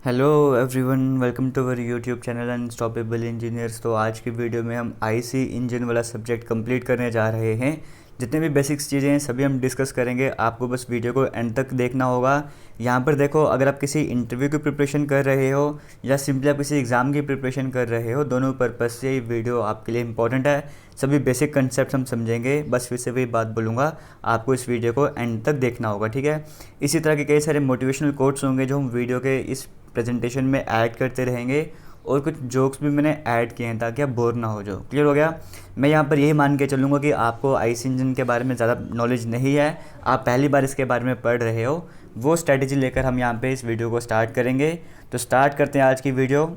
Hello everyone, welcome to our YouTube channel unstoppable engineers. तो आज की वीडियो में हम आईसी इंजन वाला सब्जेक्ट कंप्लीट करने जा रहे हैं। जितने भी बेसिक्स चीज़ें हैं सभी हम डिस्कस करेंगे। आपको बस वीडियो को एंड तक देखना होगा। यहाँ पर देखो, अगर आप किसी इंटरव्यू की प्रिपरेशन कर रहे हो या सिंपली आप किसी एग्ज़ाम की प्रिपरेशन कर रहे हो, दोनों पर्पज़ से ये वीडियो आपके लिए इंपॉर्टेंट है। सभी बेसिक कंसेप्ट हम समझेंगे। बस फिर से वही बात बोलूँगा, आपको इस वीडियो को एंड तक देखना होगा, ठीक है। इसी तरह के कई सारे मोटिवेशनल कोट्स होंगे जो हम वीडियो के इस प्रेजेंटेशन में ऐड करते रहेंगे, और कुछ जोक्स भी मैंने ऐड किए हैं ताकि आप बोर ना हो जाओ। क्लियर हो गया। मैं यहाँ पर यही मान के चलूँगा कि आपको आईसी इंजन के बारे में ज़्यादा नॉलेज नहीं है, आप पहली बार इसके बारे में पढ़ रहे हो। वो स्ट्रैटेजी लेकर हम यहाँ पे इस वीडियो को स्टार्ट करेंगे। तो स्टार्ट करते हैं आज की वीडियो।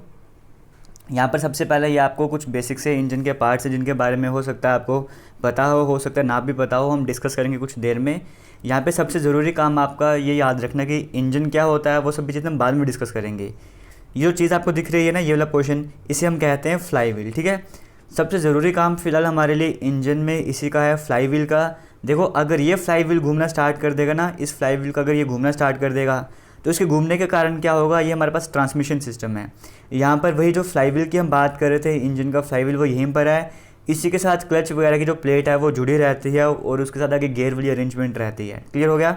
यहाँ पर सबसे पहले ये आपको कुछ बेसिक से इंजन के पार्ट्स हैं जिनके बारे में हो सकता है आपको पता हो सकता है ना भी पता हो। हम डिस्कस करेंगे कुछ देर में। यहाँ पे सबसे ज़रूरी काम आपका ये याद रखना कि इंजन क्या होता है, वो सब चीज़ें हम बाद में डिस्कस करेंगे। ये जो चीज़ आपको दिख रही है ना, ये वाला पोर्शन, इसे हम कहते हैं फ्लाई व्हील, ठीक है। सबसे ज़रूरी काम फ़िलहाल हमारे लिए इंजन में इसी का है, फ्लाई व्हील का। देखो, अगर ये फ्लाई व्हील घूमना स्टार्ट कर देगा ना, इस फ्लाई व्हील का अगर ये घूमना स्टार्ट कर देगा तो इसके घूमने के कारण क्या होगा, ये हमारे पास ट्रांसमिशन सिस्टम है। यहाँ पर वही जो फ्लाई व्हील की हम बात कर रहे थे, इंजन का फ्लाई व्हील, वो यहीं पर है। इसी के साथ क्लच वगैरह की जो प्लेट है वो जुड़ी रहती है, और उसके साथ आगे गियर वाली अरेंजमेंट रहती है। क्लियर हो गया।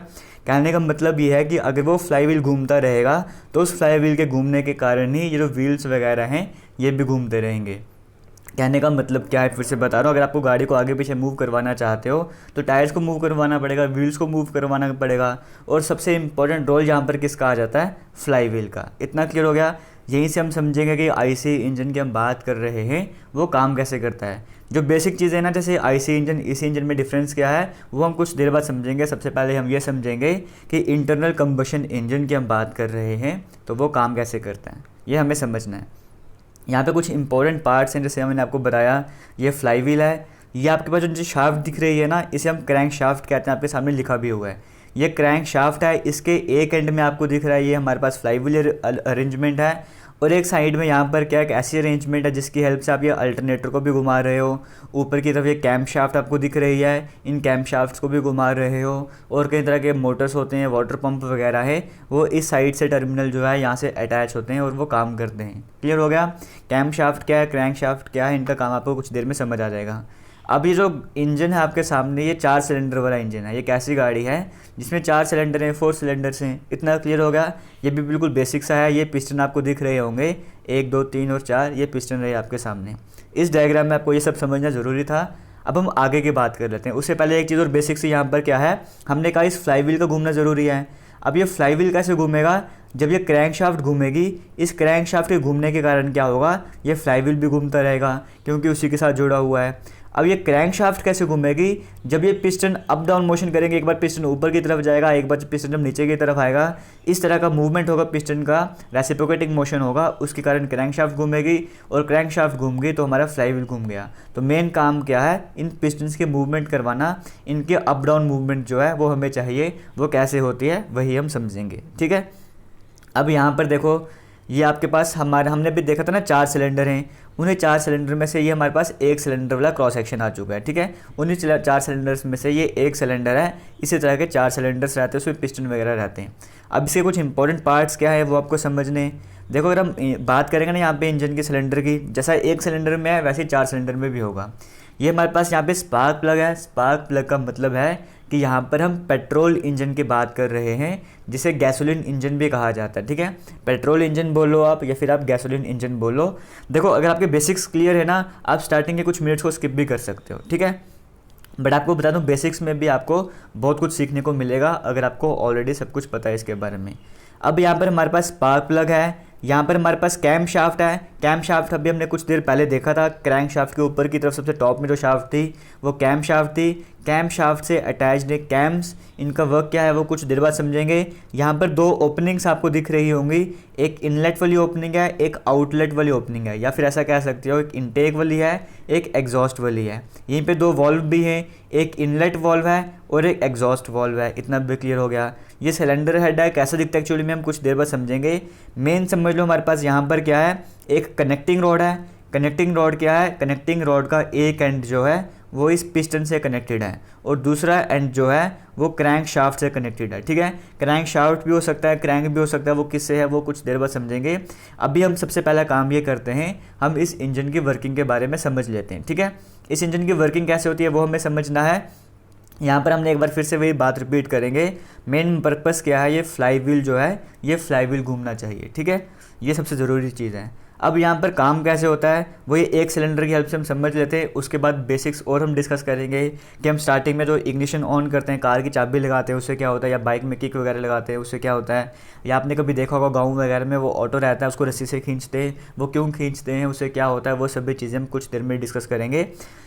कहने का मतलब ये है कि अगर वो फ्लाई व्हील घूमता रहेगा तो उस फ्लाई व्हील के घूमने के कारण ही ये जो व्हील्स वगैरह हैं ये भी घूमते रहेंगे। कहने का मतलब क्या है, फिर से बता रहा हूँ। अगर आपको गाड़ी को आगे पीछे मूव करवाना चाहते हो तो टायर्स को मूव करवाना पड़ेगा, व्हील्स को मूव करवाना पड़ेगा, और सबसे इंपॉर्टेंट रोल यहाँ पर किसका आ जाता है, फ्लाई व्हील का। इतना क्लियर हो गया। यहीं से हम समझेंगे कि आईसी इंजन की हम बात कर रहे हैं वो काम कैसे करता है। जो बेसिक चीज़ें हैं ना, जैसे आईसी इंजन इसी इंजन में डिफरेंस क्या है, वो हम कुछ देर बाद समझेंगे। सबसे पहले हम ये समझेंगे कि इंटरनल कंबशन इंजन की हम बात कर रहे हैं तो वो काम कैसे करता है, ये हमें समझना है। यहाँ पे कुछ इंपॉर्टेंट पार्ट्स हैं, जैसे मैंने आपको बताया, ये फ्लाई व्हील है। ये आपके पास जो शाफ्ट दिख रही है ना, इसे हम क्रैंक शाफ्ट कहते हैं। आपके सामने लिखा भी हुआ है, ये क्रैंक शाफ्ट है। इसके एक एंड में आपको दिख रहा है ये हमारे पास फ्लाई व्हील अरेंजमेंट है, और एक साइड में यहाँ पर क्या एक ऐसी अरेंजमेंट है जिसकी हेल्प से आप ये अल्टरनेटर को भी घुमा रहे हो। ऊपर की तरफ ये कैम शाफ्ट आपको दिख रही है, इन कैम शाफ्ट्स को भी घुमा रहे हो। और कई तरह के मोटर्स होते हैं, वाटर पंप वगैरह है, वो इस साइड से टर्मिनल जो है यहाँ से अटैच होते हैं और वो काम करते हैं। क्लियर हो गया। कैम शाफ्ट क्या है, क्रैंक शाफ्ट क्या है, इनका काम आपको कुछ देर में समझ आ जाएगा। अब ये जो इंजन है आपके सामने, ये 4 सिलेंडर वाला इंजन है। ये कैसी गाड़ी है जिसमें 4 सिलेंडर हैं, 4 सिलेंडर्स हैं। इतना क्लियर हो गया। ये भी बिल्कुल बेसिक सा है। ये पिस्टन आपको दिख रहे होंगे, 1 2 3 और 4, ये पिस्टन रहे आपके सामने। इस डायग्राम में आपको ये सब समझना ज़रूरी था। अब हम आगे की बात कर लेते हैं। उससे पहले एक चीज़ और बेसिक सी यहाँ पर क्या है, हमने कहा इस फ्लाई व्हील का घूमना ज़रूरी है। अब ये फ्लाई व्हील कैसे घूमेगा, जब ये क्रैंक शाफ्ट घूमेगी, इस क्रैंक शाफ्ट के घूमने के कारण क्या होगा, ये फ्लाई व्हील भी घूमता रहेगा क्योंकि उसी के साथ जुड़ा हुआ है। अब ये क्रैंक शाफ्ट कैसे घूमेगी, जब ये पिस्टन अप डाउन मोशन करेंगे, एक बार पिस्टन ऊपर की तरफ जाएगा, एक बार पिस्टन जब नीचे की तरफ आएगा, इस तरह का मूवमेंट होगा पिस्टन का, रेसिप्रोकेटिंग मोशन होगा, उसके कारण क्रैंक शाफ्ट घूमेगी, और क्रैंक शाफ्ट घूम गई तो हमारा फ्लाई व्हील घूम गया। तो मेन काम क्या है, इन पिस्टन्स के मूवमेंट करवाना, इनके अप डाउन मूवमेंट जो है वो हमें चाहिए। वो कैसे होती है वही हम समझेंगे, ठीक है। अब यहाँ पर देखो, ये आपके पास हमने भी देखा था ना, 4 सिलेंडर हैं। उन्हीं 4 सिलेंडर में से ये हमारे पास एक सिलेंडर वाला क्रॉस सेक्शन आ चुका है, ठीक है। उन्हीं 4 सिलेंडर्स में से ये एक सिलेंडर है। इसी तरह के 4 सिलेंडर्स रहते हैं, उसमें पिस्टन वगैरह रहते हैं। अब इसके कुछ इंपॉर्टेंट पार्ट्स क्या है वो आपको समझने। देखो, अगर हम बात करेंगे ना यहाँ पे इंजन के सिलेंडर की, जैसा एक सिलेंडर में है वैसे ही 4 सिलेंडर में भी होगा। ये हमारे पास यहाँ पे स्पार्क प्लग है। स्पार्क प्लग का मतलब है कि यहाँ पर हम पेट्रोल इंजन की बात कर रहे हैं, जिसे गैसोलीन इंजन भी कहा जाता है, ठीक है। पेट्रोल इंजन बोलो आप, या फिर आप गैसोलीन इंजन बोलो। देखो, अगर आपके बेसिक्स क्लियर है ना, आप स्टार्टिंग के कुछ मिनट्स को स्किप भी कर सकते हो, ठीक है। बट आपको बता दूं, बेसिक्स में भी आपको बहुत कुछ सीखने को मिलेगा अगर आपको ऑलरेडी सब कुछ पता है इसके बारे में। अब यहाँ पर हमारे पास स्पार्क प्लग है। यहाँ पर हमारे पास कैम शाफ्ट है। कैम शाफ्ट अभी हमने कुछ देर पहले देखा था। क्रैंक शाफ्ट के ऊपर की तरफ सबसे टॉप में जो शाफ्ट थी वो कैम शाफ्ट थी। कैम शाफ्ट से अटैच्ड है कैम्स। इनका वर्क क्या है वो कुछ देर बाद समझेंगे। यहाँ पर 2 ओपनिंग्स आपको दिख रही होंगी, एक इनलेट वाली ओपनिंग है, एक आउटलेट वाली ओपनिंग है, या फिर ऐसा कह सकते हो एक इनटेक वाली है, एक एग्जॉस्ट वाली है। यहीं पे 2 वॉल्व भी हैं, एक इनलेट वॉल्व है और एक एग्जॉस्ट वॉल्व है। इतना भी क्लियर हो गया। ये सिलेंडर हेड है, कैसा दिखता है एक्चुअली में हम कुछ देर बाद समझेंगे। मेन समझ लो, हमारे पास यहाँ पर क्या है, एक कनेक्टिंग रॉड है। कनेक्टिंग रॉड क्या है, कनेक्टिंग रॉड का एक एंड जो है वो इस पिस्टन से कनेक्टेड है और दूसरा एंड जो है वो क्रैंक शाफ्ट से कनेक्टेड है। ठीक है, क्रैंक शाफ्ट भी हो सकता है, क्रैंक भी हो सकता है, वो किससे है वो कुछ देर बाद समझेंगे। अभी हम सबसे पहला काम ये करते हैं, हम इस इंजन की वर्किंग के बारे में समझ लेते हैं। ठीक है, इस इंजन की वर्किंग कैसे होती है वो हमें समझना है। यहाँ पर हमने एक बार फिर से वही बात रिपीट करेंगे। मेन पर्पस क्या है, ये फ्लाई व्हील जो है ये फ्लाई व्हील घूमना चाहिए। ठीक है, ये सबसे ज़रूरी चीज़ है। अब यहाँ पर काम कैसे होता है वो ये एक सिलेंडर की हेल्प से हम समझ लेते हैं। उसके बाद बेसिक्स और हम डिस्कस करेंगे कि हम स्टार्टिंग में जो इग्निशन ऑन करते हैं, कार की चाबी लगाते हैं, उससे क्या होता है, या बाइक में किक वगैरह लगाते हैं उससे क्या होता है, या आपने कभी देखा होगा गाँव वगैरह में वो ऑटो रहता है उसको रस्सी से खींचते हैं, वो क्यों खींचते हैं, उससे क्या होता है, वो सभी चीज़ें हम कुछ देर में डिस्कस करेंगे।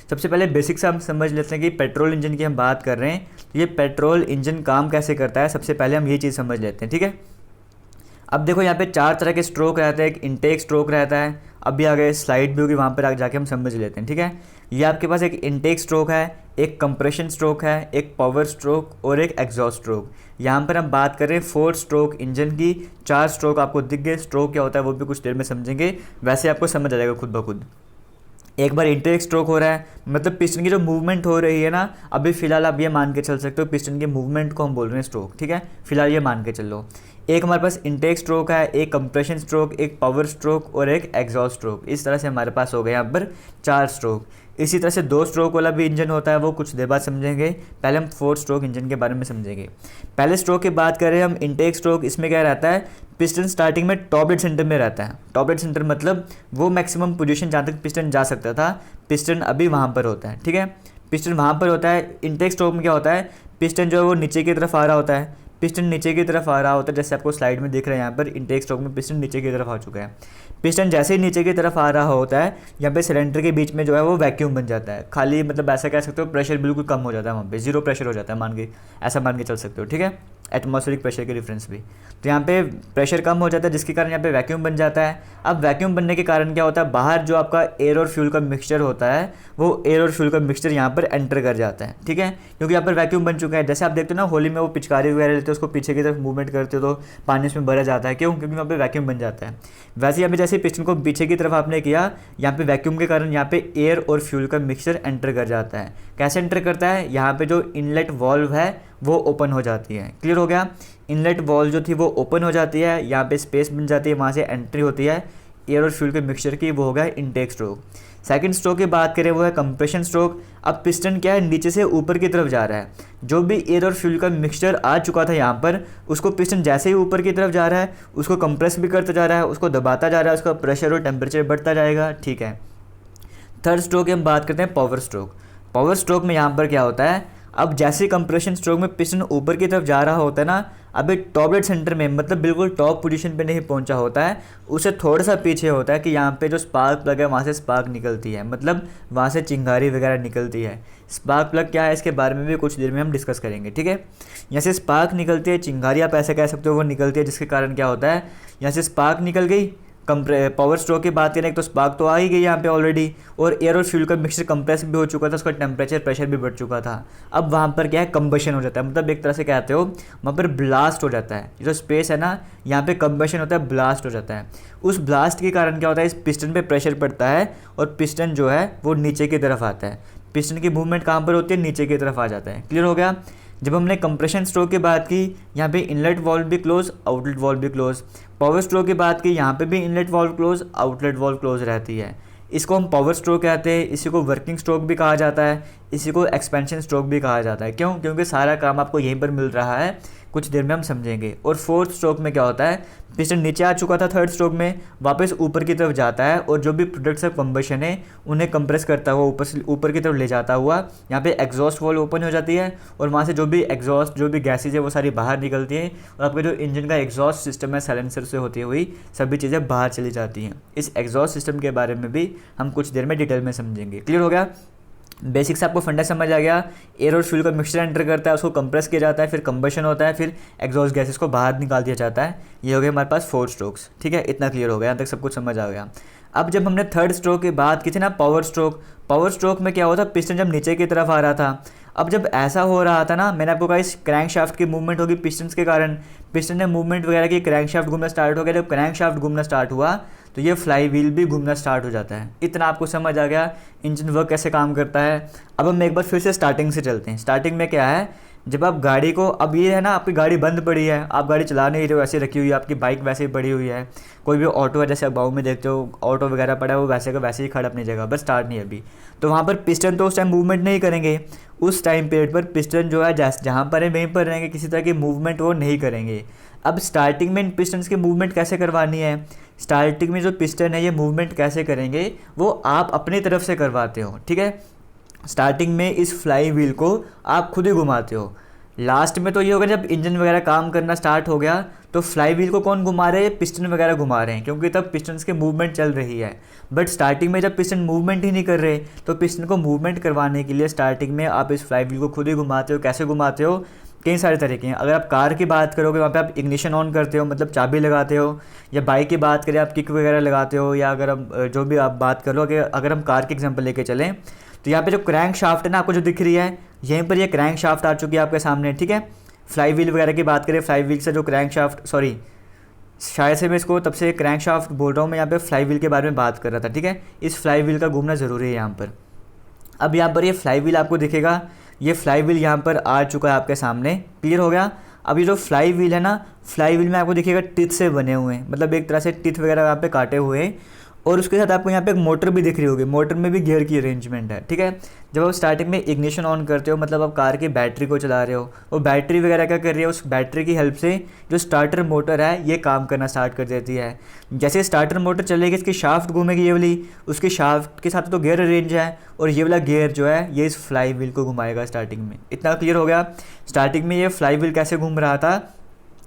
सबसे पहले बेसिक्स हम समझ लेते हैं कि पेट्रोल इंजन की हम बात कर रहे हैं, तो ये पेट्रोल इंजन काम कैसे करता है, सबसे पहले हम ये चीज़ समझ लेते हैं। ठीक है, अब देखो यहाँ पे 4 तरह के स्ट्रोक रहते हैं। एक इनटेक स्ट्रोक रहता है, अभी आगे स्लाइड भी होगी वहाँ पर आगे जाके हम समझ लेते हैं। ठीक है, ये आपके पास एक इनटेक स्ट्रोक है, एक कंप्रेशन स्ट्रोक है, एक पावर स्ट्रोक और एक एग्जॉस्ट स्ट्रोक। यहाँ पर हम बात करें 4 स्ट्रोक इंजन की, 4 स्ट्रोक आपको दिख गए। स्ट्रोक क्या होता है वो भी कुछ देर में समझेंगे, वैसे आपको समझ आ जाएगा खुद ब खुद। एक बार इनटेक स्ट्रोक हो रहा है मतलब पिस्टन की जो मूवमेंट हो रही है ना, अभी फिलहाल आप ये मान के चल सकते हो पिस्टन की मूवमेंट को हम बोल रहे हैं स्ट्रोक। ठीक है, फिलहाल ये मान के चल लो। एक हमारे पास इनटेक स्ट्रोक है, एक कंप्रेशन स्ट्रोक, एक पावर स्ट्रोक और एक एग्जॉस्ट स्ट्रोक। इस तरह से हमारे पास हो गए यहाँ पर 4 स्ट्रोक। इसी तरह से 2 स्ट्रोक वाला भी इंजन होता है, वो कुछ देर बाद समझेंगे। पहले हम 4 स्ट्रोक इंजन के बारे में समझेंगे। पहले स्ट्रोक की बात करें हम, इनटेक स्ट्रोक, इसमें क्या रहता है, पिस्टन स्टार्टिंग में टॉप डेड सेंटर में रहता है। टॉप डेड सेंटर मतलब वो मैक्सिमम पोजीशन जहाँ तक पिस्टन जा सकता था, पिस्टन अभी वहाँ पर होता है। ठीक है, पिस्टन वहाँ पर होता है। इनटेक स्ट्रोक में क्या होता है, पिस्टन जो है वो नीचे की तरफ आ रहा होता है, पिस्टन नीचे की तरफ आ रहा होता है। जैसे आपको स्लाइड में दिख रहा है यहाँ पर इनटेक स्ट्रोक में पिस्टन नीचे की तरफ आ चुका है। पिस्टन जैसे ही नीचे की तरफ आ रहा होता है, यहाँ पे सिलेंडर के बीच में जो है वो वैक्यूम बन जाता है। खाली मतलब ऐसा कह सकते हो प्रेशर बिल्कुल कम हो जाता है, वहाँ पे 0 प्रेशर हो जाता है, मान के ऐसा मान के चल सकते हो। ठीक है, एटमॉस्फेरिक प्रेशर के डिफरेंस भी, तो यहाँ पे प्रेशर कम हो जाता है जिसके कारण यहाँ पे वैक्यूम बन जाता है। अब वैक्यूम बनने के कारण क्या होता है, बाहर जो आपका एयर और फ्यूल का मिक्सचर होता है वो एयर और फ्यूल का मिक्सचर यहाँ पर एंटर कर जाता है। ठीक है, क्योंकि यहाँ पर वैक्यूम बन चुका है। जैसे आप देखते हो ना होली में वो पिचकारी वगैरह लेते हो, उसको पीछे की तरफ मूवमेंट करते हो तो पानी उसमें भरा जाता है, क्यों, क्योंकि वहाँ पे वैक्यूम बन जाता है। वैसे यहाँ पे जैसे पिस्टन को पीछे की तरफ आपने किया, यहाँ पे वैक्यूम के कारण यहाँ पे एयर और फ्यूल का मिक्सचर एंटर कर जाता है। कैसे एंटर करता है, यहाँ पे जो इनलेट वॉल्व है वो ओपन हो जाती है। क्लियर हो गया, इनलेट वॉल्व जो थी वो ओपन हो जाती है, यहाँ पे स्पेस बन जाती है, वहाँ से एंट्री होती है एयर और फ्यूल के मिक्सचर की, वो हो गया इनटेक स्ट्रोक। सेकंड स्ट्रोक की बात करें वो है कंप्रेशन स्ट्रोक। अब पिस्टन क्या है, नीचे से ऊपर की तरफ जा रहा है। जो भी एयर और फ्यूल का मिक्सचर आ चुका था यहाँ पर, उसको पिस्टन जैसे ही ऊपर की तरफ जा रहा है उसको कंप्रेस भी करता जा रहा है, उसको दबाता जा रहा है, उसका प्रेशर और टेम्परेचर बढ़ता जाएगा। ठीक है, थर्ड स्ट्रोक की हम बात करते हैं पावर स्ट्रोक। पावर स्ट्रोक में यहाँ पर क्या होता है, अब जैसे कंप्रेशन स्ट्रोक में पिस्टन ऊपर की तरफ जा रहा होता है ना, अभी टॉप डेड सेंटर में मतलब बिल्कुल टॉप पोजीशन पे नहीं पहुंचा होता है, उससे थोड़ा सा पीछे होता है कि यहाँ पे जो स्पार्क प्लग है वहाँ से स्पार्क निकलती है, मतलब वहाँ से चिंगारी वगैरह निकलती है। स्पार्क प्लग क्या है इसके बारे में भी कुछ देर में हम डिस्कस करेंगे। ठीक है, यहाँ से स्पार्क निकलती है, चिंगारी आप ऐसा कह सकते हो वो निकलती है, जिसके कारण क्या होता है, यहाँ से स्पार्क निकल गई। पावर स्ट्रोक की बात करें तो स्पार्क तो आ ही गई यहाँ पे ऑलरेडी, और एयर और फ्यूल का मिक्सचर कंप्रेस भी हो चुका था, उसका टेम्परेचर प्रेशर भी बढ़ चुका था। अब वहाँ पर क्या है, कंबशन हो जाता है, मतलब एक तरह से कहते हो वहाँ पर ब्लास्ट हो जाता है। जो स्पेस है ना यहाँ पे कंबशन होता है, ब्लास्ट हो जाता है। उस ब्लास्ट के कारण क्या होता है, इस पिस्टन पे प्रेशर पड़ता है और पिस्टन जो है वो नीचे की तरफ आता है। पिस्टन की मूवमेंट कहाँ पर होती है, नीचे की तरफ आ जाता है। क्लियर हो गया। जब हमने कंप्रेशन स्ट्रोक की बात की, यहाँ पे इनलेट वॉल्व भी क्लोज, आउटलेट वॉल्व भी क्लोज। पावर स्ट्रोक की बात की, यहाँ पे भी inlet valve close, outlet valve close रहती है। इसको हम पावर स्ट्रोक कहते हैं, इसी को वर्किंग स्ट्रोक भी कहा जाता है, इसी को एक्सपेंशन स्ट्रोक भी कहा जाता है। क्यों, क्योंकि सारा काम आपको यहीं पर मिल रहा है, कुछ देर में हम समझेंगे। और फोर्थ स्ट्रोक में क्या होता है, पिस्टन नीचे आ चुका था थर्ड स्ट्रोक में, वापस ऊपर की तरफ जाता है और जो भी प्रोडक्ट्स ऑफ कंबशन है उन्हें कंप्रेस करता हुआ ऊपर से ऊपर की तरफ ले जाता हुआ यहाँ पे एग्जॉस्ट वॉल्व ओपन हो जाती है और वहाँ से जो भी एग्जॉस्ट जो भी गैसेज है वो सारी बाहर निकलती हैं और आपका जो इंजन का एग्जॉस्ट सिस्टम है साइलेंसर से होती हुई सभी चीज़ें बाहर चली जाती हैं। इस एग्जॉस्ट सिस्टम के बारे में भी हम कुछ देर में डिटेल में समझेंगे। क्लियर हो गया। बेसिक्स आपको फंडा समझ आ गया। एयर और फ्यूल का मिक्सचर एंटर करता है, उसको कंप्रेस किया जाता है, फिर कंबशन होता है, फिर एग्जॉस्ट गैसेस को बाहर निकाल दिया जाता है। ये हो गया हमारे पास 4 स्ट्रोक्स। ठीक है, इतना क्लियर हो गया, यहाँ तक सब कुछ समझ आ गया। अब जब हमने थर्ड स्ट्रोक की बात की थी ना, पावर स्ट्रोक, पावर स्ट्रोक में क्या होता है, पिस्टन जब नीचे की तरफ आ रहा था, अब जब ऐसा हो रहा था ना, मैंने आपको कहा इस क्रैंक शाफ्ट की मूवमेंट होगी पिस्टन के कारण, पिस्टन ने मूवमेंट वगैरह की, क्रैंक शाफ्ट घूमना स्टार्ट हो गया। जब क्रैंक शाफ्ट घूमना स्टार्ट हुआ तो ये फ्लाई व्हील भी घूमना स्टार्ट हो जाता है। इतना आपको समझ आ गया इंजन वर्क कैसे काम करता है। अब हम एक बार फिर से स्टार्टिंग से चलते हैं। स्टार्टिंग में क्या है, जब आप गाड़ी को, अब ये है ना, आपकी गाड़ी बंद पड़ी है, आप गाड़ी चला नहीं रहे हो, ऐसे रखी हुई है, आपकी बाइक वैसे ही पड़ी हुई है, कोई भी ऑटो है जैसे आप गाँव में देखते हो ऑटो वगैरह पड़ा है, वो वैसे का वैसे ही खड़ा अपनी जगह, बस स्टार्ट नहीं है अभी, तो वहाँ पर पिस्टन तो उस टाइम मूवमेंट नहीं करेंगे। उस टाइम पीरियड पर पिस्टन जो है जहाँ पर है वहीं पर रहेंगे, किसी तरह की मूवमेंट वो नहीं करेंगे। अब स्टार्टिंग में इन पिस्टन्स की मूवमेंट कैसे करवानी है, स्टार्टिंग में जो पिस्टन है ये मूवमेंट कैसे करेंगे वो आप अपनी तरफ से करवाते हो, ठीक है। स्टार्टिंग में इस फ्लाई व्हील को आप खुद ही घुमाते हो। लास्ट में तो ये होगा जब इंजन वगैरह काम करना स्टार्ट हो गया तो फ्लाई व्हील को कौन घुमा रहे हैं, पिस्टन वगैरह घुमा रहे हैं, क्योंकि तब पिस्टन्स की मूवमेंट चल रही है। बट स्टार्टिंग में जब पिस्टन मूवमेंट ही नहीं कर रहे तो पिस्टन को मूवमेंट करवाने के लिए स्टार्टिंग में आप इस फ्लाई व्हील को खुद ही घुमाते हो। कैसे घुमाते हो, कई सारे तरीके हैं। अगर आप कार की बात करोगे वहाँ पे आप इग्निशन ऑन करते हो, मतलब चाबी लगाते हो, या बाइक की बात करें आप किक वगैरह लगाते हो, या अगर हम जो भी आप बात करो कि अगर हम कार की एग्जांपल लेके चलें तो यहाँ पे जो क्रैंक शाफ्ट है ना आपको जो दिख रही है, यहीं पर ये क्रैंक शाफ्ट आ चुकी है आपके सामने, ठीक है। फ्लाई व्हील वगैरह की बात करें, फ्लाई व्हील से जो क्रैंक शाफ्ट, सॉरी शायद से मैं इसको तब से क्रैंक शाफ्ट बोल रहा हूँ, मैं यहाँ पे फ्लाई व्हील के बारे में बात कर रहा था, ठीक है। इस फ्लाई व्हील का घूमना ज़रूरी है यहाँ पर। अब यहाँ पर ये फ्लाई व्हील आपको दिखेगा, ये फ्लाई व्हील यहाँ पर आ चुका है आपके सामने, क्लियर हो गया। अब ये जो फ्लाई व्हील है ना, फ्लाई व्हील में आपको दिखेगा टिथ से बने हुए हैं, मतलब एक तरह से टिथ वगैरह यहाँ पे काटे हुए हैं, और उसके साथ आपको यहाँ पे एक मोटर भी दिख रही होगी, मोटर में भी गियर की अरेंजमेंट है, ठीक है। जब आप स्टार्टिंग में इग्निशन ऑन करते हो, मतलब आप कार की बैटरी को चला रहे हो, वो बैटरी वगैरह क्या कर रही है, उस बैटरी की हेल्प से जो स्टार्टर मोटर है ये काम करना स्टार्ट कर देती है। जैसे स्टार्टर मोटर चलेगी इसकी शाफ्ट घूमेगी ये वाली, उसकी शाफ्ट के साथ तो गियर अरेंज है, और ये वाला गियर जो है ये इस फ्लाई व्हील को घुमाएगा स्टार्टिंग में। इतना क्लियर हो गया। स्टार्टिंग में ये फ्लाई व्हील कैसे घूम रहा था,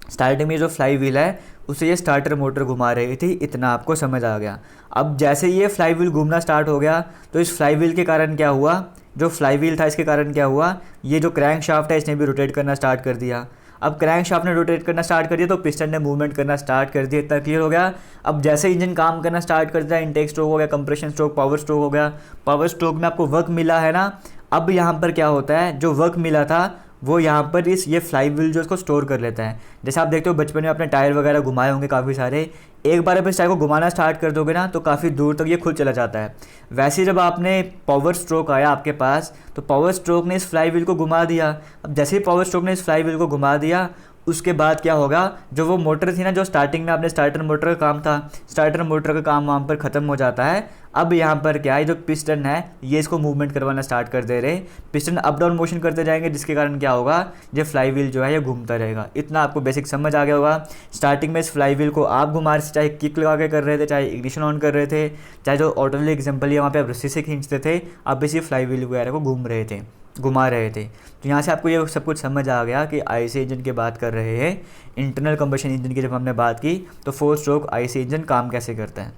स्टार्टिंग में जो फ्लाई व्हील है उसे ये स्टार्टर मोटर घुमा रही थी, इतना आपको समझ आ गया। अब जैसे ये फ्लाई व्हील घूमना स्टार्ट हो गया तो इस फ्लाई व्हील के कारण क्या हुआ, जो फ्लाई व्हील था इसके कारण क्या हुआ, ये जो क्रैंक शाफ्ट है इसने भी रोटेट करना स्टार्ट कर दिया। अब क्रैंक शाफ्ट ने रोटेट करना स्टार्ट कर दिया तो पिस्टन ने मूवमेंट करना स्टार्ट कर दिया, इतना क्लियर हो गया। अब जैसे इंजन काम करना स्टार्ट करता है, इनटेक स्ट्रोक हो गया, कंप्रेशन स्ट्रोक, पावर स्ट्रोक हो गया, पावर स्ट्रोक में आपको वर्क मिला है ना, अब यहाँ पर क्या होता है, जो वर्क मिला था वो यहाँ पर ये फ्लाई व्हील जो इसको स्टोर कर लेता है। जैसे आप देखते हो बचपन में अपने टायर वगैरह घुमाए होंगे काफ़ी सारे, एक बार आप इस टायर को घुमाना स्टार्ट कर दोगे ना तो काफ़ी दूर तक ये खुद चला जाता है। वैसे जब आपने पावर स्ट्रोक आया आपके पास तो पावर स्ट्रोक ने इस फ्लाई व्हील को घुमा दिया। अब जैसे ही पावर स्ट्रोक ने इस फ्लाई व्हील को घुमा दिया उसके बाद क्या होगा, जो वो मोटर थी ना, जो स्टार्टिंग में आपने स्टार्टर मोटर का काम था, स्टार्टर मोटर का काम वहाँ पर ख़त्म हो जाता है। अब यहाँ पर क्या है, जो पिस्टन है ये इसको मूवमेंट करवाना स्टार्ट कर दे रहे, पिस्टन अप डाउन मोशन करते जाएंगे, जिसके कारण क्या होगा, ये फ्लाई व्हील जो है ये घूमता रहेगा। इतना आपको बेसिक समझ आ गया होगा। स्टार्टिंग में इस फ्लाई व्हील को आप घुमा रहे थे, चाहे किक लगा के कर रहे थे, चाहे इग्निशन ऑन कर रहे थे, चाहे जो ऑटो वाली एग्जाम्पल है वहाँ पे आप रस्सी से खींचते थे, आप इसी फ्लाई व्हील वगैरह को घुमा रहे थे। तो यहाँ से आपको ये सब कुछ समझ आ गया कि आईसी इंजन की बात कर रहे हैं। इंटरनल कंबशन इंजन की जब हमने बात की तो 4 स्ट्रोक आईसी इंजन काम कैसे करता है,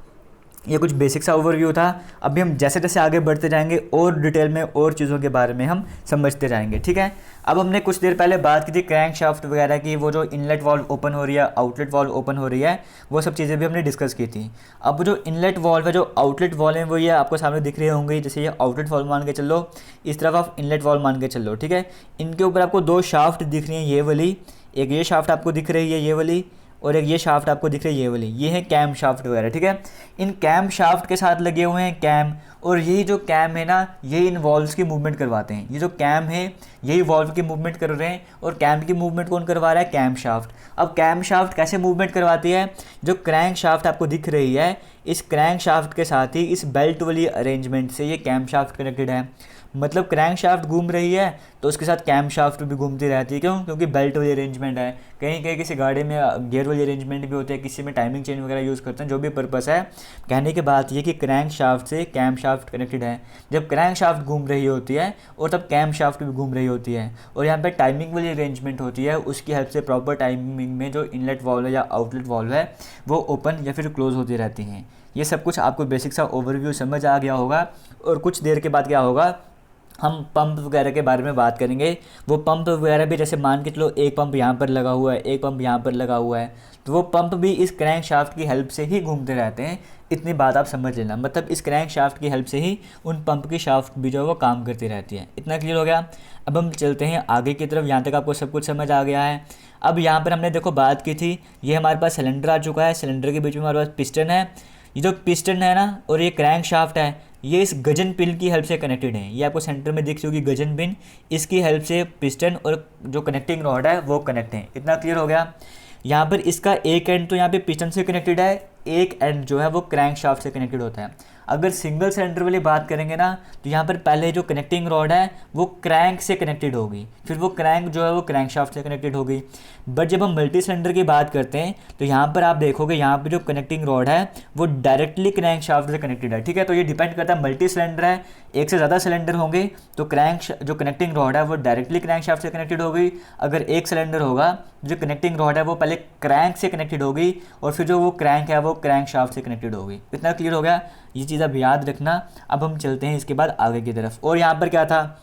ये कुछ बेसिक सा ओवरव्यू था। अभी हम जैसे जैसे आगे बढ़ते जाएंगे और डिटेल में और चीज़ों के बारे में हम समझते जाएंगे, ठीक है। अब हमने कुछ देर पहले बात की थी क्रैंक शाफ्ट वगैरह की, वो जो इनलेट वाल्व ओपन हो रही है, आउटलेट वाल्व ओपन हो रही है, वो सब चीज़ें भी हमने डिस्कस की थी। अब जो इनलेट वाल्व है, जो आउटलेट वाल्व है, वो ये आपको सामने दिख रहे होंगे। जैसे ये आउटलेट वाल्व मान के चलो, इस तरफ आप इनलेट वाल्व मान के चलो, ठीक है। इनके ऊपर आपको 2 शाफ्ट दिख रही हैं, ये वाली, एक ये शाफ्ट आपको दिख रही है ये वाली, और एक ये शाफ्ट आपको दिख रही है ये वाली, ये है कैम शाफ्ट वगैरह, ठीक है। इन कैम शाफ्ट के साथ लगे हुए हैं कैम, और यही जो कैम है ना ये इन वॉल्व्स की मूवमेंट करवाते हैं। ये जो कैम है यही वॉल्व की मूवमेंट कर रहे हैं, और कैम की मूवमेंट कौन करवा रहा है, कैम शाफ्ट। अब कैम शाफ्ट कैसे मूवमेंट करवाती है, जो क्रैंक शाफ्ट आपको दिख रही है, इस क्रैंक शाफ्ट के साथ ही इस बेल्ट वाली अरेंजमेंट से ये कैम शाफ्ट कनेक्टेड है। मतलब क्रैंक शाफ्ट घूम रही है तो उसके साथ कैम शाफ्ट भी घूमती रहती है, क्यों, क्योंकि बेल्ट वाली अरेंजमेंट है। कहीं कहीं किसी गाड़ी में गियर वाली अरेंजमेंट भी होती है, किसी में टाइमिंग चेन वगैरह यूज़ करते हैं, जो भी पर्पस है। कहने की बात ये कि क्रैंक शाफ्ट से कैम शाफ्ट कनेक्टेड है। जब क्रैंक शाफ्ट घूम रही होती है और तब कैम शाफ्ट भी घूम रही होती है, और यहाँ पर टाइमिंग वाली अरेंजमेंट होती है, उसकी हेल्प से प्रॉपर टाइमिंग में जो इनलेट वाल्व है या आउटलेट वाल्व है वो ओपन या फिर क्लोज होती रहती हैं। ये सब कुछ आपको बेसिक सा ओवरव्यू समझ आ गया होगा। और कुछ देर के बाद क्या होगा, हम पंप वगैरह के बारे में बात करेंगे। वो पंप वगैरह भी जैसे मान के चलो एक पंप यहाँ पर लगा हुआ है, एक पंप यहाँ पर लगा हुआ है, तो वो पंप भी इस क्रैंक शाफ्ट की हेल्प से ही घूमते रहते हैं। इतनी बात आप समझ लेना, मतलब इस क्रैंक शाफ्ट की हेल्प से ही उन पंप की शाफ्ट भी जो है वो काम करती रहती है। इतना क्लियर हो गया। अब हम चलते हैं आगे की तरफ। यहाँ तक आपको सब कुछ समझ आ गया है। अब यहाँ पर हमने देखो बात की थी, ये हमारे पास सिलेंडर आ चुका है, सिलेंडर के बीच में हमारे पास पिस्टन है। ये जो पिस्टन है ना और ये क्रैंक शाफ्ट है, ये इस गजन पिन की हेल्प से कनेक्टेड है। ये आपको सेंटर में दिख रही होगी गजन पिन, इसकी हेल्प से पिस्टन और जो कनेक्टिंग रॉड है वो कनेक्ट है। इतना क्लियर हो गया। यहाँ पर इसका एक एंड तो यहाँ पे पिस्टन से कनेक्टेड है, एक एंड जो है वो क्रैंक शाफ्ट से कनेक्टेड होता है। अगर सिंगल सिलेंडर वाली बात करेंगे ना, तो यहाँ पर पहले जो कनेक्टिंग रॉड है वो क्रैंक से कनेक्टेड होगी, फिर वो क्रैंक जो है वो क्रैंक शाफ्ट से कनेक्टेड होगी। बट जब हम मल्टी सिलेंडर की बात करते हैं तो यहाँ पर आप देखोगे यहाँ पर जो कनेक्टिंग रॉड है वो डायरेक्टली क्रैंक शाफ्ट से कनेक्टेड है। ठीक है, तो ये डिपेंड करता है, मल्टी सिलेंडर है, एक से ज़्यादा सिलेंडर होंगे तो जो कनेक्टिंग रॉड है वो डायरेक्टली क्रैंक शाफ्ट से कनेक्टेड होगी। अगर एक सिलेंडर होगा, जो कनेक्टिंग रॉड है वो पहले क्रैंक से कनेक्टेड होगी और फिर जो वो क्रैंक है वो क्रैंक शाफ्ट से कनेक्टेड होगी। इतना क्लियर हो गया, ये चीज़ आप याद रखना। अब हम चलते हैं इसके बाद आगे की तरफ। और यहाँ पर क्या था,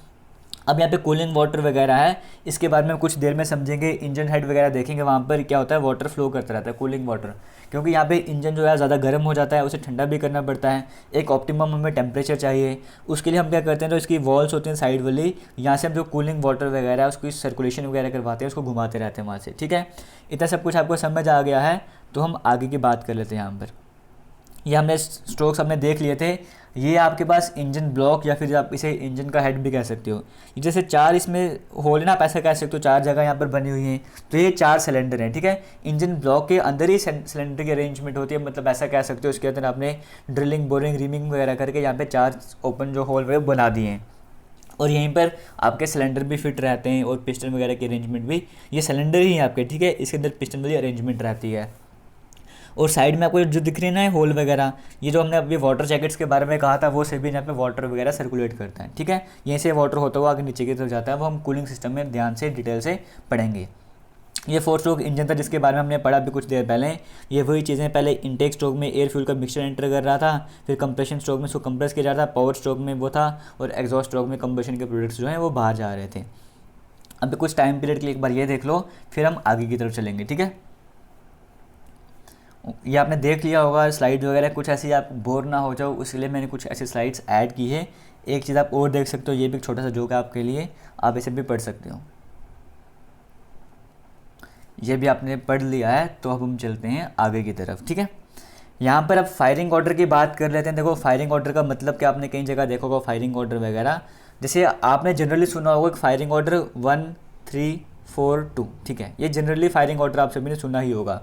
अब यहाँ पे कूलिंग वाटर वगैरह है, इसके बारे में कुछ देर में समझेंगे। इंजन हेड वगैरह देखेंगे, वहाँ पर क्या होता है, वाटर फ्लो करता रहता है, कूलिंग वाटर, क्योंकि यहाँ पे इंजन जो है ज़्यादा गर्म हो जाता है, उसे ठंडा भी करना पड़ता है। एक ऑप्टिमम हमें टेम्परेचर चाहिए, उसके लिए हम क्या करते हैं, तो इसकी वॉल्स होती हैं साइड वाली, यहाँ से हम जो कूलिंग वाटर वगैरह है उसकी सर्कुलेशन वगैरह करवाते हैं, उसको घुमाते रहते हैं वहाँ से। ठीक है, इतना सब कुछ आपको समझ आ गया है, तो हम आगे की बात कर लेते हैं। यहाँ पर ये हमने स्ट्रोक्स हमने देख लिए थे। ये आपके पास इंजन ब्लॉक या फिर आप इसे इंजन का हेड भी कह सकते हो। जैसे 4 इसमें होल है ना, आप ऐसा कह सकते हो, 4 जगह यहाँ पर बनी हुई हैं, तो ये 4 सिलेंडर हैं। ठीक है, इंजन ब्लॉक के अंदर ही सिलेंडर की अरेंजमेंट होती है, मतलब ऐसा कह सकते हो। उसके अंदर आपने ड्रिलिंग, बोरिंग, रीमिंग वगैरह करके यहाँ पे 4 ओपन जो होल वगैरह बना दिए हैं, और यहीं पर आपके सिलेंडर भी फिट रहते हैं और पिस्टन वगैरह की अरेंजमेंट भी, ये सिलेंडर ही है आपके। ठीक है, इसके अंदर पिस्टन वाली अरेंजमेंट रहती है। और साइड में आपको जो दिख रही है ना होल वगैरह, ये जो हमने अभी वाटर जैकेट्स के बारे में कहा था, वो से भी यहाँ पे वाटर वगैरह सर्कुलेट करता है। ठीक है, यहीं से वाटर होता हुआ आगे नीचे की तरफ जाता है, वो हम कूलिंग सिस्टम में ध्यान से डिटेल से पढ़ेंगे। ये 4 स्ट्रोक इंजन था जिसके बारे में हमने पढ़ा अभी कुछ देर पहले। ये वही चीज़ें, पहले इनटेक स्ट्रोक में एयर फ्यूल का मिक्सचर एंटर कर रहा था, फिर कंप्रेशन स्ट्रोक में उसको कंप्रेस किया जा रहा था, पावर स्ट्रोक में वो था, और एग्जॉस्ट स्ट्रोक में कंबशन के प्रोडक्ट्स जो हैं वो बाहर जा रहे थे। अब कुछ टाइम पीरियड के लिए एक बार ये देख लो, फिर हम आगे की तरफ चलेंगे। ठीक है, ये आपने देख लिया होगा स्लाइड वगैरह, कुछ ऐसी आप बोर ना हो जाओ उसके लिए मैंने कुछ ऐसी स्लाइड्स ऐड की है। एक चीज़ आप और देख सकते हो, ये भी एक छोटा सा जोक है आपके लिए, आप इसे भी पढ़ सकते हो। ये भी आपने पढ़ लिया है, तो अब हम चलते हैं आगे की तरफ। ठीक है, यहाँ पर अब फायरिंग ऑर्डर की बात कर लेते हैं। देखो फायरिंग ऑर्डर का मतलब क्या, आपने कई जगह देखा होगा फायरिंग ऑर्डर वगैरह, जैसे आपने जनरली सुना होगा एक फायरिंग ऑर्डर 1 3 4 2। ठीक है, ये जनरली फायरिंग ऑर्डर आप सभी ने सुना ही होगा।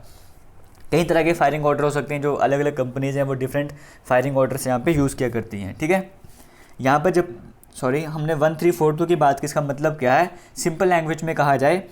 कई तरह के फायरिंग ऑर्डर हो सकते हैं, जो अलग अलग कंपनीज़ हैं वो डिफरेंट फायरिंग ऑर्डर्स यहाँ पे यूज़ किया करती हैं। ठीक है, यहाँ पर जब हमने 1 3 4 2 की बात की, इसका मतलब क्या है, सिंपल लैंग्वेज में कहा जाए,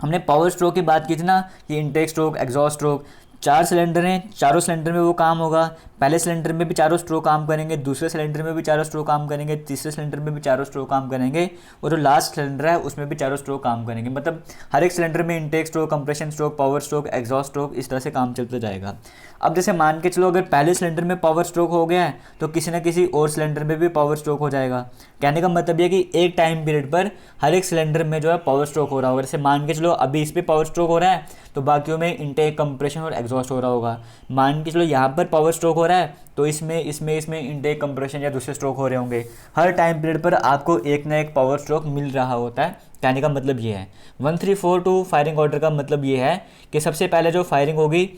हमने पावर स्ट्रोक की बात की थी ना, कि intake stroke, exhaust stroke, 4 cylinder हैं, चारों सिलेंडर में वो काम होगा। पहले सिलेंडर में भी चारों स्ट्रोक काम करेंगे, दूसरे सिलेंडर में भी चारों स्ट्रोक काम करेंगे, तीसरे सिलेंडर में भी चारों स्ट्रोक काम करेंगे, और जो लास्ट सिलेंडर है उसमें भी चारों स्ट्रोक काम करेंगे। मतलब हर एक सिलेंडर में intake stroke, compression stroke, power stroke, exhaust stroke, इस तरह से काम चलता जाएगा। अब जैसे मान के चलो अगर पहले सिलेंडर में पावर स्ट्रोक हो गया है तो किसी न किसी और सिलेंडर में भी पावर स्ट्रोक हो जाएगा। कहने का मतलब ये कि एक टाइम पीरियड पर हर एक सिलेंडर में जो है पावर स्ट्रोक हो रहा होगा। जैसे मान के चलो अभी इस पर पावर स्ट्रोक हो रहा है तो बाकियों में इनटेक, कंप्रेशन और एग्जॉस्ट हो रहा होगा। मान के चलो यहाँ पर पावर स्ट्रोक हो रहा है तो इसमें इनटेक, कंप्रेशन या दूसरे स्ट्रोक हो रहे होंगे। हर टाइम पीरियड पर आपको एक ना एक पावर स्ट्रोक मिल रहा होता है। कहने का मतलब ये है 1 3 4 2 फायरिंग ऑर्डर का मतलब ये है कि सबसे पहले जो फायरिंग होगी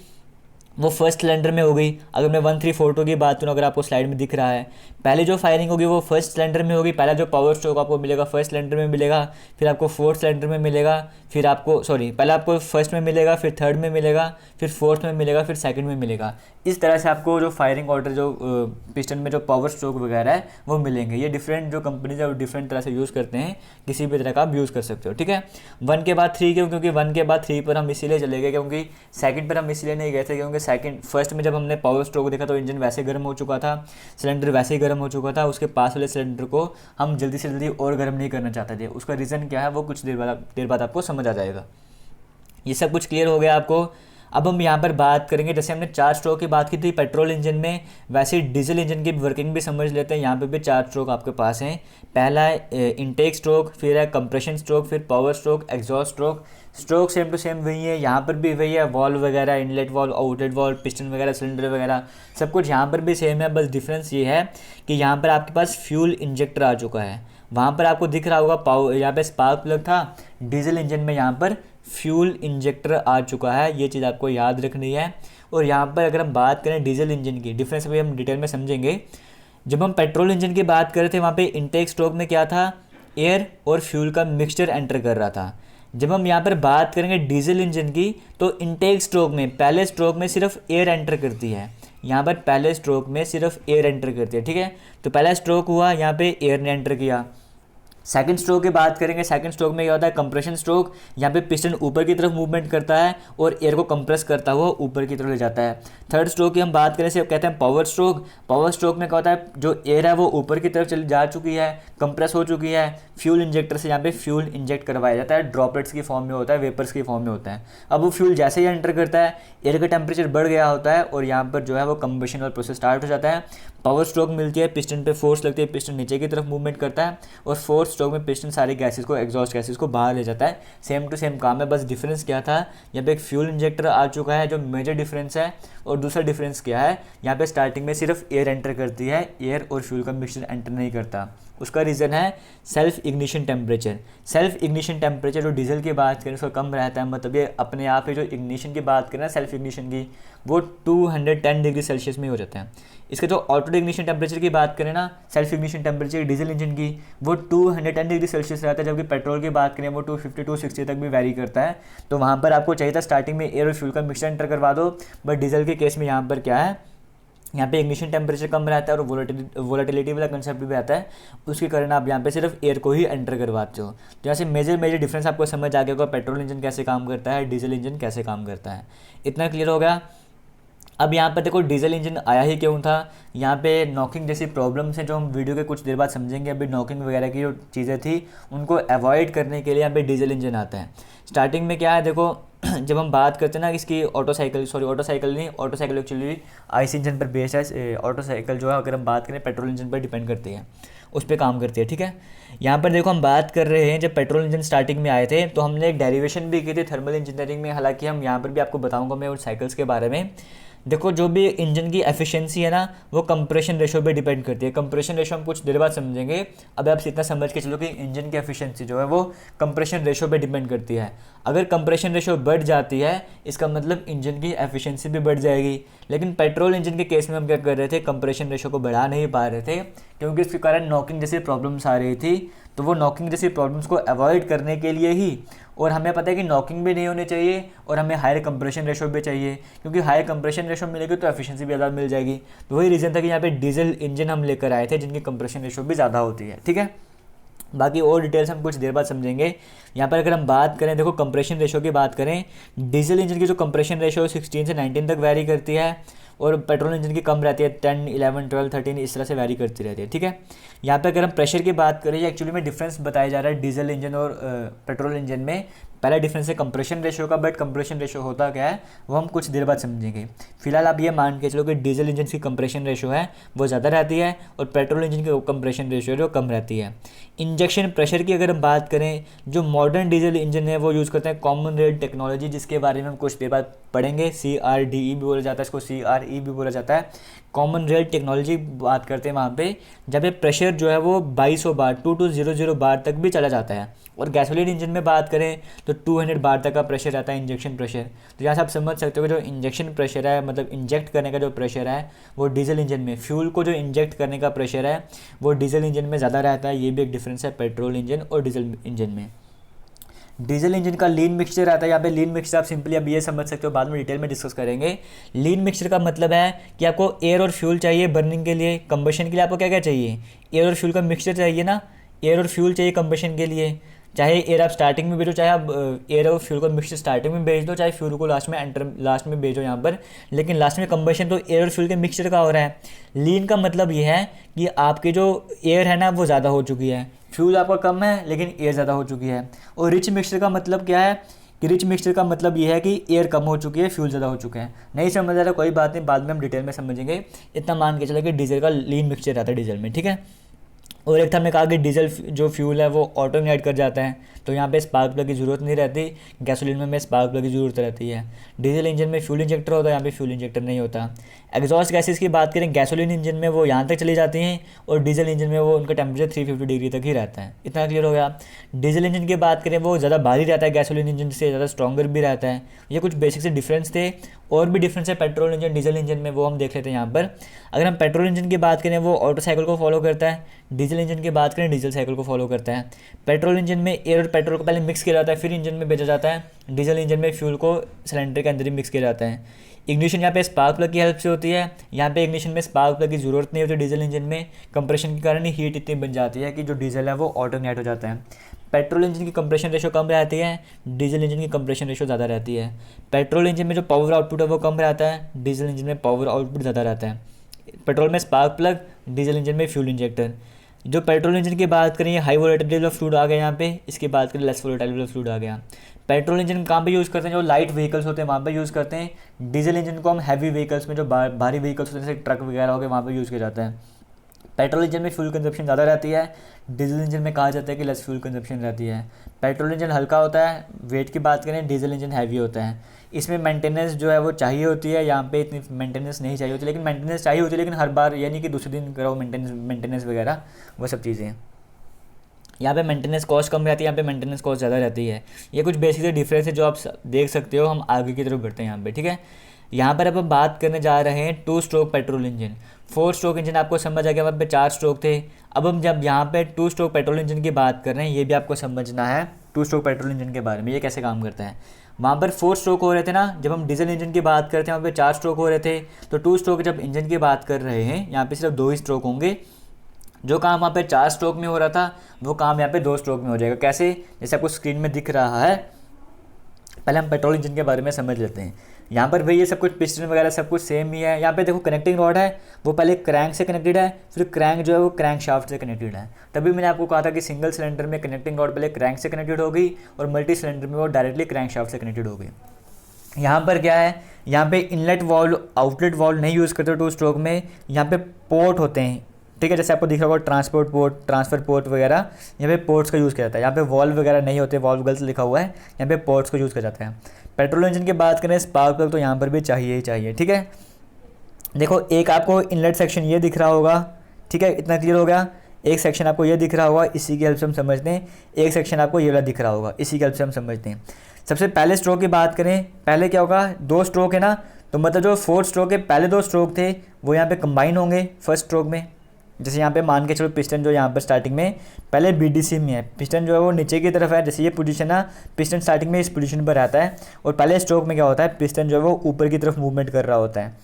वो फर्स्ट सिलेंडर में हो गई। अगर मैं 1 3 4 2 की बात करूँ, अगर आपको स्लाइड में दिख रहा है, पहले जो फायरिंग होगी वो फर्स्ट सिलेंडर में होगी। पहला जो पावर स्ट्रोक आपको मिलेगा फर्स्ट सिलेंडर में मिलेगा, फिर आपको फोर्थ सिलेंडर में मिलेगा, फिर आपको पहले आपको फर्स्ट में मिलेगा, फिर थर्ड में मिलेगा, फिर फोर्थ में मिलेगा, फिर सेकंड में मिलेगा। इस तरह से आपको जो फायरिंग ऑर्डर, जो पिस्टन में जो पावर स्ट्रोक वगैरह है वो मिलेंगे। ये डिफरेंट जो कंपनीज है वो डिफरेंट तरह से यूज़ करते हैं, किसी भी तरह का आप यूज़ कर सकते हो। ठीक है, 1 के बाद 3 क्यों, क्योंकि 1 के बाद 3 पर हम इसीलिए चले गए क्योंकि सेकंड पर हम इसीलिए नहीं गए थे क्योंकि फर्स्ट में जब हमने पावर स्ट्रोक देखा तो इंजन वैसे गर्म हो चुका था, सिलेंडर वैसे ही गर्म हो चुका था, उसके पास वाले सिलेंडर को हम जल्दी से जल्दी और गर्म नहीं करना चाहते थे। उसका रीज़न क्या है वो कुछ देर बाद आपको समझ आ जाएगा। ये सब कुछ क्लियर हो गया आपको। अब हम यहाँ पर बात करेंगे, जैसे हमने 4 स्ट्रोक की बात की थी पेट्रोल इंजन में, वैसे ही डीजल इंजन की वर्किंग भी समझ लेते हैं। यहाँ पे भी 4 स्ट्रोक आपके पास हैं। पहला है इनटेक स्ट्रोक, फिर है कंप्रेशन स्ट्रोक, फिर power stroke, exhaust stroke. Stroke same to same वही है, यहाँ पर भी वही है, वॉल्व वगैरह, inlet valve, outlet valve, piston वगैरह, सिलेंडर वगैरह सब कुछ यहाँ पर भी सेम है। बस डिफरेंस ये है कि यहाँ पर आपके पास फ्यूल इंजेक्टर आ चुका है। वहाँ पर आपको दिख रहा होगा यहाँ पे स्पार्क प्लग था, डीजल इंजन में यहाँ पर फ्यूल इंजेक्टर आ चुका है। ये चीज़ आपको याद रखनी है। और यहाँ पर अगर हम बात करें डीजल इंजन की, डिफरेंस अभी हम डिटेल में समझेंगे। जब हम पेट्रोल इंजन की बात कर रहे थे वहाँ पे इनटेक स्ट्रोक में क्या था, एयर और फ्यूल का मिक्सचर एंटर कर रहा था। जब हम यहाँ पर बात करेंगे डीजल इंजन की, तो इनटेक स्ट्रोक में पहले स्ट्रोक में सिर्फ एयर एंटर करती है। यहाँ पर पहले स्ट्रोक में सिर्फ एयर एंटर करती है, ठीक है। तो पहला स्ट्रोक हुआ, यहाँ पे एयर ने एंटर किया। सेकंड स्ट्रोक की बात करेंगे, सेकंड स्ट्रोक में क्या होता है, कंप्रेशन स्ट्रोक। यहाँ पे पिस्टन ऊपर की तरफ मूवमेंट करता है और एयर को कंप्रेस करता हुआ ऊपर की तरफ ले जाता है। थर्ड स्ट्रोक की हम बात करें, से कहते हैं पावर स्ट्रोक। पावर स्ट्रोक में क्या होता है, जो एयर है वो ऊपर की तरफ चली जा चुकी है, कंप्रेस हो चुकी है, फ्यूल इंजेक्टर से यहाँ पे फ्यूल इंजेक्ट करवाया जाता है, ड्रॉपलेट्स की फॉर्म में होता है, वेपर्स की फॉर्म में होता है। अब वो फ्यूल जैसे ही एंटर करता है, एयर का टेम्परेचर बढ़ गया होता है और यहाँ पर जो है वो कंबशन वाला प्रोसेस स्टार्ट हो जाता है। पावर स्ट्रोक मिलती है, पिस्टन पे फोर्स लगती है, पिस्टन नीचे की तरफ मूवमेंट करता है और फोर्थ स्ट्रोक में पिस्टन सारी गैसेस को, एग्जॉस्ट गैसेस को बाहर ले जाता है। सेम टू सेम काम है, बस डिफरेंस क्या था, यहाँ पे एक फ्यूल इंजेक्टर आ चुका है जो मेजर डिफरेंस है। और दूसरा डिफरेंस क्या है, यहाँ पे स्टार्टिंग में सिर्फ एयर एंटर करती है, एयर और फ्यूल का मिक्सचर एंटर नहीं करता। उसका रीज़न है self ignition temperature. Self ignition temperature जो डीजल की बात करें उसका कम रहता है, मतलब ये अपने आप ही जो इग्निशन की बात करें सेल्फ इग्निशन की, वो 210 डिग्री सेल्सियस में हो जाता है। इसका जो ऑटो इग्निशन टेम्परेचर की बात करें ना, self ignition temperature diesel engine की, वो 210 डिग्री सेल्सियस रहता है, जबकि पेट्रोल की बात करें वो 250 260 तक भी वेरी करता है। तो वहाँ पर आपको चाहिए था स्टार्टिंग में एयर और फ्यूल का मिक्सचर एंटर करवा दो, बट डीजल के केस में यहाँ पर क्या है, यहाँ पे इग्निशन टेम्परेचर कम रहता है और वोलेटिलिटी वाला कंसेप्ट भी आता है, उसके कारण आप यहाँ पे सिर्फ एयर को ही एंटर करवाते हो। तो यहाँ से मेजर डिफरेंस आपको समझ आ गया होगा, पेट्रोल इंजन कैसे काम करता है, डीजल इंजन कैसे काम करता है। इतना क्लियर हो गया। अब यहाँ पर देखो डीजल इंजन आया ही क्यों था, यहाँ पे नॉकिंग जैसी प्रॉब्लम्स हैं जो हम वीडियो के कुछ देर बाद समझेंगे। अभी नॉकिंग वगैरह की जो चीज़ें थी उनको अवॉइड करने के लिए यहाँ पे डीजल इंजन आता है। स्टार्टिंग में क्या है, देखो जब हम बात करते हैं ना इसकी auto cycle actually IC engine पर बेस्ड है। ऑटो साइकिल जो है अगर हम बात करें पेट्रोल इंजन पर डिपेंड करती है, उस पर काम करती है, ठीक है। यहाँ पर देखो हम बात कर रहे हैं जब पेट्रोल इंजन स्टार्टिंग में आए थे तो हमने एक डेरिवेशन भी की थी थर्मल इंजीनियरिंग में, हालांकि हम यहाँ पर भी आपको बताऊँगा मैं उस साइकिल्स के बारे में। देखो जो भी इंजन की एफिशिएंसी है ना वो कंप्रेशन रेशो पे डिपेंड करती है। कंप्रेशन रेशो हम कुछ देर बाद समझेंगे, अब आप इतना समझ के चलो कि इंजन की एफिशिएंसी जो है वो कंप्रेशन रेशो पे डिपेंड करती है। अगर कंप्रेशन रेशो बढ़ जाती है इसका मतलब इंजन की एफिशिएंसी भी बढ़ जाएगी। लेकिन पेट्रोल इंजन के केस में हम क्या कर रहे थे, कंप्रेशन रेशो को बढ़ा नहीं पा रहे थे क्योंकि इसके कारण नॉकिंग जैसी प्रॉब्लम्स आ रही थी। तो वो नॉकिंग जैसी प्रॉब्लम्स को अवॉइड करने के लिए ही, और हमें पता है कि नॉकिंग भी नहीं होनी चाहिए और हमें हायर कंप्रेशन रेशो भी चाहिए, क्योंकि हायर कंप्रेशन रेशो मिलेगी तो एफिशिएंसी भी ज़्यादा मिल जाएगी। तो वही रीज़न था कि यहाँ पे डीजल इंजन हम लेकर आए थे जिनकी कंप्रेशन रेशो भी ज़्यादा होती है, ठीक है। बाकी और डिटेल्स हम कुछ देर बाद समझेंगे। यहाँ पर अगर हम बात करें, देखो कंप्रेशन रेशो की बात करें, डीजल इंजन की जो कंप्रेशन रेशो 16 से 19 तक वैरी करती है और पेट्रोल इंजन की कम रहती है, 10, 11, 12, 13 इस तरह से वैरी करती रहती है, ठीक है। यहाँ पे अगर हम प्रेशर की बात करें, एक्चुअली में डिफरेंस बताया जा रहा है डीजल इंजन और पेट्रोल इंजन में। पहला डिफरेंस है कंप्रेशन रेशो का, बट कंप्रेशन रेशो होता क्या है वो हम कुछ देर बाद समझेंगे। फिलहाल आप ये मान के चलो कि डीजल इंजन की कंप्रेशन रेशो है वो ज़्यादा रहती है और पेट्रोल इंजन की कंप्रेशन रेशो है जो कम रहती है। इंजेक्शन प्रेशर की अगर हम बात करें, जो मॉडर्न डीजल इंजन है वो यूज़ करते हैं कॉमन रेल टेक्नोलॉजी, जिसके बारे में हम कुछ देर बाद पढ़ेंगे। CRDE भी बोला जाता है इसको, CRE भी बोला जाता है। कॉमन रेल टेक्नोलॉजी बात करते हैं वहाँ पे जब प्रेशर जो है वो 2200 बार 2200 बार तक भी चला जाता है। और गैसोलीन इंजन में बात करें तो 200 बार तक का प्रेशर रहता है इंजेक्शन प्रेशर। तो यहाँ से आप समझ सकते हो कि जो इंजेक्शन प्रेशर है, मतलब इंजेक्ट करने का जो प्रेशर है वो डीजल इंजन में, फ्यूल को जो इंजेक्ट करने का प्रेशर है वो डीजल इंजन में ज़्यादा रहता है। ये भी एक डिफरेंस है पेट्रोल इंजन और डीजल इंजन में। डीजल इंजन का लीन मिक्सचर आता है। यहाँ पे लीन मिक्सचर आप सिंपली अब ये समझ सकते हो, बाद में डिटेल में डिस्कस करेंगे। लीन मिक्सचर का मतलब है कि आपको एयर और फ्यूल चाहिए बर्निंग के लिए, कंबशन के लिए आपको क्या क्या चाहिए, एयर और फ्यूल का मिक्सचर चाहिए ना, एयर और फ्यूल चाहिए कंबशन के लिए। चाहे एयर आप स्टार्टिंग में भेजो, चाहे आप एयर और फ्यूल का मिक्सचर स्टार्टिंग में भेज दो, चाहे फ्यूल को लास्ट में भेजो यहाँ पर, लेकिन लास्ट में कंबशन तो एयर और फ्यूल के मिक्सचर का हो रहा है। लीन का मतलब ये है कि आपके जो एयर है ना वो ज़्यादा हो चुकी है, फ्यूल आपका कम है लेकिन एयर ज़्यादा हो चुकी है। और रिच मिक्सचर का मतलब क्या है कि रिच मिक्सचर का मतलब ये है कि एयर कम हो चुकी है, फ्यूल ज़्यादा हो चुके हैं। नहीं समझ आ रहा कोई बात नहीं, बाद में हम डिटेल में समझेंगे। इतना मान के चले कि डीजल का लीन मिक्सचर रहता है डीजल में, ठीक है। और एक था हमने कहा कि डीजल जो फ्यूल है वो ऑटो में ऐड कर जाता है, तो यहाँ पे स्पार्क प्लग की ज़रूरत नहीं रहती। गैसोलीन में स्पार्क प्लग की ज़रूरत रहती है। डीजल इंजन में फ्यूल इंजेक्टर होता है, यहाँ पे फ्यूल इंजेक्टर नहीं होता। एग्जॉस्ट गैसेस की बात करें गैसोलीन इंजन में वो यहाँ तक चली जाती हैं और डीजल इंजन में वो उनका टेम्परेचर 350 डिग्री तक ही रहता है। इतना क्लियर हो गया। डीजल इंजन की बात करें वो ज़्यादा भारी रहता है, गैसोलीन इंजन से ज़्यादा स्ट्रॉन्गर भी रहता है। ये कुछ बेसिक से डिफरेंस थे। और भी डिफरेंस है पेट्रोल इंजन डीजल इंजन में, वो हम देख लेते हैं यहाँ पर। अगर हम पेट्रोल इंजन की बात करें वो ऑटो साइकिल को फॉलो करता है। डीजल इंजन की बात करें डीजल साइकिल को फॉलो करता है। पेट्रोल इंजन में एयर और पेट्रोल को पहले मिक्स किया जाता है, फिर इंजन में भेजा जाता है। डीजल इंजन में फ्यूल को सिलेंडर के अंदर ही मिक्स किया जाता है। इग्निशन यहाँ पे स्पार्क प्लग की हेल्प से होती है। यहाँ पे इग्निशन में स्पार्क प्लग की ज़रूरत नहीं होती डीजल इंजन में। कंप्रेशन के कारण ही हीट इतनी बन जाती है कि जो डीजल है वो ऑटोमेट हो जाता है। पेट्रोल इंजन की कंप्रेशन रेशो कम रहती है, डीजल इंजन की कंप्रेशन रेशो ज़्यादा रहती है। पेट्रोल इंजन में जो पावर आउटपुट है वो कम रहता है, डीजल इंजन में पावर आउटपुट ज़्यादा रहता है। पेट्रोल में स्पार्क प्लग, डीजल इंजन में फ्यूल इंजेक्टर। जो पेट्रोल इंजन की बात करें हाई वोलेटिलिटी ऑफ फ्लूइड आ गया यहाँ पे, इसकी बात करें लेस वोलेटिलिटी ऑफ फ्लूइड आ गया। पेट्रोल इंजन कहाँ पे यूज़ करते हैं, जो लाइट व्हीकल्स होते हैं वहाँ पे यूज़ करते हैं। डीजल इंजन को हम हैवी व्हीकल्स में, जो भारी व्हीकल्स होते हैं जैसे ट्रक वगैरह हो गए, वहाँ पे यूज़ किया जाता है। पेट्रोल इंजन में फ्यूल कंजप्शन ज़्यादा रहती है, डीजल इंजन में कहा जाता है कि लेस फ्यूल कंजप्शन रहती है। पेट्रोल इंजन हल्का होता है, वेट की बात करें डीजल इंजन हैवी होता है। इसमें मेंटेनेंस जो है वो चाहिए होती है, यहाँ पे इतनी मेंटेनेंस नहीं चाहिए होती, लेकिन मेंटेनेंस चाहिए होती है, लेकिन हर बार यानी कि दूसरे दिन करो मेंटेनेंस वगैरह वो सब चीज़ें। यहाँ पे मेंटेनेंस कॉस्ट कम रहती है, यहाँ पे मेंटेनेंस कॉस्ट ज़्यादा रहती है। ये कुछ बेसिक डिफरेंस है जो आप देख सकते हो। हम आगे की तरफ बढ़ते हैं यहाँ पे, ठीक है। यहाँ पर अब हम बात करने जा रहे हैं 2 stroke petrol engine. 4 stroke engine आपको समझ आ गया, वहाँ पे 4 स्ट्रोक थे। अब हम जब यहाँ पे 2 स्ट्रोक पेट्रोल इंजन की बात कर रहे हैं, ये भी आपको समझना है 2 स्ट्रोक पेट्रोल इंजन के बारे में, ये कैसे काम करता है। वहाँ पर 4 स्ट्रोक हो रहे थे ना, जब हम डीजल इंजन की बात करते हैं वहाँ पे 4 स्ट्रोक हो रहे थे। तो 2 स्ट्रोक जब इंजन की बात कर रहे हैं, यहाँ पे सिर्फ 2 ही स्ट्रोक होंगे। जो काम वहाँ पे 4 स्ट्रोक में हो रहा था वो काम यहाँ पे 2 स्ट्रोक में हो जाएगा। कैसे, जैसे आपको स्क्रीन में दिख रहा है। पहले हम पेट्रोल इंजन के बारे में समझ लेते हैं। यहाँ पर भाई ये सब कुछ पिस्टन वगैरह सब कुछ सेम ही है। यहाँ पे देखो कनेक्टिंग रॉड है, वो पहले क्रैंक से कनेक्टेड है, फिर क्रैंक जो है वो क्रैंक शाफ्ट से कनेक्टेड है। तभी मैंने आपको कहा था कि सिंगल सिलेंडर में कनेक्टिंग रॉड पहले क्रैंक से कनेक्टेड होगी और मल्टी सिलेंडर में वो डायरेक्टली क्रैंक शाफ्ट से कनेक्टेड होगी। यहाँ पर क्या है, यहाँ पे इनलेट वॉल्व आउटलेट वॉल्व नहीं यूज़ करते 2 स्ट्रोक में। यहाँ पे पोर्ट होते हैं, ठीक है, जैसे आपको दिख रहा होगा ट्रांसपोर्ट पोर्ट, ट्रांसफर पोर्ट वगैरह, यहाँ पे पोर्ट्स का यूज़ किया जाता है। यहाँ पे वॉल्व वगैरह नहीं होते, वॉल्व गलत लिखा हुआ है, यहाँ पे पोर्ट्स का यूज़ किया जाता है। पेट्रोल इंजन की बात करें स्पार्क प्लग तो यहाँ पर भी चाहिए ही चाहिए, ठीक है। देखो एक आपको इनलेट सेक्शन ये दिख रहा होगा, ठीक है, इतना क्लियर हो गया। एक सेक्शन आपको ये दिख रहा होगा, इसी की हेल्प से हम समझते हैं। एक सेक्शन आपको ये वाला दिख रहा होगा, इसी की हेल्प से हम समझते हैं। सबसे पहले स्ट्रोक की बात करें, पहले क्या होगा, 2 स्ट्रोक है ना, तो मतलब जो 4 स्ट्रोक है पहले 2 स्ट्रोक थे वो यहाँ पे कंबाइन होंगे फर्स्ट स्ट्रोक में। जैसे यहाँ पे मान के चलो पिस्टन जो यहाँ पर स्टार्टिंग में पहले BDC में है, पिस्टन जो है वो नीचे की तरफ है, जैसे ये पोजीशन है, पिस्टन स्टार्टिंग में इस पोजीशन पर रहता है। और पहले स्ट्रोक में क्या होता है, पिस्टन जो है वो ऊपर की तरफ मूवमेंट कर रहा होता है।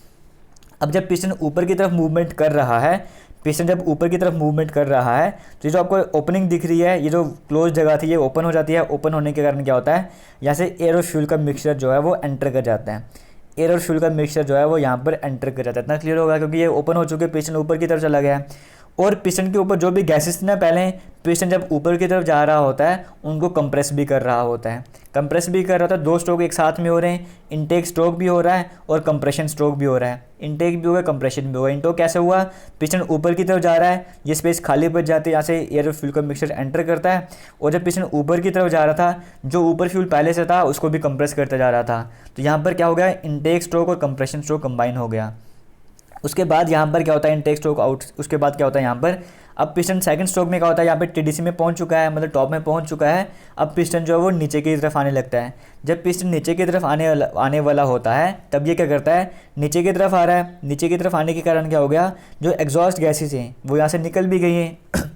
अब जब पिस्टन ऊपर की तरफ मूवमेंट कर रहा है, पिस्टन जब ऊपर की तरफ मूवमेंट कर रहा है तो ये जो आपको ओपनिंग दिख रही है, ये जो क्लोज जगह थी ये ओपन हो जाती है। ओपन होने के कारण क्या होता है, यहाँ से एयर और फ्यूल का मिक्सचर जो है वो एंटर कर जाता है। एयर और फ्यूल का मिक्सचर जो है वो यहाँ पर एंटर कर जाता है। इतना क्लियर होगा, क्योंकि ये ओपन हो चुके, पिस्टन ऊपर की तरफ चला गया है। और पिस्टन के ऊपर जो भी गैसेस थी ना, पहले पिस्टन जब ऊपर की तरफ जा रहा होता है उनको कंप्रेस भी कर रहा होता है। कंप्रेस भी कर रहा होता है, 2 स्ट्रोक एक साथ में हो रहे हैं, इनटेक स्ट्रोक भी हो रहा है और कंप्रेशन स्ट्रोक भी हो रहा है। इनटेक भी हुआ, कंप्रेशन भी हुआ। इनटेक कैसे हुआ, पिस्टन ऊपर की तरफ जा रहा है, ये स्पेस खाली बच जाती है, यहाँ से एयर और फ्यूल का मिक्सचर एंटर करता है। और जब पिस्टन ऊपर की तरफ जा रहा था, जो ऊपर फ्यूल पहले से था उसको भी कंप्रेस करता जा रहा था। तो यहाँ पर क्या हो गया, इनटेक स्ट्रोक और कंप्रेशन स्ट्रोक कंबाइन हो गया। उसके बाद यहाँ पर क्या होता है, इनटेक स्ट्रोक आउट। उसके बाद क्या होता है यहाँ पर, अब पिस्टन सेकंड स्ट्रोक में क्या होता है, यहाँ पे TDC में पहुँच चुका है, मतलब टॉप में पहुँच चुका है। अब पिस्टन जो है वो नीचे की तरफ आने लगता है। जब पिस्टन नीचे की तरफ आने वाला होता है, तब ये क्या करता है, नीचे की तरफ आ रहा है। नीचे की तरफ आने के कारण क्या हो गया, जो एग्जॉस्ट गैसेस हैं वो यहाँ से निकल भी गई हैं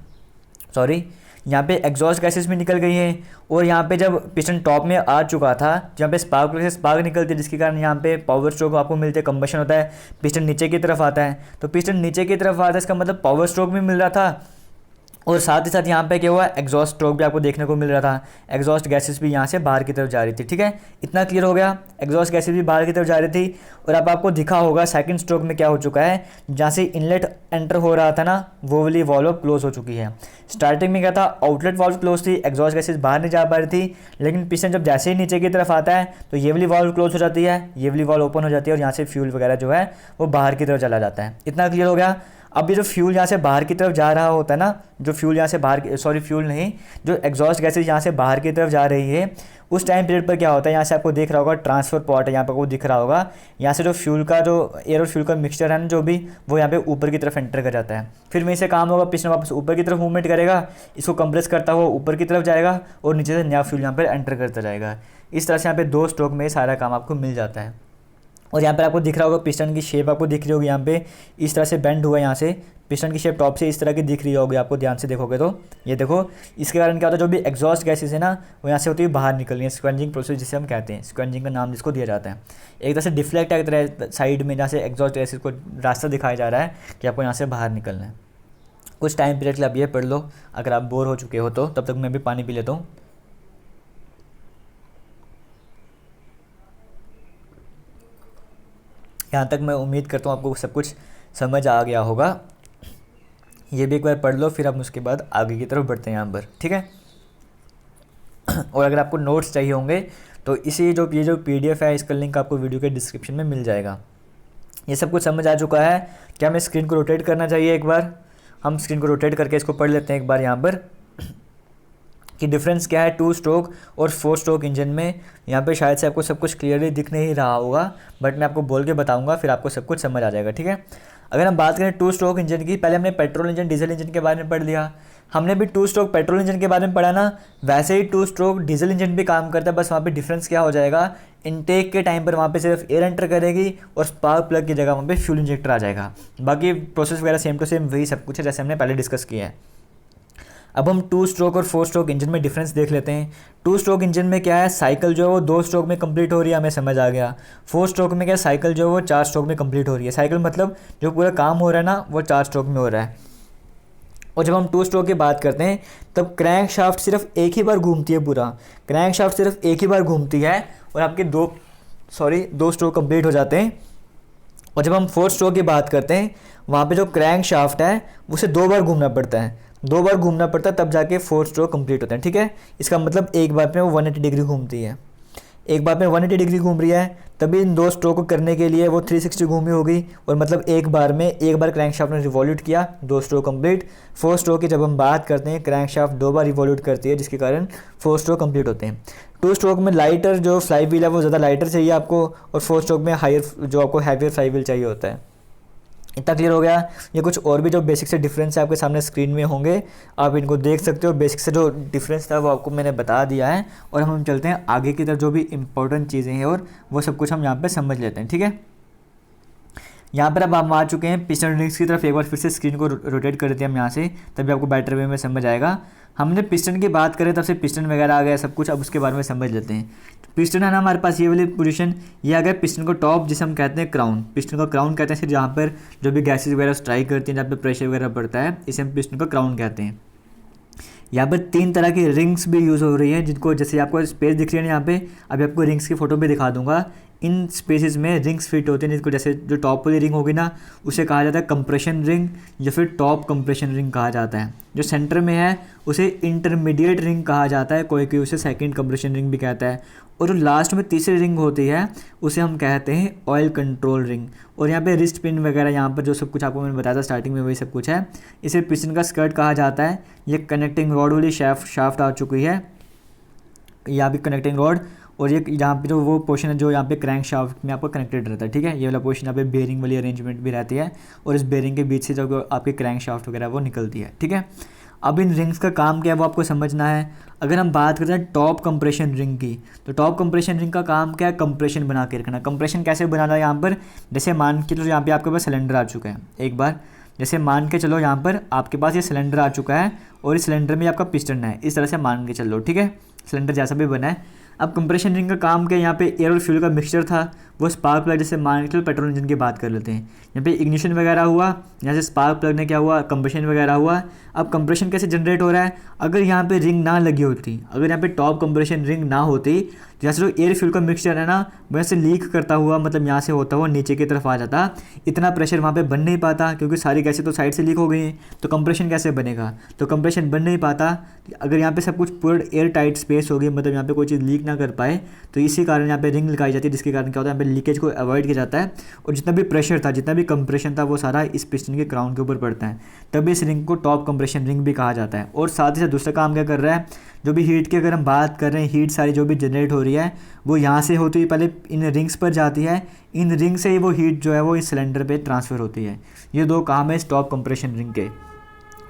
सॉरी, यहाँ पे एग्जॉस्ट गैसेस भी निकल गई हैं। और यहाँ पे जब पिस्टन टॉप में आ चुका था, जहाँ पे स्पार्क से स्पार्क निकलती है, जिसके कारण यहाँ पे पावर स्ट्रोक आपको मिलते हैं, कंबशन होता है, पिस्टन नीचे की तरफ आता है। तो पिस्टन नीचे की तरफ आता है, इसका मतलब पावर स्ट्रोक भी मिल रहा था और साथ ही साथ यहाँ पे क्या हुआ, एग्जॉस्ट स्ट्रोक भी आपको देखने को मिल रहा था। एग्जॉस्ट गैसेस भी यहाँ से बाहर की तरफ जा रही थी, ठीक है, इतना क्लियर हो गया। एग्जॉस्ट गैसेस भी बाहर की तरफ जा रही थी। और अब आपको दिखा होगा सेकंड स्ट्रोक में क्या हो चुका है, जहाँ से इनलेट एंटर हो रहा था ना, वो वाली वॉल्व क्लोज हो चुकी है। स्टार्टिंग में क्या था, आउटलेट वॉल्व क्लोज थी, एग्जॉस्ट गैसेस बाहर नहीं जा पा रही थी। लेकिन पिस्टन जब जैसे ही नीचे की तरफ आता है तो ये वाली वॉल्व क्लोज हो जाती है, ये वाली वॉल्व ओपन हो जाती है और यहाँ से फ्यूल वगैरह जो है वो बाहर की तरफ चला जाता है। इतना क्लियर हो गया। अब ये जो फ्यूल यहाँ से बाहर की तरफ जा रहा होता है ना, जो फ्यूल यहाँ से बाहर, सॉरी फ्यूल नहीं, जो एग्जॉस्ट गैसेज यहाँ से बाहर की तरफ जा रही है, उस टाइम पीरियड पर क्या होता है, यहाँ से आपको दिख रहा होगा ट्रांसफर पॉट है, यहाँ पर आपको दिख रहा होगा, यहाँ से जो फ्यूल का जो एयर और फ्यूल का मिक्सचर है ना जो भी, वो यहाँ पे ऊपर की तरफ एंटर कर जाता है। फिर वहीं से काम होगा, पिस्टन वापस ऊपर की तरफ मूवमेंट करेगा, इसको कंप्रेस करता हुआ ऊपर की तरफ जाएगा और नीचे से नया फ्यूल यहाँ पर एंटर करता जाएगा। इस तरह से यहाँ पे 2 स्ट्रोक में सारा काम आपको मिल जाता है। और यहाँ पर आपको दिख रहा होगा पिस्टन की शेप आपको दिख रही होगी, यहाँ पे इस तरह से बेंड हुआ है, यहाँ से पिस्टन की शेप टॉप से इस तरह की दिख रही होगी आपको, ध्यान से देखोगे तो ये देखो। इसके कारण क्या होता है, जो भी एग्जॉस्ट गैसेस है ना वो यहाँ से होती है बाहर निकल रही है, स्क्वेंजिंग प्रोसेस जिसे हम कहते हैं, स्क्वेंजिंग का नाम जिसको दिया जाता है। एक तरह से डिफ्लेक्ट है, एक तरह साइड में जहाँ से एग्जॉस्ट गैसेस को रास्ता दिखाया जा रहा है कि आपको यहाँ से बाहर निकलना है। कुछ टाइम पीरियड के लिए आप ये पढ़ लो, अगर आप बोर हो चुके हो तो। तब तक मैं भी पानी पी लेता हूँ। यहाँ तक मैं उम्मीद करता हूँ आपको सब कुछ समझ आ गया होगा। ये भी एक बार पढ़ लो, फिर हम उसके बाद आगे की तरफ बढ़ते हैं यहाँ पर, ठीक है। और अगर आपको नोट्स चाहिए होंगे तो ये जो PDF है, इसका लिंक आपको वीडियो के डिस्क्रिप्शन में मिल जाएगा। ये सब कुछ समझ आ चुका है। क्या हमें स्क्रीन को रोटेट करना चाहिए? एक बार हम स्क्रीन को रोटेट करके इसको पढ़ लेते हैं एक बार यहाँ पर कि डिफरेंस क्या है 2 स्ट्रोक और 4 स्ट्रोक इंजन में। यहाँ पे शायद से आपको सब कुछ क्लियरली दिख नहीं रहा होगा, बट मैं आपको बोल के बताऊंगा, फिर आपको सब कुछ समझ आ जाएगा, ठीक है। अगर हम बात करें 2 स्ट्रोक इंजन की, पहले हमने पेट्रोल इंजन डीजल इंजन के बारे में पढ़ लिया। हमने भी 2 स्ट्रोक पेट्रोल इंजन के बारे में पढ़ा ना, वैसे ही 2 स्ट्रोक डीजल इंजन भी काम करता है। बस वहाँ पे डिफरेंस क्या हो जाएगा, इनटेक के टाइम पर वहाँ पे सिर्फ एयर एंटर करेगी और स्पार्क प्लग की जगह वहाँ पे फ्यूल इंजेक्टर आ जाएगा। बाकी प्रोसेस वगैरह सेम टू सेम वही सब कुछ है जैसे हमने पहले डिस्कस किया है। अब हम 2 स्ट्रोक और 4 स्ट्रोक इंजन में डिफरेंस देख लेते हैं। 2 स्ट्रोक इंजन में क्या है, साइकिल जो है वो 2 स्ट्रोक में कंप्लीट हो रही है, हमें समझ आ गया। 4 स्ट्रोक में क्या है, साइकिल जो है वो 4 स्ट्रोक में कंप्लीट हो रही है। साइकिल मतलब जो पूरा काम हो रहा है ना वो 4 स्ट्रोक में हो रहा है। और जब हम 2 स्ट्रोक की बात करते हैं तब क्रैंक शाफ्ट सिर्फ एक ही बार घूमती है, पूरा क्रैंक शाफ्ट सिर्फ एक ही बार घूमती है और आपके 2 स्ट्रोक कंप्लीट हो जाते हैं। और जब हम 4 स्ट्रोक की बात करते हैं वहाँ पे जो क्रैंक शाफ्ट है उसे 2 बार घूमना पड़ता है, 2 बार घूमना पड़ता है, तब जाके 4 स्ट्रोक कंप्लीट होते हैं, ठीक है। इसका मतलब एक बार में वो 180 डिग्री घूमती है, एक बार में 180 डिग्री घूम रही है, तभी इन 2 स्ट्रोक को करने के लिए वो 360 घूमी होगी। और मतलब एक बार क्रैंक शाफ्ट ने रिवॉल्यूट किया, 2 स्ट्रोक कंप्लीट। 4 स्ट्रोक की जब हम बात करते हैं क्रैंक शाफ्ट 2 बार रिवॉल्यूट करती है, जिसके कारण 4 स्ट्रोक कंप्लीट होते हैं। 2 स्ट्रोक में लाइटर जो फ्लाई व्हील है वो ज़्यादा लाइटर चाहिए आपको, और 4 स्ट्रोक में हायर जो आपको हैवियर फ्लाई व्हील चाहिए होता है। इतना क्लियर हो गया। ये कुछ और भी जो बेसिक से डिफरेंस है आपके सामने स्क्रीन में होंगे, आप इनको देख सकते हो। बेसिक से जो डिफरेंस था वो आपको मैंने बता दिया है। और हम चलते हैं आगे की तरफ, जो भी इंपॉर्टेंट चीज़ें हैं और वो सब कुछ हम यहाँ पे समझ लेते हैं, ठीक है। यहाँ पर अब हम आ चुके हैं पिस्टन रिंग्स की तरफ। एक बार फिर से स्क्रीन को रोटेट कर देते हैं हम यहाँ से, तभी आपको बेटर वे में समझ आएगा। हमने पिस्टन की बात करें तब से पिस्टन वगैरह आ गया सब कुछ, अब उसके बारे में समझ लेते हैं। पिस्टन है ना हमारे पास, ये वाली पोजीशन, ये आ गया पिस्टन को टॉप, जिसे हम कहते हैं क्राउन। पिस्टन को क्राउन कहते हैं सिर्फ जहाँ पर जो भी गैसेज वगैरह स्ट्राइक करती हैं, जहाँ पर प्रेशर वगैरह पड़ता है, इसे हम पिस्टन को क्राउन कहते हैं। यहाँ पर 3 तरह की रिंग्स भी यूज़ हो रही हैं, जिनको जैसे आपको स्पेस दिख रही है ना यहाँ पे, अभी आपको रिंग्स की फ़ोटो भी दिखा दूंगा। इन स्पेसेस में रिंग्स फिट होते हैं, जिसको जैसे जो टॉप वाली रिंग होगी ना उसे कहा जाता है कंप्रेशन रिंग या फिर टॉप कंप्रेशन रिंग कहा जाता है। जो सेंटर में है उसे इंटरमीडिएट रिंग कहा जाता है, कोई उसे सेकंड कंप्रेशन रिंग भी कहता है। और जो लास्ट में तीसरी रिंग होती है उसे हम कहते हैं ऑयल कंट्रोल रिंग। और यहाँ पे रिस्ट पिन वगैरह, यहाँ पर जो सब कुछ आपको मैंने बताया था स्टार्टिंग में वही सब कुछ है। इसे पिस्टन का स्कर्ट कहा जाता है। ये कनेक्टिंग रॉड वाली शाफ्ट आ चुकी है, यहाँ भी कनेक्टिंग रॉड। और ये यहाँ पे जो वो पोर्शन है जो यहाँ पे क्रैंक शाफ्ट में आपको कनेक्टेड रहता है, ठीक है। ये वाला पोर्शन यहाँ पे बेरिंग वाली अरेंजमेंट भी रहती है, और इस बेरिंग के बीच से जो आपके क्रैंक शाफ्ट वगैरह वो निकलती है, ठीक है। अब इन रिंग्स का काम क्या है वो आपको समझना है। अगर हम बात करते हैं टॉप कंप्रेशन रिंग की, तो टॉप कंप्रेशन रिंग का काम क्या है, कंप्रेशन बना के रखना। कंप्रेशन कैसे बनाना है यहाँ पर, जैसे मान के चलो यहाँ पे आपके पास सिलेंडर आ चुका है। एक बार जैसे मान के चलो यहाँ पर आपके पास ये सिलेंडर आ चुका है और इस सिलेंडर में आपका पिस्टन है, इस तरह से मान के चलो, ठीक है। सिलेंडर जैसा भी बना है। अब कंप्रेशन रिंग का काम क्या है, यहाँ पे एयर और फ्यूल का मिक्सचर था, वो स्पार्क प्लग, जैसे मान के चलो पेट्रोल इंजन की बात कर लेते हैं। यहाँ पे इग्निशन वगैरह हुआ, यहाँ से स्पार्क प्लग ने क्या हुआ, कंप्रेशन वगैरह हुआ। अब कंप्रेशन कैसे जनरेट हो रहा है, अगर यहाँ पे रिंग ना लगी होती, अगर यहाँ पे टॉप कंप्रेशन रिंग ना होती, जैसे जो एयर फ्यूल का मिक्सचर है ना वैसे लीक करता हुआ, मतलब यहाँ से होता हुआ नीचे की तरफ आ जाता, इतना प्रेशर वहाँ पे बन नहीं पाता, क्योंकि सारी गैसें तो साइड से लीक हो गई हैं, तो कंप्रेशन कैसे बनेगा, तो कंप्रेशन बन नहीं पाता। अगर यहाँ पे सब कुछ पूरा एयर टाइट स्पेस होगी, मतलब यहाँ पे कोई चीज़ लीक लीक ना कर पाए, तो इसी कारण यहाँ पे रिंग लगाई जाती है, जिसके कारण क्या होता है यहाँ पे लीकेज को अवॉइड किया जाता है और जितना भी प्रेशर था, जितना भी कंप्रेशन था, वो सारा इस पिस्टन के क्राउन के ऊपर पड़ता है। तभी इस रिंग को टॉप कंप्रेशन रिंग भी कहा जाता है। और साथ ही साथ दूसरा काम क्या कर रहा है, जो भी हीट की अगर हम बात कर रहे हैं, हीट सारी जो भी जनरेट हो रही है वो यहाँ से होती है, पहले इन रिंग्स पर जाती है, इन रिंग से ही वो हीट जो है वो इस सिलेंडर पे ट्रांसफ़र होती है। ये दो काम है इस टॉप कंप्रेशन रिंग के।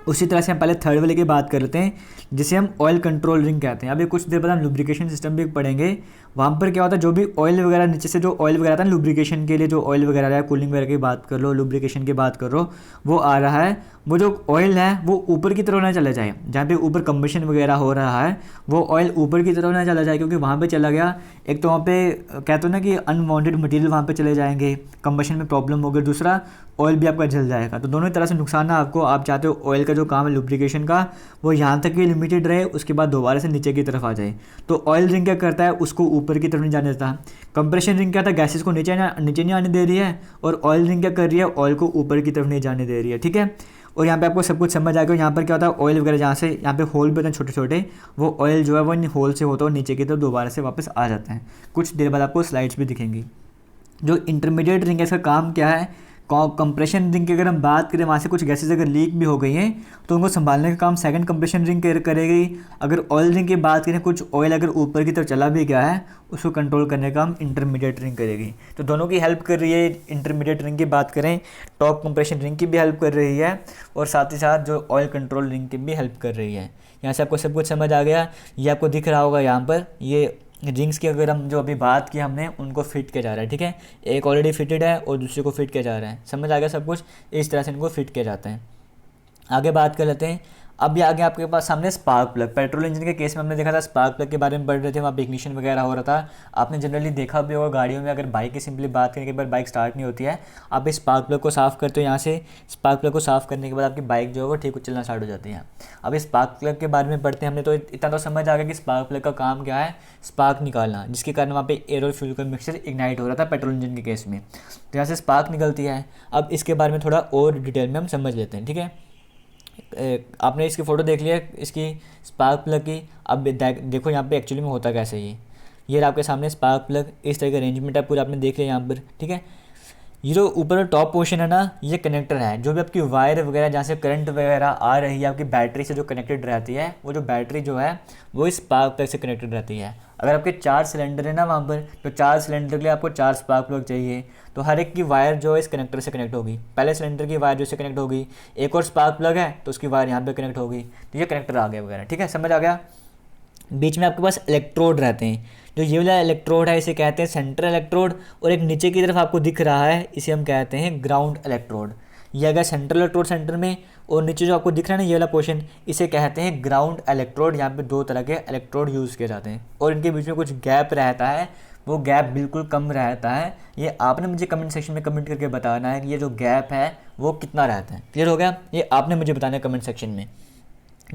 उसी तरह से हम पहले थर्ड वाले की बात कर लेते हैं, जिसे हम ऑयल कंट्रोल रिंग कहते हैं। अभी कुछ देर बाद हम लुब्रिकेशन सिस्टम भी पढ़ेंगे। वहाँ पर क्या होता है, जो भी ऑयल वगैरह नीचे से जो ऑयल वगैरह आता है लुब्रिकेशन के लिए, जो ऑयल वगैरह आ रहा है, कूलिंग वगैरह की बात कर लो, लुब्रिकेशन की बात करो, वो आ रहा है, वो जो ऑयल है वो ऊपर की तरफ ना चला जाए। जहाँ पे ऊपर कंबशन वगैरह हो रहा है वो ऑयल ऊपर की तरफ ना चला जाए, क्योंकि वहाँ पे चला गया, एक तो वहाँ पे कहते हो ना कि अनवांटेड मटेरियल वहाँ पे चले जाएंगे, कंबशन में प्रॉब्लम होगी, दूसरा ऑयल भी आपका जल जाएगा। तो दोनों तरह से नुकसान है आपको। आप चाहते हो ऑयल का जो काम है लुब्रिकेशन का वो यहाँ तक ही लिमिटेड रहे, उसके बाद दोबारा से नीचे की तरफ आ जाए। तो ऑयल रिंग क्या करता है, उसको ऊपर की तरफ नहीं जाने देता। कंप्रेशन रिंग क्या था, गैसेस को नीचे नहीं आने दे रही है, और ऑयल रिंग क्या कर रही है, ऑयल को ऊपर की तरफ नहीं जाने दे रही है। ठीक है, और यहाँ पे आपको सब कुछ समझ आ गया। यहाँ पर क्या होता है, ऑयल वगैरह जहाँ से यहाँ पे होल भी होते हैं छोटे छोटे, वो ऑयल जो है वो इन होल से होता है और नीचे की तरफ दोबारा से वापस आ जाता है। कुछ देर बाद आपको स्लाइड्स भी दिखेंगी। जो इंटरमीडिएट रिंग है इसका काम क्या है, कंप्रेशन रिंग की अगर हम बात करें, वहाँ से कुछ गैसेज अगर लीक भी हो गई हैं तो उनको संभालने का काम सेकंड कंप्रेशन रिंग करेगी। अगर ऑयल रिंग की बात करें, कुछ ऑयल अगर ऊपर की तरफ चला भी गया है उसको कंट्रोल करने का काम इंटरमीडिएट रिंग करेगी। तो दोनों की हेल्प कर रही है। इंटरमीडिएट रिंग की बात करें, टॉप कंप्रेशन रिंग की भी हेल्प कर रही है, और साथ ही साथ जो ऑयल कंट्रोल रिंग की भी हेल्प कर रही है। यहाँ से आपको सब कुछ समझ आ गया। ये आपको दिख रहा होगा यहाँ पर, ये रिंग्स की अगर हम जो अभी बात की हमने, उनको फिट किया जा रहा है। ठीक है, एक ऑलरेडी फिटेड है और दूसरे को फिट किया जा रहा है। समझ आ गया सब कुछ, इस तरह से इनको फिट किया जाता है। आगे बात कर लेते हैं। अब ये आगे आपके पास सामने स्पार्क प्लग। पेट्रोल इंजन के केस में हमने देखा था स्पार्क प्लग के बारे में पढ़ रहे थे, वहाँ पे इग्निशन वगैरह हो रहा था। आपने जनरली देखा भी होगा गाड़ियों में, अगर बाइक की सिंपली बात करें, एक बार बाइक स्टार्ट नहीं होती है, आप इस स्पार्क प्लग को साफ़ करते हो। यहाँ से स्पार्क प्लग को साफ़ करने के बाद आपकी बाइक जो है वो ठीक चलना स्टार्ट हो जाती है। अब इस स्पार्क प्लग के बारे में पढ़ते हैं हमने, तो इतना तो समझ आ गया कि स्पार्क प्लग का काम क्या है, स्पार्क निकालना, जिसके कारण वहाँ पे एयर और फ्यूल का मिक्सचर इग्नाइट हो रहा था पेट्रोल इंजन के केस में। तो यहाँ से स्पार्क निकलती है। अब इसके बारे में थोड़ा और डिटेल में हम समझ लेते हैं। ठीक है, आपने इसकी फ़ोटो देख लिया इसकी स्पार्क प्लग की। अब देखो यहाँ पे एक्चुअली में होता कैसे ये आपके सामने स्पार्क प्लग, इस तरह का अरेंजमेंट है पूरा, आपने देख लिया यहाँ पर। ठीक है, ये जो ऊपर टॉप पोर्शन है ना, ये कनेक्टर है। जो भी आपकी वायर वगैरह जहाँ से करंट वगैरह आ रही है आपकी बैटरी से जो कनेक्टेड रहती है, वो जो बैटरी जो है वो इस स्पार्क प्लग से कनेक्टेड रहती है। अगर आपके 4 सिलेंडर है ना वहाँ पर, तो 4 सिलेंडर के लिए आपको 4 स्पार्क प्लग चाहिए। तो हर एक की वायर जो है इस कनेक्टर से कनेक्ट होगी। पहले सिलेंडर की वायर जो से कनेक्ट होगी, एक और स्पार्क प्लग है तो उसकी वायर यहाँ पर कनेक्ट होगी, तो ये कनेक्टर आ गया वगैरह। ठीक है, समझ आ गया। बीच में आपके पास इलेक्ट्रोड रहते हैं। जो ये वाला इलेक्ट्रोड है इसे कहते हैं सेंट्रल इलेक्ट्रोड, और एक नीचे की तरफ आपको दिख रहा है इसे हम कहते हैं ग्राउंड इलेक्ट्रोड। ये अगर सेंट्रल इलेक्ट्रोड सेंटर में, और नीचे जो आपको दिख रहा है ना ये वाला पोर्शन, इसे कहते हैं ग्राउंड इलेक्ट्रोड। यहाँ पे 2 तरह के इलेक्ट्रोड यूज़ किए जाते हैं और इनके बीच में कुछ गैप रहता है, वो गैप बिल्कुल कम रहता है। ये आपने मुझे कमेंट सेक्शन में कमेंट करके बताना है कि ये जो गैप है वो कितना रहता है। क्लियर हो गया, ये आपने मुझे बताना है कमेंट सेक्शन में।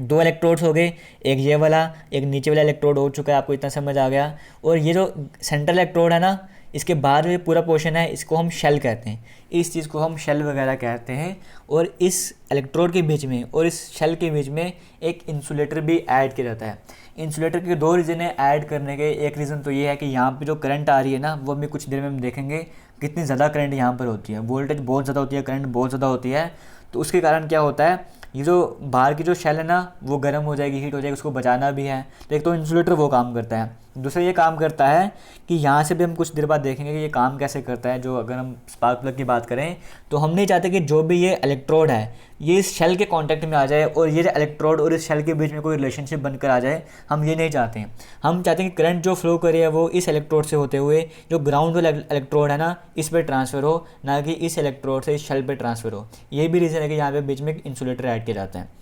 2 इलेक्ट्रोड्स हो गए, एक ये वाला, एक नीचे वाला इलेक्ट्रोड हो चुका है, आपको इतना समझ आ गया। और ये जो सेंट्रल इलेक्ट्रोड है ना, इसके बाद ये पूरा पोर्शन है, इसको हम शेल कहते हैं। इस चीज़ को हम शेल वगैरह कहते हैं। और इस इलेक्ट्रोड के बीच में और इस शेल के बीच में एक इंसुलेटर भी ऐड किया जाता है। इंसुलेटर के 2 रीज़न है ऐड करने के। एक रीज़न तो ये है कि यहाँ पे जो करंट आ रही है ना, वो भी कुछ देर में हम देखेंगे कितनी ज़्यादा करंट यहाँ पर होती है, वोल्टेज बहुत ज़्यादा होती है, करंट बहुत ज़्यादा होती है। तो उसके कारण क्या होता है, ये जो बाहर की जो शेल है ना वो गर्म हो जाएगी, हीट हो जाएगी, उसको बचाना भी है। तो एक तो इंसुलेटर वो काम करता है। दूसरा ये काम करता है कि यहाँ से भी हम कुछ देर बाद देखेंगे कि ये काम कैसे करता है। जो अगर हम स्पार्क प्लग की बात करें, तो हम नहीं चाहते कि जो भी ये इलेक्ट्रोड है ये इस शेल के कांटेक्ट में आ जाए और ये जो इलेक्ट्रोड और इस शेल के बीच में कोई रिलेशनशिप बनकर आ जाए, हम ये नहीं चाहते हैं। हम चाहते हैं कि करंट जो फ्लो करे है वो इस इलेक्ट्रोड से होते हुए जो ग्राउंड वाला इलेक्ट्रोड है ना, इस पर ट्रांसफ़र हो, ना कि इस इलेक्ट्रोड से इस शेल पर ट्रांसफ़र हो। ये भी रीज़न है कि यहाँ पे बीच में एक इंसुलेटर ऐड किया जाता है।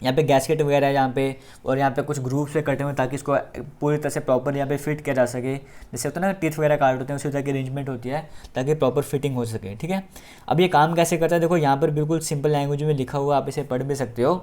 यहाँ पे गैसकेट वगैरह है यहाँ पे, और यहाँ पे कुछ ग्रुप से कटे हुए ताकि इसको पूरी तरह से प्रॉपर यहाँ पे फिट किया जा सके। जैसे होता है ना टीथ वगैरह काट होते हैं, उसी तरह की अरेंजमेंट होती है ताकि प्रॉपर फिटिंग हो सके। ठीक है, अब ये काम कैसे करता है देखो, यहाँ पर बिल्कुल सिंपल लैंग्वेज में लिखा हुआ, आप इसे पढ़ भी सकते हो।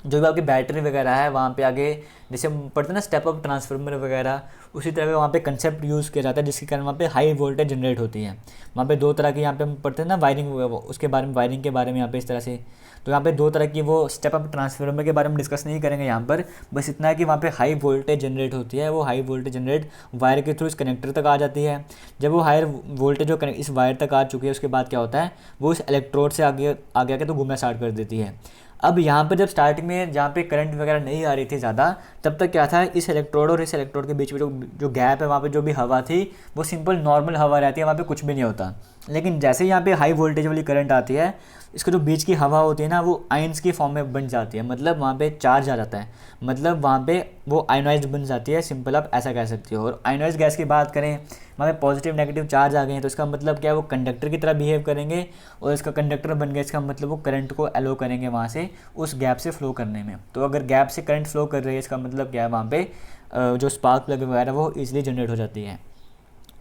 जो भी आपकी बैटरी वगैरह है वहाँ पे आगे जैसे हम पढ़ते हैं ना स्टेप अप ट्रांसफार्मर वगैरह, उसी तरह का वहाँ पे कंसेप्ट यूज़ किया जाता है, जिसके कारण वहाँ पे हाई वोल्टेज जनरेट होती है। वहाँ पे दो तरह की यहाँ पे हम पढ़ते हैं ना वायरिंग, उसके बारे में, वायरिंग के बारे में यहाँ पे इस तरह से। तो यहाँ पे दो तरह की वो स्टेप अप ट्रांसफार्मर के बारे में डिस्कस नहीं करेंगे यहाँ पर, बस इतना है कि वहाँ पे हाई वोल्टेज जनरेट होती है। वो हाई वोल्टेज जनरेट वायर के थ्रू इस कनेक्टर तक आ जाती है। जब वो हायर वोल्टेज जो इस वायर तक आ चुकी है, उसके बाद क्या होता है, वो इस इलेक्ट्रोड से आगे आगे आके तो घूमना स्टार्ट कर देती है। अब यहाँ पर जब स्टार्टिंग में जहाँ पे करंट वगैरह नहीं आ रही थी ज़्यादा, तब तक क्या था, इस इलेक्ट्रोड और इस इलेक्ट्रोड के बीच में जो गैप है, वहाँ पे जो भी हवा थी वो सिंपल नॉर्मल हवा रहती है, वहाँ पे कुछ भी नहीं होता। लेकिन जैसे ही यहाँ पे हाई वोल्टेज वाली करंट आती है, इसका जो बीच की हवा होती है ना, वो आयंस की फॉर्म में बन जाती है, मतलब वहाँ पे चार्ज आ जाता है, मतलब वहाँ पे वो आयनाइज्ड बन जाती है, सिंपल आप ऐसा कह सकते हो। और आयनाइज्ड गैस की बात करें, वहाँ पे पॉजिटिव नेगेटिव चार्ज आ गए हैं, तो इसका मतलब क्या है, वो कंडक्टर की तरह बिहेव करेंगे, और इसका कंडक्टर बन गया, इसका मतलब वो करंट को अलो करेंगे वहाँ से उस गैप से फ्लो करने में। तो अगर गैप से करंट फ्लो कर रही है, इसका मतलब क्या है, वहाँ पे जो स्पार्क प्लग वगैरह वो ईजिली जनरेट हो जाती है।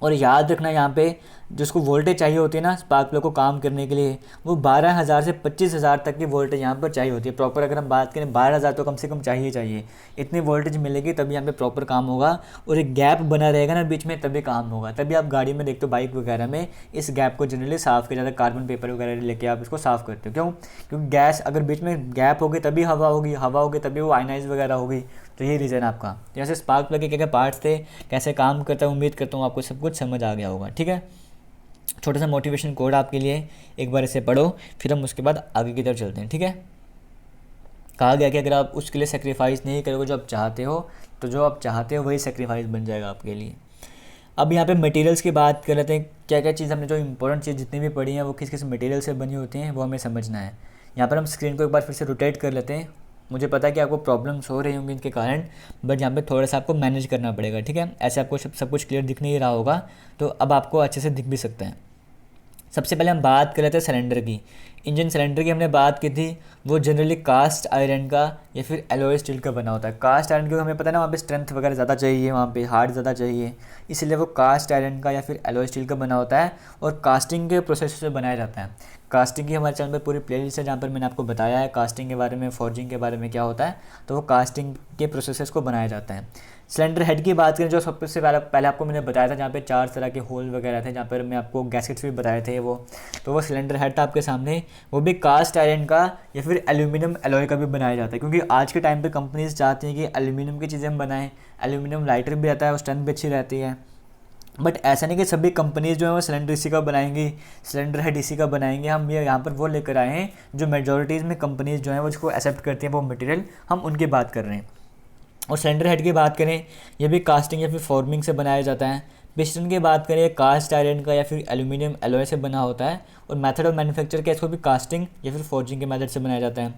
और याद रखना, यहाँ पे जिसको वोल्टेज चाहिए होती है ना स्पार्क प्लग को काम करने के लिए, वो 12,000 से 25,000 तक की वोल्टेज यहाँ पर चाहिए होती है प्रॉपर। अगर हम बात करें 12,000 तो कम से कम चाहिए, इतनी वोल्टेज मिलेगी तभी यहाँ पे प्रॉपर काम होगा। और एक गैप बना रहेगा ना बीच में, तभी काम होगा। तभी आप गाड़ी में देखते हो, बाइक वगैरह में इस गैप को जनरली साफ़ किया जाता है, कार्बन पेपर वगैरह लेके आप इसको साफ़ करते हो। क्यों? क्योंकि गैस अगर बीच में गैप होगी तभी हवा होगी, हवा होगी तभी वो आयनाइज वगैरह होगी। तो यही रीज़न है आपका। जैसे स्पार्क प्लग के क्या क्या पार्ट्स थे, कैसे काम करता है, उम्मीद करता हूँ आपको सब कुछ समझ आ गया होगा। ठीक है, छोटा सा मोटिवेशन कोड आपके लिए, एक बार इसे पढ़ो, फिर हम उसके बाद आगे की तरफ चलते हैं। ठीक है, कहा गया कि अगर आप उसके लिए सेक्रीफाइस नहीं करोगे जो आप चाहते हो, तो जो आप चाहते हो वही सेक्रीफाइस बन जाएगा आपके लिए। अब यहाँ पे मटेरियल्स की बात कर लेते हैं, क्या क्या चीज़ हमने जो इंपॉर्टेंट चीज़ जितनी भी पढ़ी हैं वो किस किस मटेरियल से बनी होती हैं, वो हमें समझना है। यहाँ पर हम स्क्रीन को एक बार फिर से रोटेट कर लेते हैं। मुझे पता है कि आपको प्रॉब्लम्स हो रही होंगी इनके कारण, बट यहाँ पे थोड़ा सा आपको मैनेज करना पड़ेगा। ठीक है, ऐसे आपको सब कुछ क्लियर दिख नहीं रहा होगा, तो अब आपको अच्छे से दिख भी सकते हैं। सबसे पहले हम बात कर लेते हैं सिलेंडर की। इंजन सिलेंडर की हमने बात की थी, वो जनरली कास्ट आयरन का या फिर एलॉय स्टील का बना होता है। कास्ट आयरन क्योंकि हमें पता है ना, वहाँ पे स्ट्रेंथ वगैरह ज़्यादा चाहिए, वहाँ पे हार्ड ज़्यादा चाहिए, इसलिए वो कास्ट आयरन का या फिर एलॉय स्टील का बना होता है। और कास्टिंग के प्रोसेस से बनाया जाता है। कास्टिंग की हमारे चैनल पर पूरी प्लेलिस्ट है जहाँ पर मैंने आपको बताया है कास्टिंग के बारे में, फॉर्जिंग के बारे में क्या होता है। तो वो कास्टिंग के प्रोसेस को बनाया जाता है। सिलेंडर हेड की बात करें, जो सबसे पहले आपको मैंने बताया था, जहाँ पे 4 तरह के होल वगैरह थे, जहाँ पर मैं आपको गैस्केट्स भी बताए थे वो, तो वो सिलेंडर हेड था आपके सामने। वो भी कास्ट आयरन का या फिर एल्यूमिनियम एलॉय का भी बनाया जाता है, क्योंकि आज के टाइम पे कंपनीज चाहती हैं कि एल्यूमिनियम की चीज़ें हम बनाएं। एल्यूमिनियम लाइटर भी आता है और स्ट्रेंथ भी अच्छी रहती है। बट ऐसा नहीं कि सभी कंपनीज जो है वो सिलेंडर इसी का बनाएंगी, सिलेंडर हेड इसी का बनाएंगे। हम ये यहाँ पर वो लेकर आए हैं जो मेजॉरिटीज़ में कंपनीज जो हैं वो इसको एक्सेप्ट करती हैं, वो मटेरियल हम उनकी बात कर रहे हैं। और सिलेंडर हेड की बात करें, ये भी कास्टिंग या फिर फॉर्मिंग से बनाया जाता है। पिस्टन की बात करें, कास्ट आयरन का या फिर एल्यूमिनियम एलॉय से बना होता है। और मेथड ऑफ मैन्युफैक्चर का, इसको भी कास्टिंग या फिर फॉर्जिंग के मेथड से बनाया जाता है।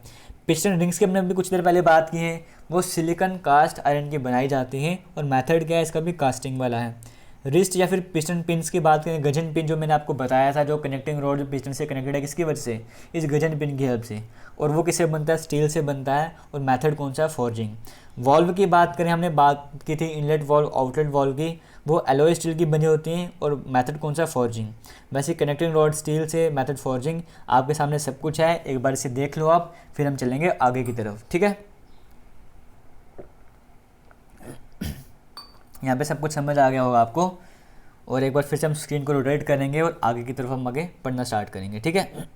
पिस्टन रिंग्स की हमने अभी कुछ देर पहले बात की है, वो सिलिकॉन कास्ट आयरन की बनाई जाती हैं, और मेथड क्या है इसका भी कास्टिंग वाला है। रिस्ट या फिर पिस्टन पिन्स की बात करें, गजन पिन जो मैंने आपको बताया था, जो कनेक्टिंग रोड जो पिस्टन से कनेक्टेड है, किसकी वजह से, इस गजन पिन की हेल्प से। और वो किससे बनता है, स्टील से बनता है। और मेथड कौन सा है, फॉर्जिंग। वॉल्व की बात करें, हमने बात की थी इनलेट वॉल्व आउटलेट वॉल्व की, वो एलॉय स्टील की बनी होती हैं। और मेथड कौन सा, फॉर्जिंग। वैसे कनेक्टिंग रॉड स्टील से, मेथड फॉर्जिंग। आपके सामने सब कुछ है, एक बार इसे देख लो आप, फिर हम चलेंगे आगे की तरफ। ठीक है, यहाँ पे सब कुछ समझ आ गया होगा आपको। और एक बार फिर से हम स्क्रीन को रोटेट करेंगे और आगे की तरफ हम आगे पढ़ना स्टार्ट करेंगे। ठीक है,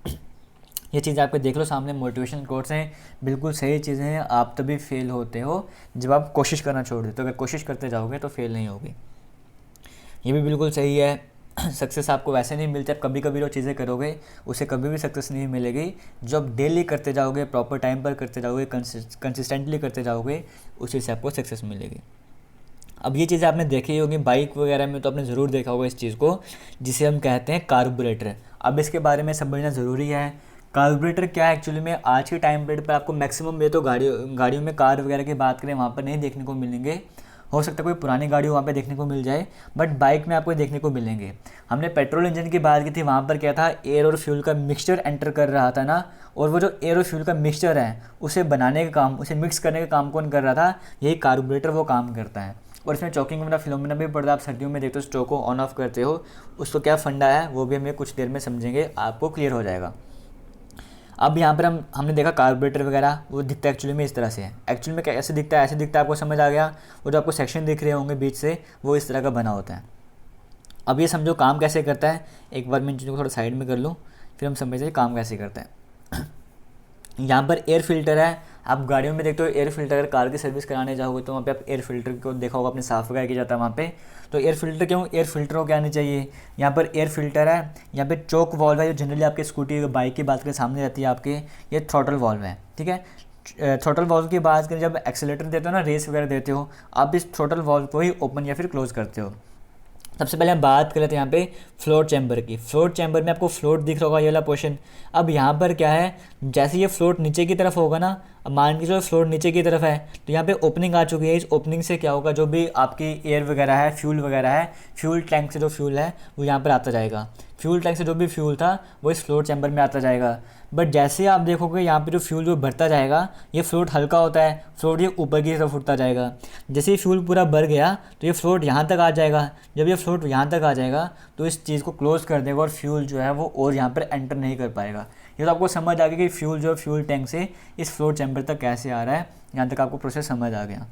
ये चीज़ आपके देख लो सामने, मोटिवेशनल कोट्स हैं, बिल्कुल सही चीज़ें हैं। आप तभी फेल होते हो जब आप कोशिश करना छोड़ देते हो। अगर कोशिश करते जाओगे तो फेल नहीं होगी। ये भी बिल्कुल सही है, सक्सेस आपको वैसे नहीं मिलती, आप कभी कभी जो चीज़ें करोगे उसे कभी भी सक्सेस नहीं मिलेगी। जो आप डेली करते जाओगे, प्रॉपर टाइम पर करते जाओगे, कंसिस्टेंटली करते जाओगे, उसी से आपको सक्सेस मिलेगी। अब ये चीज़ें आपने देखी होगी बाइक वगैरह में, तो आपने ज़रूर देखा होगा इस चीज़ को, जिसे हम कहते हैं कार्बोरेटर। अब इसके बारे में समझना ज़रूरी है। कार्बोरेटर क्या है एक्चुअली में, आज के टाइम पीरियड पर आपको मैक्सिमम, ये तो गाड़ियों में कार वगैरह की बात करें वहाँ पर नहीं देखने को मिलेंगे। हो सकता है कोई पुरानी गाड़ी वहाँ पे देखने को मिल जाए, बट बाइक में आपको देखने को मिलेंगे। हमने पेट्रोल इंजन की बात की थी, वहाँ पर क्या था, एयर और फ्यूल का मिक्सचर एंटर कर रहा था ना। और वो जो एयर और फ्यूल का मिक्सचर है, उसे बनाने का काम, उसे मिक्स करने का काम कौन कर रहा था, यही कार्बोरेटर वो काम करता है। और इसमें चॉकिंग वगैरह फिनोमेना भी पड़ता है। आप सर्दियों में देखते हो स्टोव को ऑन ऑफ करते हो, उसको क्या फंडा है वो भी हमें कुछ देर में समझेंगे, आपको क्लियर हो जाएगा। अब यहाँ पर हमने देखा कार्बोरेटर वगैरह वो दिखता है एक्चुअली में इस तरह से है। एक्चुअली में कैसे दिखता है, ऐसे दिखता है, आपको समझ आ गया। वो जो आपको सेक्शन दिख रहे होंगे बीच से, वो इस तरह का बना होता है। अब ये समझो काम कैसे करता है। एक बार मैं इन चीज़ों को थोड़ा साइड में कर लूँ, फिर हम समझते हैं काम कैसे करता है। यहाँ पर एयर फिल्टर है। आप गाड़ियों में देखते हो एयर फिल्टर, अगर कार की सर्विस कराने जाओगे तो वहाँ पे आप एयर फिल्टर को देखा होगा, अपने साफ वगैरह किया जाता है वहाँ पे। तो एयर फिल्टर क्यों, एयर फिल्टर को क्या आनी चाहिए। यहाँ पर एयर फिल्टर है, यहाँ पे चोक वॉल्व है, जो जनरली आपके स्कूटी बाइक की बात करें सामने रहती है आपके, ये थ्रॉटल वॉल्व है, ठीक है। थ्रॉटल वॉल्व की बात करें, जब एक्सेलेटर देते हो ना, रेस वगैरह देते हो, आप इस थ्रॉटल वॉल्व को ही ओपन या फिर क्लोज करते हो। सबसे पहले हम बात कर लेते हैं यहाँ पे फ्लोट चैम्बर की। फ्लोट चैम्बर में आपको फ्लोट दिख रहा होगा, ये वाला पोर्शन। अब यहाँ पर क्या है, जैसे ये फ्लोट नीचे की तरफ होगा ना, अब मान के चलो फ्लोट नीचे की तरफ है, तो यहाँ पे ओपनिंग आ चुकी है। इस ओपनिंग से क्या होगा, जो भी आपकी एयर वगैरह है, फ्यूल वगैरह है, फ्यूल टैंक से जो फ्यूल है वो यहाँ पर आता जाएगा। फ्यूल टैंक से जो भी फ्यूल था वो इस फ्लोट चैम्बर में आता जाएगा। बट जैसे आप देखोगे यहाँ पे जो फ्यूल जो भरता जाएगा, ये फ्लोट हल्का होता है, फ्लोट ये ऊपर की तरफ उठता जाएगा। जैसे ही फ्यूल पूरा भर गया तो ये फ्लोट यहाँ तक आ जाएगा। जब ये फ्लोट यहाँ तक आ जाएगा तो इस चीज़ को क्लोज़ कर देगा और फ्यूल जो है वो और यहाँ पर एंटर नहीं कर पाएगा। ये तो आपको समझ आ गया कि फ्यूल जो फ्यूल टैंक से इस फ्लोट चैम्बर तक कैसे आ रहा है। यहाँ तक आपको प्रोसेस समझ आ गया।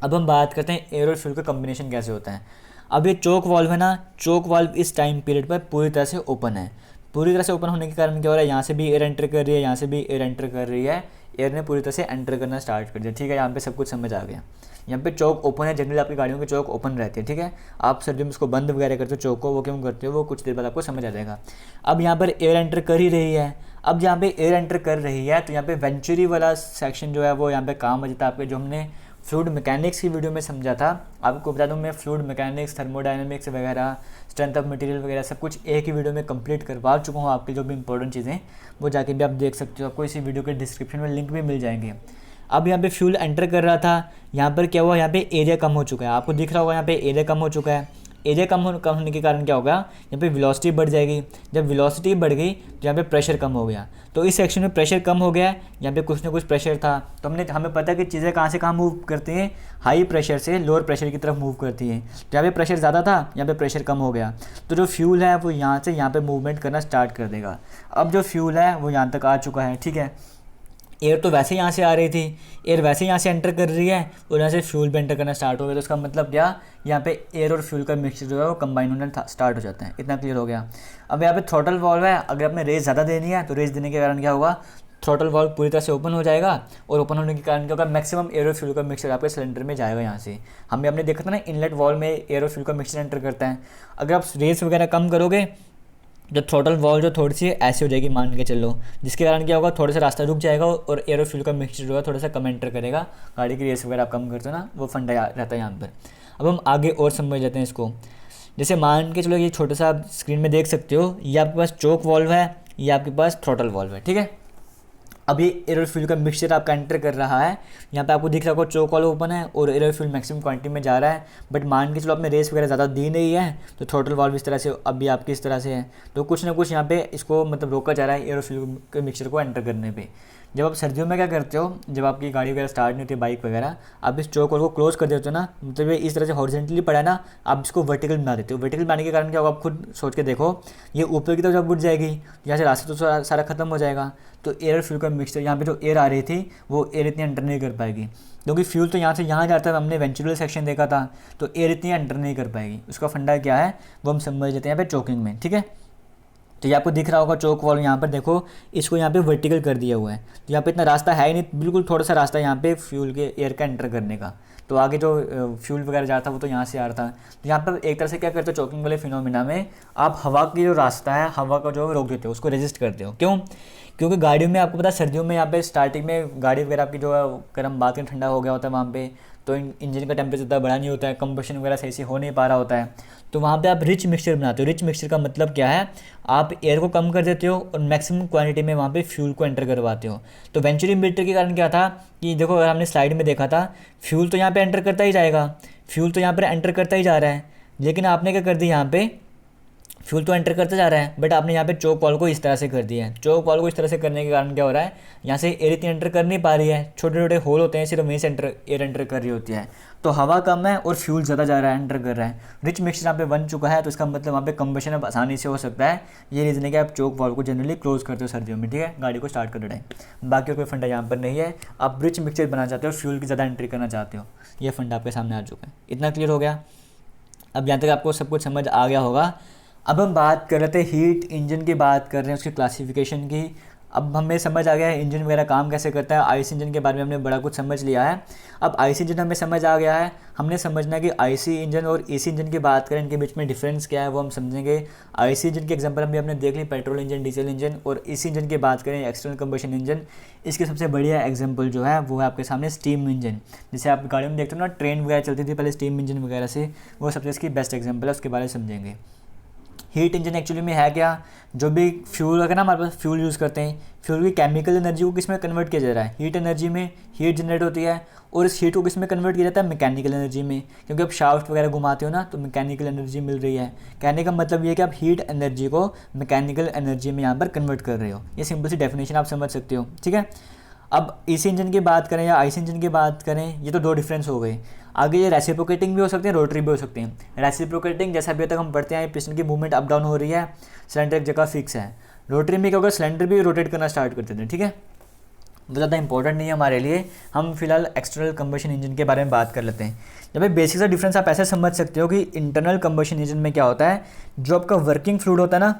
अब हम बात करते हैं एयर और फ्यूल का कम्बिनेशन कैसे होता है। अब ये चोक वाल्व है ना, चोक वाल्व इस टाइम पीरियड पर पूरी तरह से ओपन है। पूरी तरह से ओपन होने के कारण क्या हो रहा है, यहाँ से भी एयर एंटर कर रही है, यहाँ से भी एयर एंटर कर रही है। एयर ने पूरी तरह से एंटर करना स्टार्ट कर दिया, ठीक है। यहाँ पे सब कुछ समझ आ गया। यहाँ पे चौक ओपन है, जनरली आपकी गाड़ियों की चौक ओपन रहती है, ठीक है। आप सर्दियों में उसको बंद वगैरह करते हो चौक को, वो क्यों करते हो वो कुछ देर बाद आपको समझ आ जाएगा। अब यहाँ पर एयर एंटर कर ही रही है। अब यहाँ पे एयर एंटर कर रही है तो यहाँ पे वेंचुरी वाला सेक्शन जो है वो यहाँ पे काम आ जाता है आपके, जो हमने फ्लूइड मैकेनिक्स की वीडियो में समझा था। आपको बता दूं, मैं फ्लूइड मैकेनिक्स, थर्मोडायनेमिक्स वगैरह, स्ट्रेंथ ऑफ मटेरियल वगैरह सब कुछ एक ही वीडियो में कंप्लीट करवा चुका हूँ। आपकी जो भी इंपॉर्टेंट चीज़ें वो जाके भी आप देख सकते हो, आपको इसी वीडियो के डिस्क्रिप्शन में लिंक भी मिल जाएंगे। अब यहाँ पे फ्यूल एंटर कर रहा था, यहाँ पर क्या हुआ, यहाँ पे एरिया कम हो चुका है। आपको दिख रहा होगा यहाँ पे एरिया कम हो चुका है। एरिया कम होने के कारण क्या होगा, यहाँ पे वेलोसिटी बढ़ जाएगी। जब वेलोसिटी बढ़ गई तो यहाँ पे प्रेशर कम हो गया। तो इस सेक्शन में प्रेशर कम हो गया, यहाँ पे कुछ ना कुछ प्रेशर था। तो हमें पता है कि चीज़ें कहाँ से कहाँ मूव करती हैं, हाई प्रेशर से लोअर प्रेशर की तरफ मूव करती हैं। तो यहाँ पे प्रेशर ज़्यादा था, यहाँ पे प्रेशर कम हो गया, तो जो फ्यूल है वो यहाँ से यहाँ पे मूवमेंट करना स्टार्ट कर देगा। अब जो फ्यूल है वो यहाँ तक आ चुका है, ठीक है। एयर तो वैसे यहाँ से आ रही थी, एयर वैसे यहाँ से एंटर कर रही है और यहाँ से फ्यूल भी एंटर करना स्टार्ट हो गया। तो इसका मतलब क्या, यहाँ पे एयर और फ्यूल का मिक्सचर जो है वो कंबाइन होना स्टार्ट हो जाता है। इतना क्लियर हो गया। अब यहाँ पे थ्रॉटल वॉल्व है, अगर आपने रेस ज़्यादा देनी है तो रेस देने के कारण क्या होगा, थ्रॉटल वॉल्व पूरी तरह से ओपन हो जाएगा और ओपन होने के कारण क्या होगा, मैक्सिमम एयर और फ्यूल का मिक्सचर आपके सिलेंडर में जाएगा। यहाँ से हमने देखा था ना, इनलेट वॉल्व में एयर और फ्यूल का मिक्सचर एंटर करता है। अगर आप रेस वगैरह कम करोगे, जो थ्रॉटल वॉल्व जो थोड़ी सी ऐसी हो जाएगी, मान के चलो, जिसके कारण क्या होगा, थोड़ा सा रास्ता रुक जाएगा और एयर और फ्यूल का मिक्सचर जो है थोड़ा सा कम एंटर करेगा। गाड़ी की रेस वगैरह आप कम करते हो ना, वो फंडा रहता है यहाँ पर। अब हम आगे और समझ लेते हैं इसको। जैसे मान के चलो, ये छोटा सा आप स्क्रीन में देख सकते हो, ये आपके पास चोक वॉल्व है, ये आपके पास थ्रॉटल वॉल्व है, ठीक है। अब ये एयर और फ्यूल का मिक्सचर आपका एंटर कर रहा है। यहाँ पे आपको दिख रहा होगा चोक वाला ओपन है और एयर और फ्यूल मैक्सिमम क्वांटिटी में जा रहा है। बट मान के चलो आपने रेस वगैरह ज़्यादा दी नहीं है, तो थ्रॉटल वाल्व इस तरह से अभी आपकी इस तरह से है। तो कुछ ना कुछ यहाँ पे इसको मतलब रोका जा रहा है एयर और फ्यूल के मिक्सचर को एंटर करने पर। जब आप सर्दियों में क्या करते हो, जब आपकी गाड़ी वगैरह स्टार्ट नहीं होती, बाइक वगैरह, आप इस चोक को क्लोज कर देते हो ना, मतलब ये इस तरह से हॉरिजॉन्टली पड़ा है ना, आप इसको वर्टिकल बना देते हो। वर्टिकल बनाने के कारण क्या होगा, आप खुद सोच के देखो, ये ऊपर की तरफ जब उठ जाएगी, यहाँ से रास्ता तो सारा खत्म हो जाएगा। तो एयर फ्यूल का मिक्सचर, यहाँ पे जो एयर आ रही थी वो एयर इतनी एंटर नहीं कर पाएगी, क्योंकि फ्यूल तो यहाँ से यहाँ जाता है। हमने वेंचुरल सेक्शन देखा था, तो एयर इतनी एंटर नहीं कर पाएगी। उसका फंडा क्या है वो हम समझ लेते हैं यहाँ पे चोकिंग में, ठीक है। तो ये आपको दिख रहा होगा चोक वॉल्व, यहाँ पर देखो, इसको यहाँ पे वर्टिकल कर दिया हुआ है। तो यहाँ पे इतना रास्ता है ही नहीं, बिल्कुल थोड़ा सा रास्ता यहाँ पे फ्यूल के एयर का एंटर करने का। तो आगे जो फ्यूल वगैरह जाता है वो तो यहाँ से आ रहा था। तो यहाँ पर एक तरह से क्या करते हो, चोकिंग वाले फिनोमिना में आप हवा की जो रास्ता है, हवा का जो रोक देते हो, उसको रेजिस्ट करते हो। क्यों? क्योंकि गाड़ियों में आपको पता है, सर्दियों में यहाँ पे स्टार्टिंग में गाड़ी वगैरह आपकी जो है गर्म बात में ठंडा हो गया होता है वहाँ पे, तो इंजन का टेम्परेचर इतना बड़ा नहीं होता है, कंबशन वगैरह सही से हो नहीं पा रहा होता है। तो वहाँ पे आप रिच मिक्सचर बनाते हो। रिच मिक्सचर का मतलब क्या है, आप एयर को कम कर देते हो और मैक्सिमम क्वांटिटी में वहाँ पे फ्यूल को एंटर करवाते हो। तो वेंचुरी मीटर के कारण क्या था कि देखो, अगर हमने स्लाइड में देखा था, फ्यूल तो यहाँ पे एंटर करता ही जाएगा, फ्यूल तो यहाँ पर एंटर करता ही जा रहा है, लेकिन आपने क्या कर दिया, यहाँ पे फ्यूल तो एंटर करता जा रहा है, बट आपने यहाँ पे चोक वाल को इस तरह से कर दिया है। चोक वाल को इस तरह से करने के कारण क्या हो रहा है, यहाँ से एयर इतनी एंटर कर नहीं पा रही है, छोटे छोटे होल होते हैं, सिर्फ वहीं से एयर एंटर कर रही होती है, तो हवा कम है और फ्यूल ज़्यादा जा रहा है, एंटर कर रहा है। रिच मिक्सचर यहाँ पे बन चुका है, तो इसका मतलब वहाँ पे कंबशन अब आसानी से हो सकता है। ये रीज़न है कि आप चोक वाल को जनरली क्लोज करते हो सर्दियों में, ठीक है, गाड़ी को स्टार्ट करते टाइम। बाकी कोई फंडा यहाँ पर नहीं है। आप रिच मिक्सचर बनाना चाहते हो, फ्यूल की ज़्यादा एंट्री करना चाहते हो, ये फंडा आपके सामने आ चुका है। इतना क्लियर हो गया? अब यहाँ तक आपको सब कुछ समझ आ गया होगा। अब हम बात कर रहे थे हीट इंजन की, बात कर रहे हैं उसकी क्लासिफिकेशन की। अब हमें समझ आ गया है इंजन वगैरह काम कैसे करता है। आईसी इंजन के बारे में हमने बड़ा कुछ समझ लिया है। अब आईसी इंजन हमें समझ आ गया है, हमने समझना है कि आईसी इंजन और एसी इंजन की बात करें, इनके बीच में डिफरेंस क्या है वो हम समझेंगे। आईसी इंजन की एग्जांपल हम भी हमने देख ली, पेट्रोल इंजन, डीजल इंजन। और एसी इंजन की बात करें, एक्सटर्नल कंबशन इंजन, इसकी सबसे बढ़िया एग्जाम्पल जो है वो है आपके सामने स्टीम इंजन। जैसे आप गाड़ी में देखते हो ना, ट्रेन वगैरह चलती थी पहले स्टीम इंजन वगैरह से, वो सबसे इसकी बेस्ट एग्जाम्पल है, उसके बारे में समझेंगे। हीट इंजन एक्चुअली में है क्या, जो भी फ्यूल है ना हमारे पास, फ्यूल यूज़ करते हैं, फ्यूल की केमिकल एनर्जी को किस में कन्वर्ट किया जा रहा है, हीट एनर्जी में। हीट जनरेट होती है और इस हीट को किस में कन्वर्ट किया जाता है, मैकेनिकल एनर्जी में, क्योंकि आप शाफ्ट वगैरह घुमाते हो ना, तो मैकेनिकल एनर्जी मिल रही है। कहने का मतलब ये है कि आप हीट एनर्जी को मैकेनिकल एनर्जी में यहाँ पर कन्वर्ट कर रहे हो। ये सिंपल सी डेफिनेशन आप समझ सकते हो, ठीक है। अब एसी इंजन की बात करें या आईसी इंजन की बात करें, ये तो दो डिफरेंस हो गए। आगे ये रेसिप्रोकेटिंग भी हो सकते हैं, रोटरी भी हो सकते हैं। रेसिप्रोकेटिंग जैसा अभी तक हम पढ़ते हैं, पिस्टन की मूवमेंट अप डाउन हो रही है, सिलेंडर एक जगह फिक्स है। रोटरी में क्या होगा, सिलेंडर भी रोटेट करना स्टार्ट कर देते हैं, ठीक है। वो ज़्यादा इंपॉर्टेंट नहीं है हमारे लिए, हम फिलहाल एक्सटर्नल कंबशन इंजन के बारे में बात कर लेते हैं। जब बेसिक सा डिफरेंस आप ऐसे समझ सकते हो कि इंटरनल कंबशन इंजन में क्या होता है, जो आपका वर्किंग फ्लूइड होता है ना,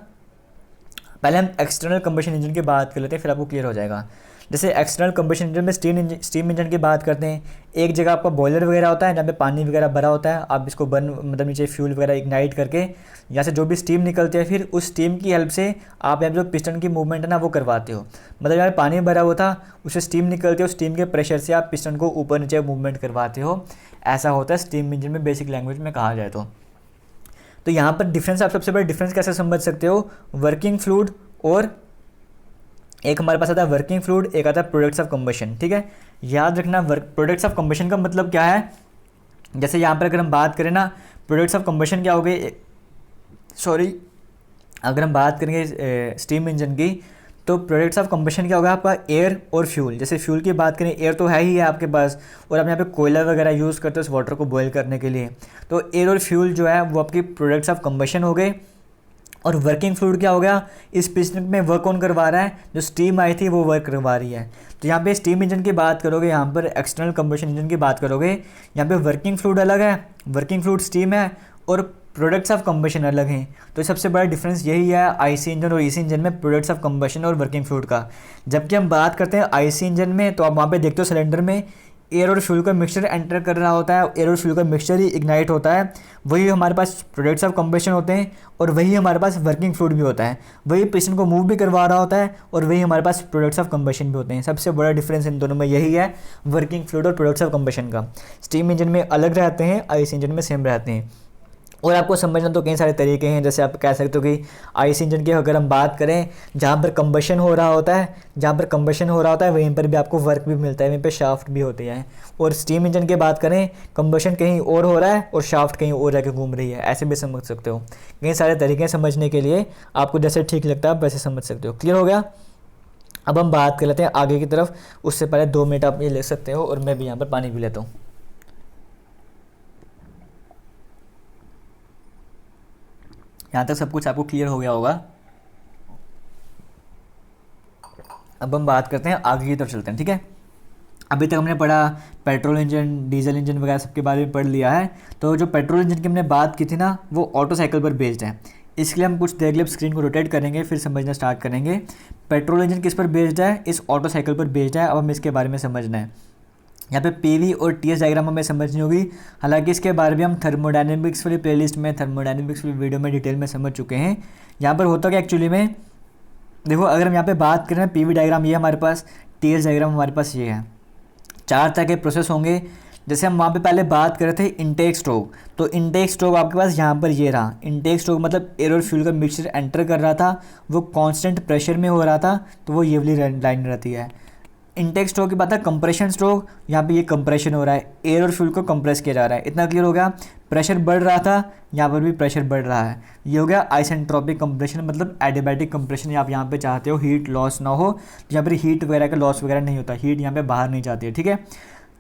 पहले हम एक्सटर्नल कंबशन इंजन की बात कर लेते हैं, फिर आपको क्लियर हो जाएगा। जैसे एक्सटर्नल कंबशन इंजन में स्टीम इंजन की बात करते हैं, एक जगह आपका बॉयलर वगैरह होता है जहाँ पे पानी वगैरह भरा होता है, आप इसको मतलब नीचे फ्यूल वगैरह इग्नाइट करके यहाँ से जो भी स्टीम निकलती है, फिर उस स्टीम की हेल्प से आप यहाँ जो पिस्टन की मूवमेंट है ना वो करवाते हो। मतलब यहाँ पानी भरा हुआ था, उससे स्टीम निकलती है, उस स्टीम के प्रेशर से आप पिस्टन को ऊपर नीचे मूवमेंट करवाते हो। ऐसा होता है स्टीम इंजन में, बेसिक लैंग्वेज में कहा जाए तो यहाँ पर डिफरेंस, आप सबसे बड़ा डिफरेंस कैसे समझ सकते हो, वर्किंग फ्लूइड और एक हमारे पास आता है वर्किंग फ्लूइड, एक आता है प्रोडक्ट्स ऑफ कंबशन, ठीक है। याद रखना प्रोडक्ट्स ऑफ कंबशन का मतलब क्या है। जैसे यहाँ पर अगर हम बात करें ना, प्रोडक्ट्स ऑफ कंबशन क्या हो गए, अगर हम बात करेंगे स्टीम इंजन की, तो प्रोडक्ट्स ऑफ कंबशन क्या होगा आपका, एयर और फ्यूल। जैसे फ्यूल की बात करें, एयर तो है ही है आपके पास, और आप यहाँ पे कोयला वगैरह यूज़ करते हो इस वाटर को बॉयल करने के लिए, तो एयर और फ्यूल जो है वो आपकी प्रोडक्ट्स ऑफ कंबशन हो गए। और वर्किंग फ्लूइड क्या हो गया, इस पिस्टन में वर्क ऑन करवा रहा है, जो स्टीम आई थी वो वर्क करवा रही है। तो यहाँ पे स्टीम इंजन की बात करोगे, यहाँ पर एक्सटर्नल कंबशन इंजन की बात करोगे, यहाँ पे वर्किंग फ्लूइड अलग है, वर्किंग फ्लूइड स्टीम है, और प्रोडक्ट्स ऑफ कंबशन अलग हैं। तो सबसे बड़ा डिफरेंस यही है आईसी इंजन और एसी इंजन में, प्रोडक्ट्स ऑफ कंबशन और वर्किंग फ्लूइड का। जबकि हम बात करते हैं आईसी इंजन में, तो आप वहाँ पे देखते हो सिलेंडर में एयर और फ्यूल का मिक्सचर एंटर कर रहा होता है, एयर और फ्यूल का मिक्सचर ही इग्नाइट होता है, वही हमारे पास प्रोडक्ट्स ऑफ कंबशन होते हैं, और वही हमारे पास वर्किंग फ्लूइड भी होता है, वही पिस्टन को मूव भी करवा रहा होता है, और वही हमारे पास प्रोडक्ट्स ऑफ कंबशन भी होते हैं। सबसे बड़ा डिफरेंस इन दोनों में यही है, वर्किंग फ्लूइड और प्रोडक्ट्स ऑफ कंबशन का। स्टीम इंजन में अलग रहते हैं, आईसी इंजन में सेम रहते हैं। और आपको समझना तो कई सारे तरीके हैं, जैसे आप कह सकते हो कि आईसी इंजन की अगर हम बात करें, जहाँ पर कंबशन हो रहा होता है, वहीं पर भी आपको वर्क भी मिलता है, वहीं पे शाफ्ट भी होते हैं। और स्टीम इंजन की बात करें, कंबशन कहीं और हो रहा है और शाफ्ट कहीं और जाके घूम रही है, ऐसे भी समझ सकते हो। कई सारे तरीके हैं समझने के लिए, आपको जैसे ठीक लगता है आप वैसे समझ सकते हो। क्लियर हो गया? अब हम बात कर लेते हैं आगे की तरफ, उससे पहले 2 मिनट आप ये ले सकते हो, और मैं भी यहाँ पर पानी पी लेता हूँ। यहाँ तक सब कुछ आपको क्लियर हो गया होगा। अब हम बात करते हैं आगे की तरफ चलते हैं, ठीक है। अभी तक हमने पढ़ा पेट्रोल इंजन, डीजल इंजन वगैरह सबके बारे में पढ़ लिया है। तो जो पेट्रोल इंजन की हमने बात की थी ना, वो ऑटो साइकिल पर बेस्ड है। इसके लिए हम कुछ देर के लिए स्क्रीन को रोटेट करेंगे, फिर समझना स्टार्ट करेंगे। पेट्रोल इंजन किस पर बेस्ड है, इस ऑटो साइकिल पर बेस्ड है। अब हमें इसके बारे में समझना है। यहाँ पे पीवी और टीएस डायग्राम हमें समझनी होगी। हालांकि इसके बारे में हम थर्मोडायनेमिक्स वाली प्लेलिस्ट में, थर्मोडायनेमिक्स वाली वीडियो में डिटेल में समझ चुके हैं। यहाँ पर होता क्या एक्चुअली में, देखो अगर हम यहाँ पे बात करें पीवी डायग्राम ये हमारे पास, टीएस डायग्राम हमारे पास ये है। 4 तरह के प्रोसेस होंगे। जैसे हम वहाँ पे पहले बात कर रहे थे इनटेक स्ट्रोक, तो इनटेक स्ट्रोक आपके पास यहाँ पर ये रहा। इनटेक स्ट्रोक मतलब एयर और फ्यूल का मिक्सचर एंटर कर रहा था, वो कांस्टेंट प्रेशर में हो रहा था, तो वो ये वाली लाइन रहती है। इनटेक स्ट्रोक की बात है, कंप्रेशन स्ट्रोक, यहाँ पे ये कंप्रेशन हो रहा है, एयर और फ्यूल को कंप्रेस किया जा रहा है। इतना क्लियर हो गया। प्रेशर बढ़ रहा था, यहाँ पर भी प्रेशर बढ़ रहा है। ये हो गया आइसेंट्रोपिक कंप्रेशन, मतलब एडियाबैटिक कंप्रेशन। आप यहाँ पे चाहते हो हीट लॉस ना हो, तो यहाँ पर हीट वगैरह का लॉस वगैरह नहीं होता, हीट यहाँ पे बाहर नहीं जाती है, ठीक है।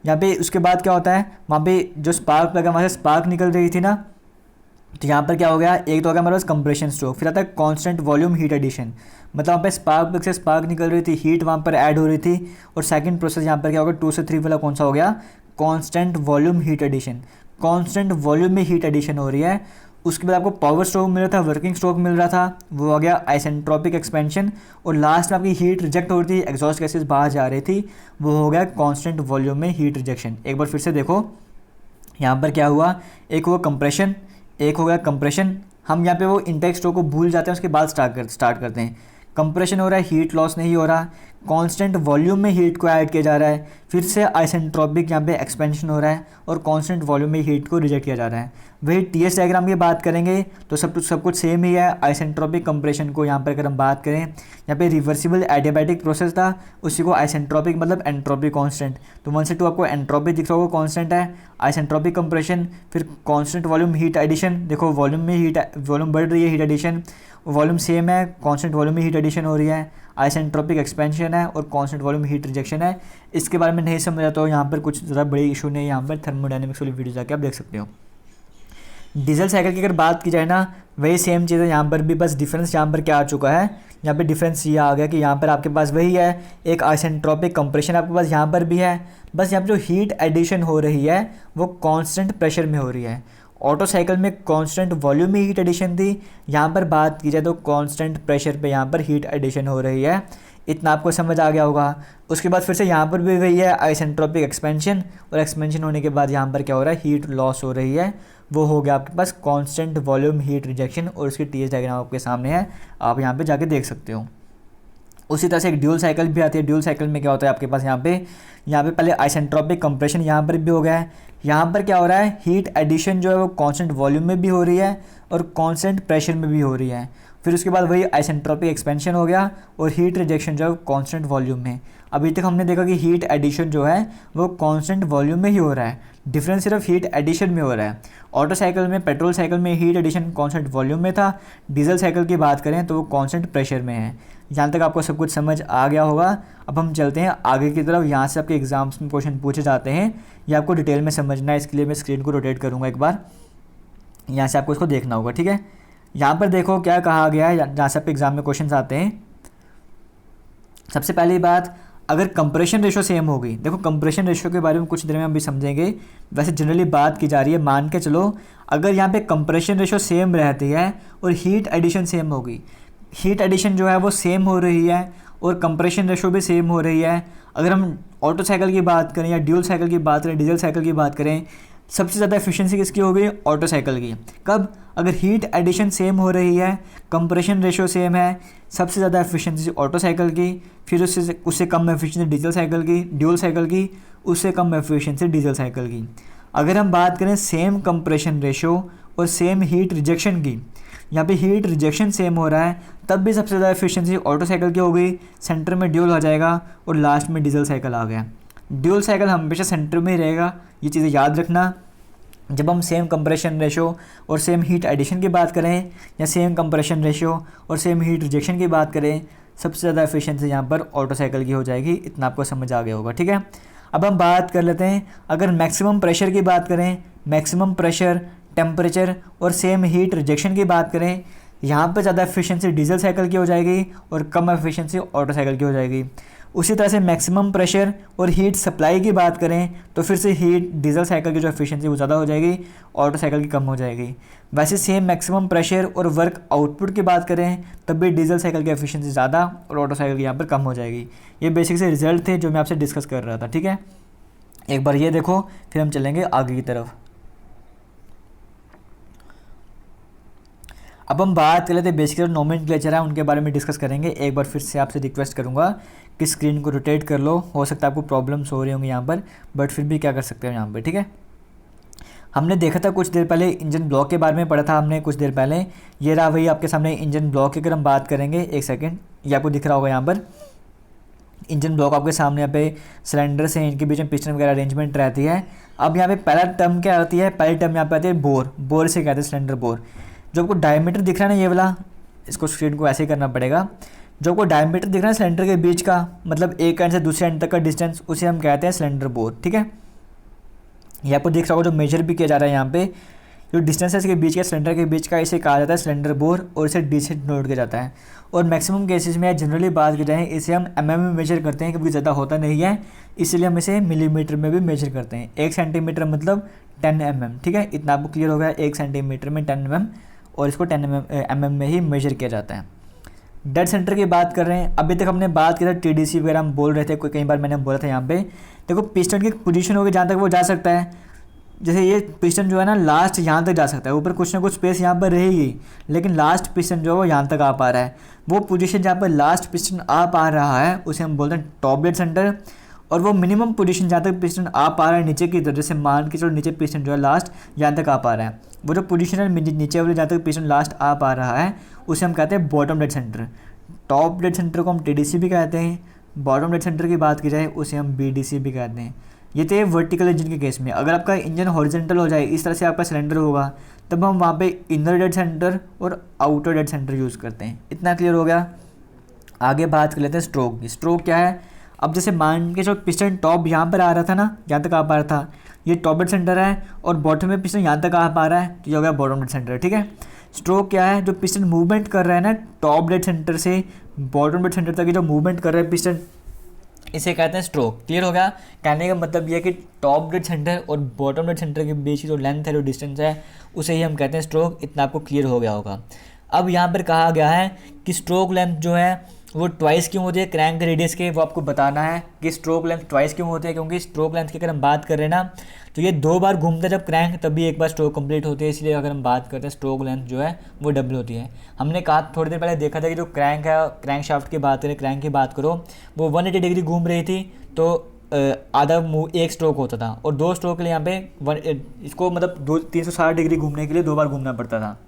यहाँ पे उसके बाद क्या होता है, वहाँ पे जो स्पार्क लगा, वहाँ से स्पार्क निकल रही थी ना, तो यहाँ पर क्या हो गया, एक तो हो गया हमारे पास कंप्रेशन स्ट्रोक। फिर आता है कांस्टेंट वॉल्यूम हीट एडिशन, मतलब वहाँ पे स्पार्क प्लग से स्पार्क निकल रही थी, हीट वहाँ पर ऐड हो रही थी। और सेकंड प्रोसेस यहाँ पर क्या होगा, 2 से 3 वाला कौन सा हो गया, constant volume heat addition. Constant volume में हीट एडिशन हो रही है। उसके बाद आपको पावर स्ट्रोक मिल रहा था, वर्किंग स्ट्रोक मिल रहा था, वो हो गया आइसेंट्रोपिक एक्सपेंशन। और लास्ट में आपकी हीट रिजेक्ट हो रही थी, एग्जॉस्ट गैसेज बाहर जा रही थी, वो हो गया कांस्टेंट वॉल्यूम में हीट रिजेक्शन। एक बार फिर से देखो, यहाँ पर क्या हुआ, एक हुआ कंप्रेशन, एक हो गया कंप्रेशन। हम यहाँ पे वो इंटेक स्ट्रोक को भूल जाते हैं, उसके बाद स्टार्ट करते हैं। कंप्रेशन हो रहा है, हीट लॉस नहीं हो रहा, कांस्टेंट वॉल्यूम में हीट को ऐड किया जा रहा है। फिर से आइसेंट्रोपिक यहाँ पे एक्सपेंशन हो रहा है और कांस्टेंट वॉल्यूम में हीट को रिजेक्ट किया जा रहा है। वही टीएस डायग्राम की बात करेंगे तो सब कुछ सेम ही है। आइसेंट्रोपिक कंप्रेशन को यहाँ पर अगर हम बात करें, यहाँ पे रिवर्सिबल एडियाबैटिक प्रोसेस था, उसी को आइसेंट्रोपिक मतलब एंट्रोपी कांस्टेंट, तो 1 से 2 आपको एंट्रोपी दिख रहा होगा, कांस्टेंट है। आइसेंट्रोपिक कंप्रेशन, फिर कांस्टेंट वॉल्यूम हीट एडिशन, देखो वॉल्यूम में वॉल्यूम बढ़ रही है, हीट एडिशन, वॉल्यूम सेम है, कांस्टेंट वॉल्यूम में हीट एडिशन हो रही है। आइसेंट्रोपिक एक्सपेंशन है और कांस्टेंट वॉल्यूम हीट रिजेक्शन है। इसके बारे में नहीं समझा तो यहाँ पर कुछ ज़्यादा बड़ी इशू नहीं है, यहाँ पर थर्मोडायनेमिक्स वाली वीडियो जाके आप देख सकते हो। डीजल साइकिल की अगर बात की जाए ना, वही सेम चीज़ है यहाँ पर भी, बस डिफरेंस यहाँ पर क्या आ चुका है, यहाँ पे डिफरेंस ये आ गया कि यहाँ पर आपके पास वही है, एक आइसेंट्रोपिक कंप्रेशन आपके पास यहाँ पर भी है, बस यहाँ पर जो हीट एडिशन हो रही है वो कांस्टेंट प्रेशर में हो रही है। ऑटो साइकिल में कांस्टेंट वॉल्यूम में हीट एडिशन थी, यहाँ पर बात की जाए तो कांस्टेंट प्रेशर पे यहाँ पर हीट एडिशन हो रही है। इतना आपको समझ आ गया होगा। उसके बाद फिर से यहाँ पर भी वही है, आइसेंट्रोपिक एक्सपेंशन, और एक्सपेंशन होने के बाद यहाँ पर क्या हो रहा है, हीट लॉस हो रही है, वो हो गया आपके पास कांस्टेंट वॉल्यूम हीट रिजेक्शन। और उसकी टीएस डायग्राम आपके सामने है, आप यहाँ पे जाके देख सकते हो। उसी तरह से एक ड्यूल साइकिल भी आती है। ड्यूल साइकिल में क्या होता है आपके पास, यहाँ पे पहले आइसेंट्रोपिक कंप्रेशन यहाँ पर भी हो गया है। यहाँ पर क्या हो रहा है, हीट एडिशन जो है वो कांस्टेंट वॉल्यूम में भी हो रही है और कांस्टेंट प्रेशर में भी हो रही है। फिर उसके बाद वही आइसेंट्रोपिक एक्सपेंशन हो गया और हीट रिजेक्शन जो है वो कांस्टेंट वॉल्यूम में। अभी तक हमने देखा कि हीट एडिशन जो है वो कांस्टेंट वॉल्यूम में ही हो रहा है, डिफरेंस सिर्फ हीट एडिशन में हो रहा है। ऑटो साइकिल में, पेट्रोल साइकिल में हीट एडिशन कांस्टेंट वॉल्यूम में था, डीजल साइकिल की बात करें तो वो कांस्टेंट प्रेशर में है। यहाँ तक आपको सब कुछ समझ आ गया होगा। अब हम चलते हैं आगे की तरफ। यहाँ से आपके एग्जाम्स में क्वेश्चन पूछे जाते हैं, ये आपको डिटेल में समझना है, इसके लिए मैं स्क्रीन को रोटेट करूँगा एक बार, यहाँ से आपको इसको देखना होगा, ठीक है। यहाँ पर देखो क्या कहा गया है, जहाँ से आपके एग्जाम में क्वेश्चन आते हैं। सबसे पहली बात, अगर कंप्रेशन रेशो सेम होगी, देखो कंप्रेशन रेशो के बारे में कुछ देर में हम भी समझेंगे, वैसे जनरली बात की जा रही है, मान के चलो अगर यहाँ पे कंप्रेशन रेशो सेम रहती है और हीट एडिशन सेम होगी, हीट एडिशन जो है वो सेम हो रही है और कंप्रेशन रेशो भी सेम हो रही है। अगर हम ऑटो साइकिल की बात करें या ड्यूल साइकिल की बात करें, डीजल साइकिल की बात करें, सबसे ज़्यादा एफिशिएंसी किसकी होगी, ऑटो साइकिल की। कब, अगर हीट एडिशन सेम हो रही है, कंप्रेशन रेशो सेम है, सबसे ज़्यादा एफिशिएंसी ऑटो साइकिल की, फिर उससे कम एफिशिएंसी डीजल साइकिल की, ड्यूल साइकिल की, उससे कम एफिशिएंसी डीजल साइकिल की। अगर हम बात करें सेम कंप्रेशन रेशो और सेम हीट रिजेक्शन की, यहाँ पे हीट रिजेक्शन सेम हो रहा है, तब भी सबसे ज़्यादा एफिशिएंसी ऑटो साइकिल की हो गई, सेंटर में ड्यूल आ जाएगा और लास्ट में डीजल साइकिल आ गया। ड्यूल साइकिल हमेशा सेंटर में ही रहेगा, ये चीज़ें याद रखना। जब हम सेम कंप्रेशन रेशो और सेम हीट एडिशन की बात करें या सेम कंप्रेशन रेशो और सेम हीट रिजेक्शन की बात करें, सबसे ज़्यादा एफिशिएंसी यहाँ पर ऑटो साइकिल की हो जाएगी। इतना आपको समझ आ गया होगा, ठीक है। अब हम बात कर लेते हैं, अगर मैक्सिमम प्रेशर की बात करें, मैक्सिमम प्रेशर, टेम्परेचर और सेम हीट रिजेक्शन की बात करें, यहाँ पर ज़्यादा एफिशिएंसी डीजल साइकिल की हो जाएगी और कम एफिशिएंसी ऑटो साइकिल की हो जाएगी। उसी तरह से मैक्सिमम प्रेशर और हीट सप्लाई की बात करें तो फिर से हीट डीजल साइकिल की जो एफिशिएंसी वो ज़्यादा हो जाएगी, ऑटो साइकिल की कम हो जाएगी। वैसे सेम मैक्सिमम प्रेशर और वर्क आउटपुट की बात करें तब भी डीजल साइकिल की एफिशिएंसी ज़्यादा और ऑटो साइकिल की यहाँ पर कम हो जाएगी। ये बेसिक से रिजल्ट थे जो मैं आपसे डिस्कस कर रहा था, ठीक है। एक बार ये देखो, फिर हम चलेंगे आगे की तरफ। अब हम बात कर लेते हैं बेसिक नोमेनक्लेचर है, उनके बारे में डिस्कस करेंगे। एक बार फिर से आपसे रिक्वेस्ट करूंगा कि स्क्रीन को रोटेट कर लो, हो सकता है आपको प्रॉब्लम्स हो रही होंगी यहाँ पर, बट फिर भी क्या कर सकते हो यहाँ पर, ठीक है। हमने देखा था कुछ देर पहले इंजन ब्लॉक के बारे में पढ़ा था हमने कुछ देर पहले, ये रहा वही आपके सामने इंजन ब्लॉक की। अगर हम बात करेंगे, एक सेकेंड, ये आपको दिख रहा होगा यहाँ पर, इंजन ब्लॉक आपके सामने यहाँ पे सिलेंडर से इनके बीच में पिस्टन वगैरह अरेंजमेंट रहती है। अब यहाँ पे पहला टर्म क्या होती है, पहली टर्म यहाँ पे आती है बोर, बोर से कहते हैं सिलेंडर बोर। जो आपको डायमीटर दिख रहा है ना ये वाला, इसको स्क्रीन को ऐसे ही करना पड़ेगा। जो आपको डायमीटर दिख रहा है सिलेंडर के बीच का, मतलब एक एंड से दूसरे एंड तक का डिस्टेंस, उसे हम कहते हैं सिलेंडर बोर, ठीक है। ये आपको दिख रहा होगा जो मेजर भी किया जा रहा है यहाँ पे, जो डिस्टेंस है इसके बीच का सिलेंडर के बीच का, इसे कहा जाता है सिलेंडर बोर और इसे डी से डिनोट किया जाता है। और मैक्सिमम केसेस में जनरली बात की जाए इसे हम mm में मेजर करते हैं क्योंकि ज़्यादा होता नहीं है, इसलिए हम इसे मिलीमीटर में भी मेजर करते हैं। 1 सेंटीमीटर मतलब 10 mm, ठीक है। इतना आपको क्लियर हो गया, 1 सेंटीमीटर में 10 mm, और इसको 10 mm में ही मेजर किया जाता है। डेड सेंटर की बात कर रहे हैं, अभी तक हमने बात की था TDC वगैरह हम बोल रहे थे, कई बार मैंने बोला था यहाँ पे। देखो पिस्टन की पोजीशन होगी जहाँ तक वो जा सकता है, जैसे ये पिस्टन जो है ना लास्ट यहाँ तक जा सकता है, ऊपर कुछ ना कुछ स्पेस यहाँ पर रहेगी, लेकिन लास्ट पिस्टन जो है वो यहाँ तक आ पा रहा है। वो पोजीशन जहाँ पर लास्ट पिस्टन आ पा रहा है उसे हम बोलते हैं टॉप डेड सेंटर। और वो मिनिमम पोजीशन जहाँ तक पिस्टन आ पा रहा है नीचे की तरफ, जैसे मान के चलो नीचे पिस्टन जो है लास्ट यहाँ तक आ पा रहा है, वो जो पोजीशन है नीचे वाले जहाँ तक पिस्टन लास्ट आ पा रहा है उसे हम कहते हैं bottom dead centre. Top dead centre को हम TDC भी कहते हैं, बॉटम डेड सेंटर की बात की जाए उसे हम BDC भी कहते हैं। ये तो वर्टिकल इंजन के केस में। अगर आपका इंजन हॉरिजॉन्टल हो जाए, इस तरह से आपका सिलेंडर होगा, तब हम वहाँ पे इनर डेड सेंटर और आउटर डेड सेंटर यूज़ करते हैं। इतना क्लियर हो गया। आगे बात कर लेते हैं स्ट्रोक की। स्ट्रोक क्या है, अब जैसे मान के जो पिस्टन टॉप यहाँ पर आ रहा था ना, यहाँ तक आ पा रहा था, ये टॉप डेड सेंटर है, और बॉटम में पिस्टन यहाँ तक आ पा रहा है, तो ये हो गया बॉटम डेड सेंटर, ठीक है। स्ट्रोक क्या है, जो पिस्टन मूवमेंट कर रहा है ना टॉप डेड सेंटर से बॉटम डेड सेंटर तक की जो मूवमेंट कर रहा है पिस्टन, इसे कहते हैं स्ट्रोक। क्लियर होगा। कहने का मतलब ये है कि टॉप डेड सेंटर और बॉटम डेड सेंटर के बीच की जो लेंथ है, जो डिस्टेंस है, उसे ही हम कहते हैं स्ट्रोक। इतना आपको क्लियर हो गया होगा। अब यहाँ पर कहा गया है कि स्ट्रोक लेंथ जो है वो ट्वाइस क्यों होती है क्रैंक रेडियस के, वो आपको बताना है कि स्ट्रोक लेंथ ट्वाइस क्यों होती है। क्योंकि स्ट्रोक लेंथ की अगर हम बात कर रहे हैं ना, तो ये 2 बार घूमता है जब क्रैंक, तभी एक बार स्ट्रोक कंप्लीट होती है। इसलिए अगर हम बात करते हैं स्ट्रोक लेंथ जो है वो डबल होती है। हमने कहा थोड़ी देर पहले देखा था कि जो क्रैंक है, क्रैंक शाफ्ट की बात करें, क्रैंक की बात करो, वो 180 डिग्री घूम रही थी, तो आधा एक स्ट्रोक होता था, और 2 स्ट्रोक के लिए यहाँ पे इसको मतलब 360 डिग्री घूमने के लिए 2 बार घूमना पड़ता था।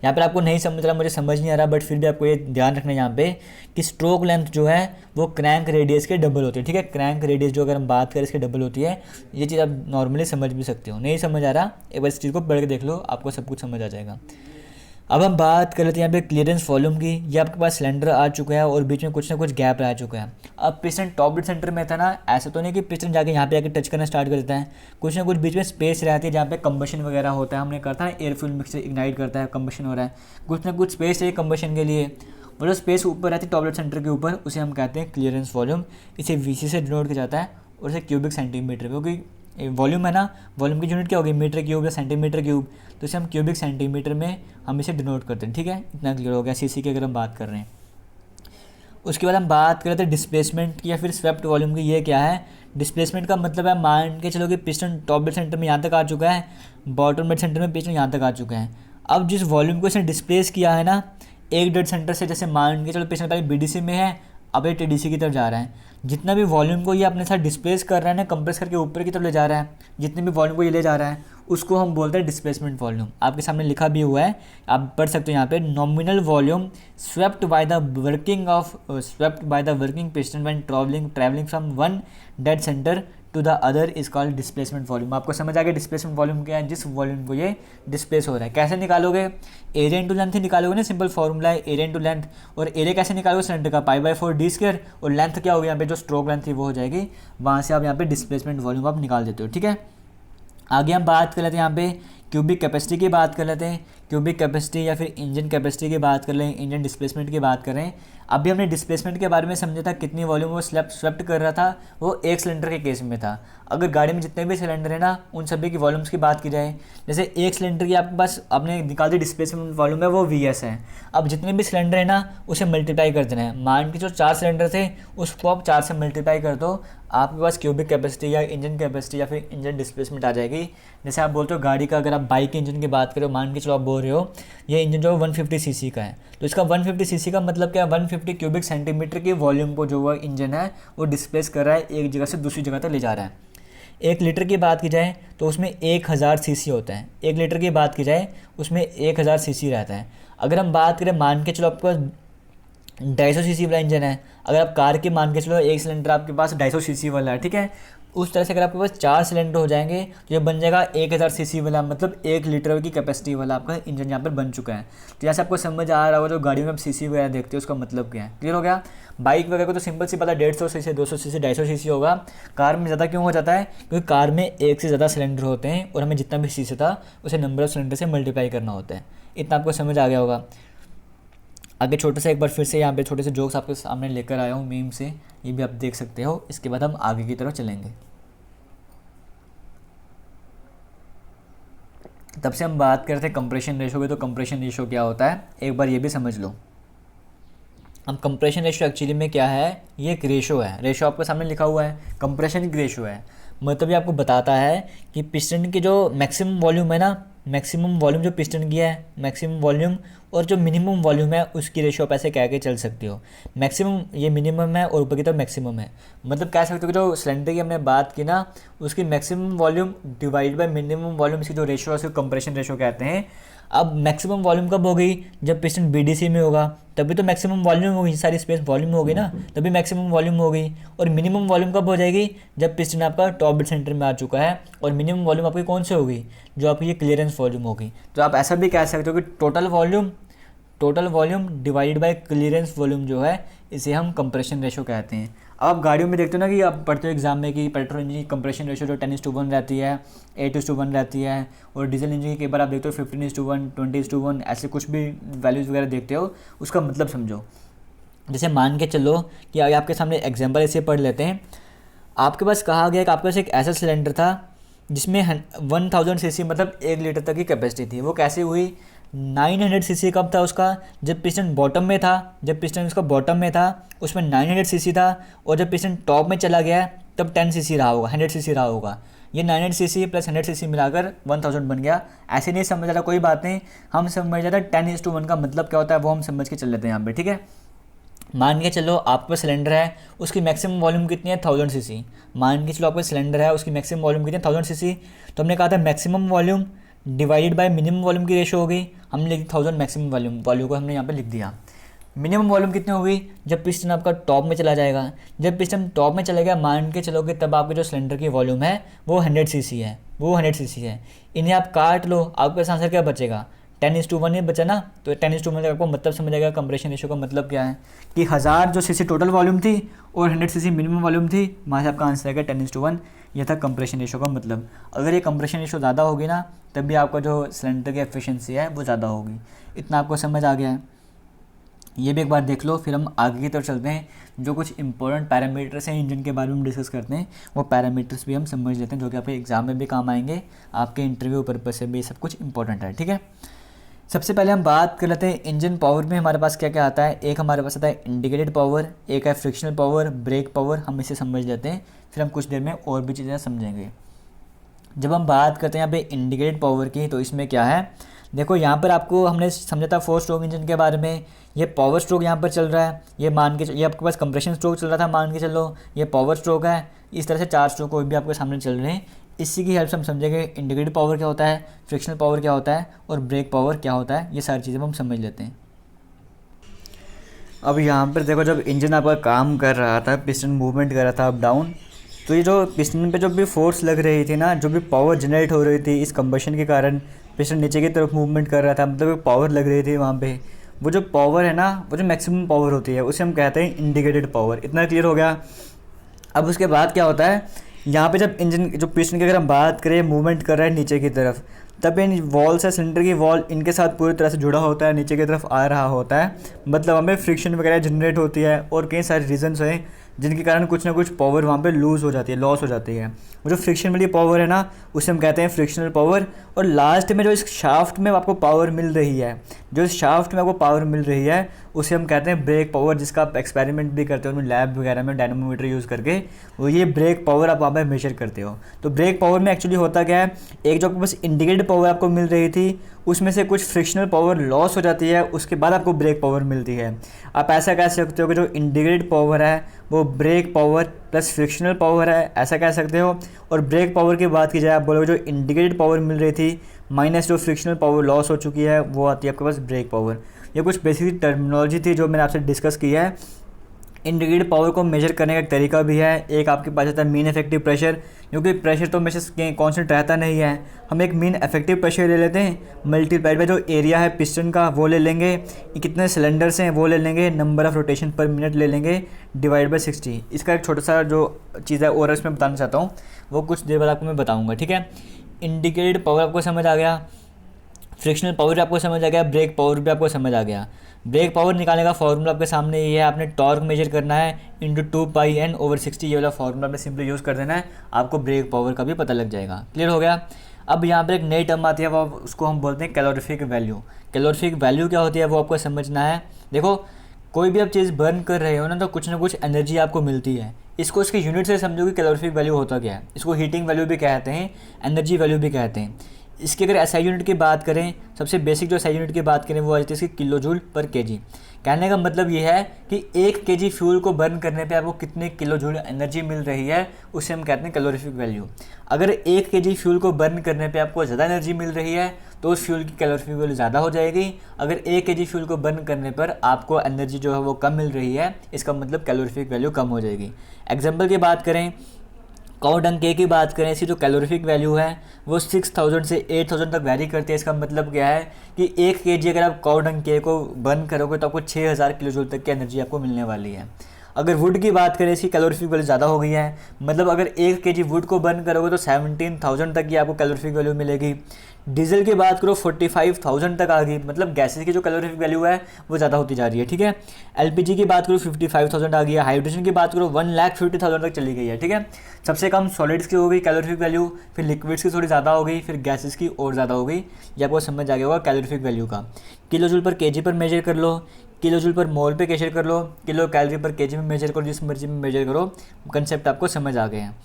यहाँ पर आपको नहीं समझ रहा, मुझे समझ नहीं आ रहा, बट फिर भी आपको ये ध्यान रखना है यहाँ पे कि स्ट्रोक लेंथ जो है वो क्रैंक रेडियस के डबल होती है, ठीक है। क्रैंक रेडियस जो अगर हम बात करें इसके डबल होती है। ये चीज़ आप नॉर्मली समझ भी सकते हो। नहीं समझ आ रहा, एक बार इस चीज़ को पढ़ के देख लो, आपको सब कुछ समझ आ जाएगा। अब हम बात कर लेते हैं यहाँ पे क्लियरेंस वॉल्यूम की। ये आपके पास सिलेंडर आ चुका है और बीच में कुछ ना कुछ गैप रह चुका है। अब पिस्टन टॉप डेड सेंटर में था ना, ऐसा तो नहीं कि पिस्टन जाके यहाँ पे आके टच करना स्टार्ट कर देता है, कुछ ना कुछ बीच में स्पेस रहती है जहाँ पे कंबशन वगैरह होता है। हमने कहा था ना एयर फ्यूल मिक्सर इग्नाइट करता है, कंबशन हो रहा है, कुछ ना कुछ स्पेस चाहिए कंबशन के लिए। वो जो स्पेस ऊपर रहती है टॉप डेड सेंटर के ऊपर, उसे हम कहते हैं क्लियरेंस वॉल्यूम। इसे VC से डिनोट किया जाता है और इसे क्यूबिक सेंटीमीटर, क्योंकि वॉल्यूम है ना, वॉल्यूम की यूनिट क्या होगी, मीटर क्यूब या सेंटीमीटर क्यूब, तो इसे हम क्यूबिक सेंटीमीटर में हम इसे डिनोट करते हैं, ठीक है। इतना क्लियर हो गया CC की अगर हम बात कर रहे हैं। उसके बाद हम बात करते हैं डिस्प्लेसमेंट की या फिर स्वेप्ट वॉल्यूम की। ये क्या है, डिस्प्लेसमेंट का मतलब है, मान के चलो कि पिस्टन टॉप डेड सेंटर में यहाँ तक आ चुका है, बॉटम डेड सेंटर में पिस्टन यहाँ तक आ चुका है। अब जिस वॉल्यूम को इसने डिस्प्लेस किया है ना एक डेड सेंटर से, जैसे मान के चलो पिस्टन पहले BDC में है, अब ये TDC की तरफ जा रहा है, जितना भी वॉल्यूम को ये अपने साथ डिस्प्लेस कर रहा है ना, कंप्रेस करके ऊपर की तरफ ले जा रहा है, जितने भी वॉल्यूम को ये ले जा रहा है उसको हम बोलते हैं डिस्प्लेसमेंट वॉल्यूम। आपके सामने लिखा भी हुआ है, आप पढ़ सकते हो यहाँ पे, nominal volume swept by the working piston when travelling from one dead centre to the other is called displacement volume. आपको समझ आ गया डिस्प्लेसमेंट वॉल्यूम क्या है, जिस वॉल्यूम को ये डिस्प्लेस हो रहा है। कैसे निकालोगे, एरिया इंटू लेंथ ही निकालोगे ना, सिंपल फॉर्मूला है एरिया इंटू लेंथ। और एरिया कैसे निकालोगे, सिलेंडर का π/4d², और लेंथ क्या होगी यहाँ पे, जो स्ट्रोक लेंथ थी वो हो जाएगी, वहाँ से आप यहाँ पे डिस्प्लेसमेंट वॉल्यूम आप निकाल देते हो, ठीक है। आगे हम बात कर लेते हैं यहाँ पे क्यूबिक कैपेसिटी की बात कर लेते हैं। क्यूबिक कैपेसिटी या फिर इंजन कैपेसिटी की बात कर लें, इंजन डिस्प्लेसमेंट की बात करें। अभी हमने डिस्प्लेसमेंट के बारे में समझा था, कितनी वॉल्यूम वो स्वेप्ट कर रहा था, वो एक सिलेंडर के केस में था। अगर गाड़ी में जितने भी सिलेंडर है ना, उन सभी की वॉल्यूम्स की बात की जाए, जैसे एक सिलेंडर की आपके पास आपने निकाल दी डिस्प्लेसमेंट वॉल्यूम है, वो VS है। अब जितने भी सिलेंडर है ना, उसे मल्टीप्लाई कर देना है। मान के जो 4 सिलेंडर थे उसको आप 4 से मल्टीप्लाई कर दो, आपके पास क्यूबिक कैपेसिटी या इंजन कैपेसिटी या फिर इंजन डिस्प्लेसमेंट आ जाएगी। जैसे आप बोलते हो गाड़ी का, अगर आप बाइक इंजन की बात करो, मान के चलो आप बोल रहे हो ये इंजन जो 150 सीसी का है, तो इसका 150 सीसी का मतलब क्या है, 150 क्यूबिक सेंटीमीटर की वॉल्यूम को जो वह इंजन है वो डिस्प्लेस कर रहा है, एक जगह से दूसरी जगह तक ले जा रहा है। 1 लीटर की बात की जाए तो उसमें 1000 सीसी होता है। 1 लीटर की बात की जाए उसमें 1000 सीसी रहता है। अगर हम बात करें, मान के चलो आपके पास 250 सीसी वाला इंजन है, अगर आप कार के मान के चलो एक सिलेंडर आपके पास 250 सीसी वाला है, ठीक है, उस तरह से अगर आपके पास 4 सिलेंडर हो जाएंगे तो ये बन जाएगा 1000 सीसी वाला, मतलब 1 लीटर की कैपेसिटी वाला आपका इंजन यहाँ पर बन चुका है। तो जैसे आपको समझ आ रहा होगा जो गाड़ियों में आप सीसी वगैरह देखते हो उसका मतलब क्या है, क्लियर हो गया। बाइक वगैरह को तो सिंपल सी पता 150 सीसी, 200 सीसी, 250 सीसी होगा। कार में ज़्यादा क्यों हो जाता है, क्योंकि कार में एक से ज़्यादा सिलेंडर होते हैं और हमें जितना भी सीसी था उसे नंबर ऑफ सिलेंडर से मल्टीप्लाई करना होता है। इतना आपको समझ आ गया होगा। आगे छोटे से एक बार फिर से यहाँ पे छोटे से जोक्स आपके सामने लेकर आया हूँ मीम से, ये भी आप देख सकते हो। इसके बाद हम आगे की तरफ चलेंगे। तब से हम बात करते हैं कंप्रेशन रेशो की, तो कंप्रेशन रेशो क्या होता है एक बार ये भी समझ लो। अब कंप्रेशन रेशो एक्चुअली में क्या है, ये एक रेशो है। रेशो आपके सामने लिखा हुआ है, कंप्रेशन की रेशो है। मतलब ये आपको बताता है कि पिस्टन की जो मैक्सिमम वॉल्यूम है ना, मैक्सिमम वॉल्यूम जो पिस्टन की है, मैक्सिमम वॉल्यूम और जो मिनिमम वॉल्यूम है उसकी रेशो आप ऐसे कह के चल सकते हो। मैक्सिमम ये मिनिमम है और ऊपर की तरफ मैक्सिमम है। मतलब कह सकते हो कि जो सिलेंडर की हमने बात की ना, उसकी maximum volume divide by minimum volume, इसकी जो रेशो है उसको कंप्रेशन रेशो कहते हैं। अब मैक्सिमम वॉल्यूम कब होगी, जब पिस्टन बीडीसी में होगा, तभी तो मैक्सिमम वॉल्यूम होगी, सारी स्पेस वॉल्यूम होगी ना, तभी मैक्सिमम वॉल्यूम होगी। और मिनिमम वॉल्यूम कब हो जाएगी, जब पिस्टन आपका टॉप डेड सेंटर में आ चुका है। और मिनिमम वॉल्यूम आपकी कौन सी होगी, जो आपकी ये क्लियरेंस वॉल्यूम होगी। तो आप ऐसा भी कह सकते हो कि total volume divided by clearance volume जो है, इसे हम कंप्रेशन रेशो कहते हैं। अब आप गाड़ियों में देखते हो ना कि आप पढ़ते हो एग्जाम में कि पेट्रोल इंजन की कंप्रेशन रेशो जो 10:1 रहती है, 8:1 रहती है, और डीजल इंजन की कई बार आप देखते हो 15:1, 20:1, ऐसे कुछ भी वैल्यूज़ वगैरह देखते हो। उसका मतलब समझो। जैसे मान के चलो कि आपके सामने एग्जाम्पल ऐसे पढ़ लेते हैं। आपके पास कहा गया कि आपके पास एक ऐसा सिलेंडर था जिसमें 1000 सीसी मतलब 1 लीटर तक की कैपेसिटी थी। वो कैसे हुई, 900 सीसी कब था उसका, जब पिस्टन बॉटम में था। जब पिस्टन उसका बॉटम में था उसमें 900 सीसी था, और जब पिस्टन टॉप में चला गया तब 10 सीसी रहा होगा, 100 सीसी रहा होगा। ये 900 सीसी प्लस 100 सीसी मिलाकर 1000 बन गया। ऐसे नहीं समझ रहा, कोई बात नहीं, हम समझ रहे 10:1 का मतलब क्या होता है वो हम समझ के चल लेते हैं यहाँ पे, ठीक है। मान के चलो आपका सिलेंडर है, उसकी मैक्सिमम वॉल्यूम कितनी है, 1000 सीसी। मान के चलो आपका सिलेंडर है, उसकी मैक्सिमम वॉल्यूम कितनी है, 1000 सीसी। तो हमने कहा था maximum volume divided by minimum volume की रेशो होगी। हमने लिख 1000 मैक्सिमम वॉल्यूम को हमने यहाँ पे लिख दिया। मिनिमम वॉल्यूम कितनी होगी, जब पिस्टन आपका टॉप में चला जाएगा। जब पिस्टन टॉप में चलेगा मान के चलोगे तब आपके जो सिलेंडर की वॉल्यूम है वो 100 सीसी है, वो 100 सीसी है। इन्हें आप काट लो, आपके पास आंसर क्या बचेगा, 10:1 ही बचा ना। तो 10:1 आपको मतलब समझ आएगा कंप्रेशन रेशो का मतलब क्या है, कि 1000 जो सीसी टोटल वॉल्यूम थी और 100 सीसी मिनिमम वॉल्यूम थी, वहाँ से आपका आंसर आएगा 10:1। यह था कंप्रेशन रेशो का मतलब। अगर ये कंप्रेशन रेशो ज़्यादा होगी ना, तब भी आपका जो सिलेंडर की एफिशिएंसी है वो ज़्यादा होगी। इतना आपको समझ आ गया है, ये भी एक बार देख लो। फिर हम आगे की तरफ चलते हैं, जो कुछ इंपॉर्टेंट पैरामीटर्स हैं इंजन के बारे में हम डिस्कस करते हैं। वो पैरामीटर्स भी हम समझ लेते हैं, जो कि आपके एग्जाम में भी काम आएंगे, आपके इंटरव्यू पर्पज से भी सब कुछ इंपॉर्टेंट है, ठीक है। सबसे पहले हम बात कर लेते हैं इंजन पावर में हमारे पास क्या क्या आता है। एक हमारे पास आता है इंडिकेटेड पावर, एक है फ्रिक्शनल पावर, ब्रेक पावर। हम इसे समझ लेते हैं, फिर हम कुछ देर में और भी चीज़ें समझेंगे। जब हम बात करते हैं यहाँ पे इंडिकेटेड पावर की, तो इसमें क्या है, देखो यहाँ पर आपको हमने समझा था 4 स्ट्रोक इंजन के बारे में। ये पावर स्ट्रोक यहाँ पर चल रहा है, ये मान के ये आपके पास कंप्रेशन स्ट्रोक चल रहा था, मान के चलो ये पावर स्ट्रोक है। इस तरह से 4 स्ट्रोक और भी आपके सामने चल रहे हैं। इसी की हेल्प से हम समझेंगे इंडिकेटेड पावर क्या होता है, फ्रिक्शनल पावर क्या होता है और ब्रेक पावर क्या होता है। ये सारी चीज़ें हम समझ लेते हैं। अब यहाँ पर देखो, जब इंजन आपका काम कर रहा था, पिस्टन मूवमेंट कर रहा था अप डाउन, तो ये जो पिस्टन पे जो भी फोर्स लग रही थी ना, जो भी पावर जनरेट हो रही थी इस कंबशन के कारण, पिस्टन नीचे की तरफ मूवमेंट कर रहा था, मतलब पावर लग रही थी वहाँ पे, वो जो पावर है ना, वो जो मैक्सिमम पावर होती है उसे हम कहते हैं इंडिकेटेड पावर। इतना क्लियर हो गया। अब उसके बाद क्या होता है, यहाँ पे जब इंजन जो पिस्टन की अगर हम बात करें मूवमेंट कर रहा है नीचे की तरफ, तब इन वॉल से सिलेंडर की वॉल इनके साथ पूरी तरह से जुड़ा होता है, नीचे की तरफ आ रहा होता है, मतलब हमें फ्रिक्शन वगैरह जनरेट होती है। और कई सारे रीजंस हैं जिनके कारण कुछ ना कुछ पावर वहाँ पे लूज़ हो जाती है, लॉस हो जाती है। वो जो फ्रिक्शन वाली पावर है ना, उसे हम कहते हैं फ्रिक्शनल पावर। और लास्ट में जो इस शाफ्ट में आपको पावर मिल रही है, जो इस शाफ्ट में आपको पावर मिल रही है, उसे हम कहते हैं ब्रेक पावर, जिसका आप एक्सपेरिमेंट भी करते हो लैब वगैरह में डायनामोमीटर यूज़ करके। वो ये ब्रेक पावर आप वहाँ पर मेजर करते हो। तो ब्रेक पावर में एक्चुअली होता क्या है, एक जो आपको बस इंडिकेटेड पावर आपको मिल रही थी, उसमें से कुछ फ्रिक्शनल पावर लॉस हो जाती है, उसके बाद आपको ब्रेक पावर मिलती है। आप ऐसा कह सकते हो कि जो इंडिकेटेड पावर है वो brake power plus frictional power है, ऐसा कह सकते हो। और ब्रेक पावर की बात की जाए, आप बोलोगे जो इंडिकेटेड पावर मिल रही थी माइनस जो फ्रिक्शनल पावर लॉस हो चुकी है, वो आती है आपके पास ब्रेक पावर। ये कुछ बेसिक टर्मिनोलॉजी थी जो मैंने आपसे डिस्कस की है। इंटीग्रेटेड पावर को मेजर करने का एक तरीका भी है। एक आपके पास आता है मीन इफेक्टिव प्रेशर, क्योंकि प्रेशर तो हमेशा कांस्टेंट रहता नहीं है। हम एक मीन इफेक्टिव प्रेशर ले लेते हैं, मल्टीप्लाइड बाय जो एरिया है पिस्टन का वो ले लेंगे, कितने सिलेंडर्स हैं वो ले लेंगे, नंबर ऑफ रोटेशन पर मिनट ले लेंगे, डिवाइड बाय 60। इसका एक छोटा सा जो चीज़ है और इसमें बताना चाहता हूँ वो कुछ देर बाद आपको मैं बताऊँगा, ठीक है। इंटीग्रेटेड पावर आपको समझ आ गया, फ्रिक्शनल पावर आपको समझ आ गया, ब्रेक पावर भी आपको समझ आ गया। ब्रेक पावर निकालने का फॉर्मूला आपके सामने ये है, आपने टॉर्क मेजर करना है इंटू 2πn/60, ये वाला फॉर्मूला आपने सिंपली यूज़ कर देना है, आपको ब्रेक पावर का भी पता लग जाएगा। क्लियर हो गया। अब यहाँ पर एक नई टर्म आती है, वो उसको हम बोलते हैं कैलोरीफिक वैल्यू। कैलोरीफिक वैल्यू क्या होती है वो आपको समझना है। देखो कोई भी आप चीज़ बर्न कर रहे हो ना तो कुछ ना कुछ एनर्जी आपको मिलती है। इसको इसके यूनिट से समझो कि कैलोरीफिक वैल्यू होता क्या है। इसको हीटिंग वैल्यू भी कहते हैं, एनर्जी वैल्यू भी कहते हैं। इसकी अगर एसआई यूनिट की बात करें, सबसे बेसिक जो एसआई यूनिट की बात करें वो आ जाती है इसकी किलो जूल पर केजी। कहने का मतलब ये है कि 1 केजी फ्यूल को बर्न करने पे आपको कितने किलो जूल एनर्जी मिल रही है, उसे हम कहते हैं कैलोरीफिक वैल्यू। अगर 1 केजी फ्यूल को बर्न करने पे आपको ज़्यादा एनर्जी मिल रही है तो उस फ्यूल की कैलोरीफिक वैल्यू ज़्यादा हो जाएगी। अगर 1 केजी फ्यूल को बर्न करने पर आपको एनर्जी जो है वो कम मिल रही है, इसका मतलब कैलोरीफिक वैल्यू कम हो जाएगी। एग्जाम्पल की बात करें, काउ डंग के की बात करें, इसकी जो कैलोरीफिक वैल्यू है वो 6000 से 8000 तक वैरी करती है। इसका मतलब क्या है कि 1 केजी अगर आप काउ डंग के को बर्न करोगे तो आपको 6000 किलो जूल तक की एनर्जी आपको मिलने वाली है। अगर वुड की बात करें, इसकी कैलोरीफिक वैल्यू ज़्यादा हो गई है, मतलब अगर 1 केजी वुड को बर्न करोगे तो 17000 तक की आपको कैलोरीफिक वैल्यू मिलेगी। डीजल की बात करो 45000 तक आ गई, मतलब गैसेस की जो कैलोरीफिक वैल्यू है वो ज़्यादा होती जा रही है, ठीक है। एलपीजी की बात करो 55000 आ गई है। हाइड्रोजन की बात करो 1,50,000 तक चली गई है, ठीक है। सबसे कम सॉलिड्स की हो गई कैलोरीफिक वैल्यू, फिर लिक्विड्स की थोड़ी ज़्यादा हो गई, फिर गैसेस की और ज़्यादा हो गई। ये आपको समझ आ गया होगा कैलोरीफिक वैल्यू का। किलो जूल पर केजी पर मेजर कर लो, किलो जूल पर मोल पे मेजर कर लो, किलो कैलोरी पर केजी में मेजर करो, जिस मर्जी में मेजर करो, कंसेप्ट आपको समझ आ गए हैं।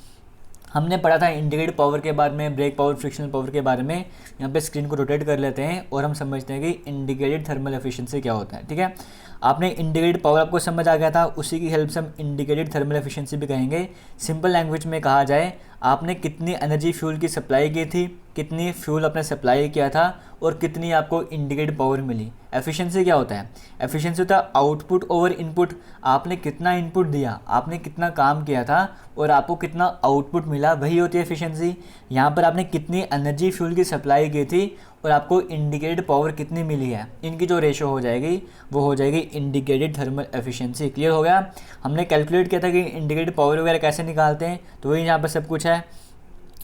हमने पढ़ा था इंटीग्रेटेड पावर के बारे में, ब्रेक पावर, फ्रिक्शनल पावर के बारे में। यहाँ पे स्क्रीन को रोटेट कर लेते हैं और हम समझते हैं कि इंटीग्रेटेड थर्मल एफिशिएंसी क्या होता है, ठीक है। आपने इंटीग्रेटेड पावर आपको समझ आ गया था, उसी की हेल्प से हम इंटीग्रेटेड थर्मल एफिशिएंसी भी कहेंगे। सिंपल लैंग्वेज में कहा जाए, आपने कितनी एनर्जी फ्यूल की सप्लाई की थी, कितनी फ्यूल आपने सप्लाई किया था और कितनी आपको इंटीग्रेटेड पावर मिली। एफिशिएंसी क्या होता है? एफिशिएंसी होता है आउटपुट ओवर इनपुट। आपने कितना इनपुट दिया, आपने कितना काम किया था और आपको कितना आउटपुट मिला, वही होती है एफिशिएंसी। यहाँ पर आपने कितनी एनर्जी फ्यूल की सप्लाई की थी और आपको इंडिकेटेड पावर कितनी मिली है, इनकी जो रेशो हो जाएगी वो हो जाएगी इंडिकेटेड थर्मल एफिशिएंसी। क्लियर हो गया। हमने कैलकुलेट किया था कि इंडिकेटेड पावर वगैरह कैसे निकालते हैं, तो वही यहाँ पर सब कुछ है।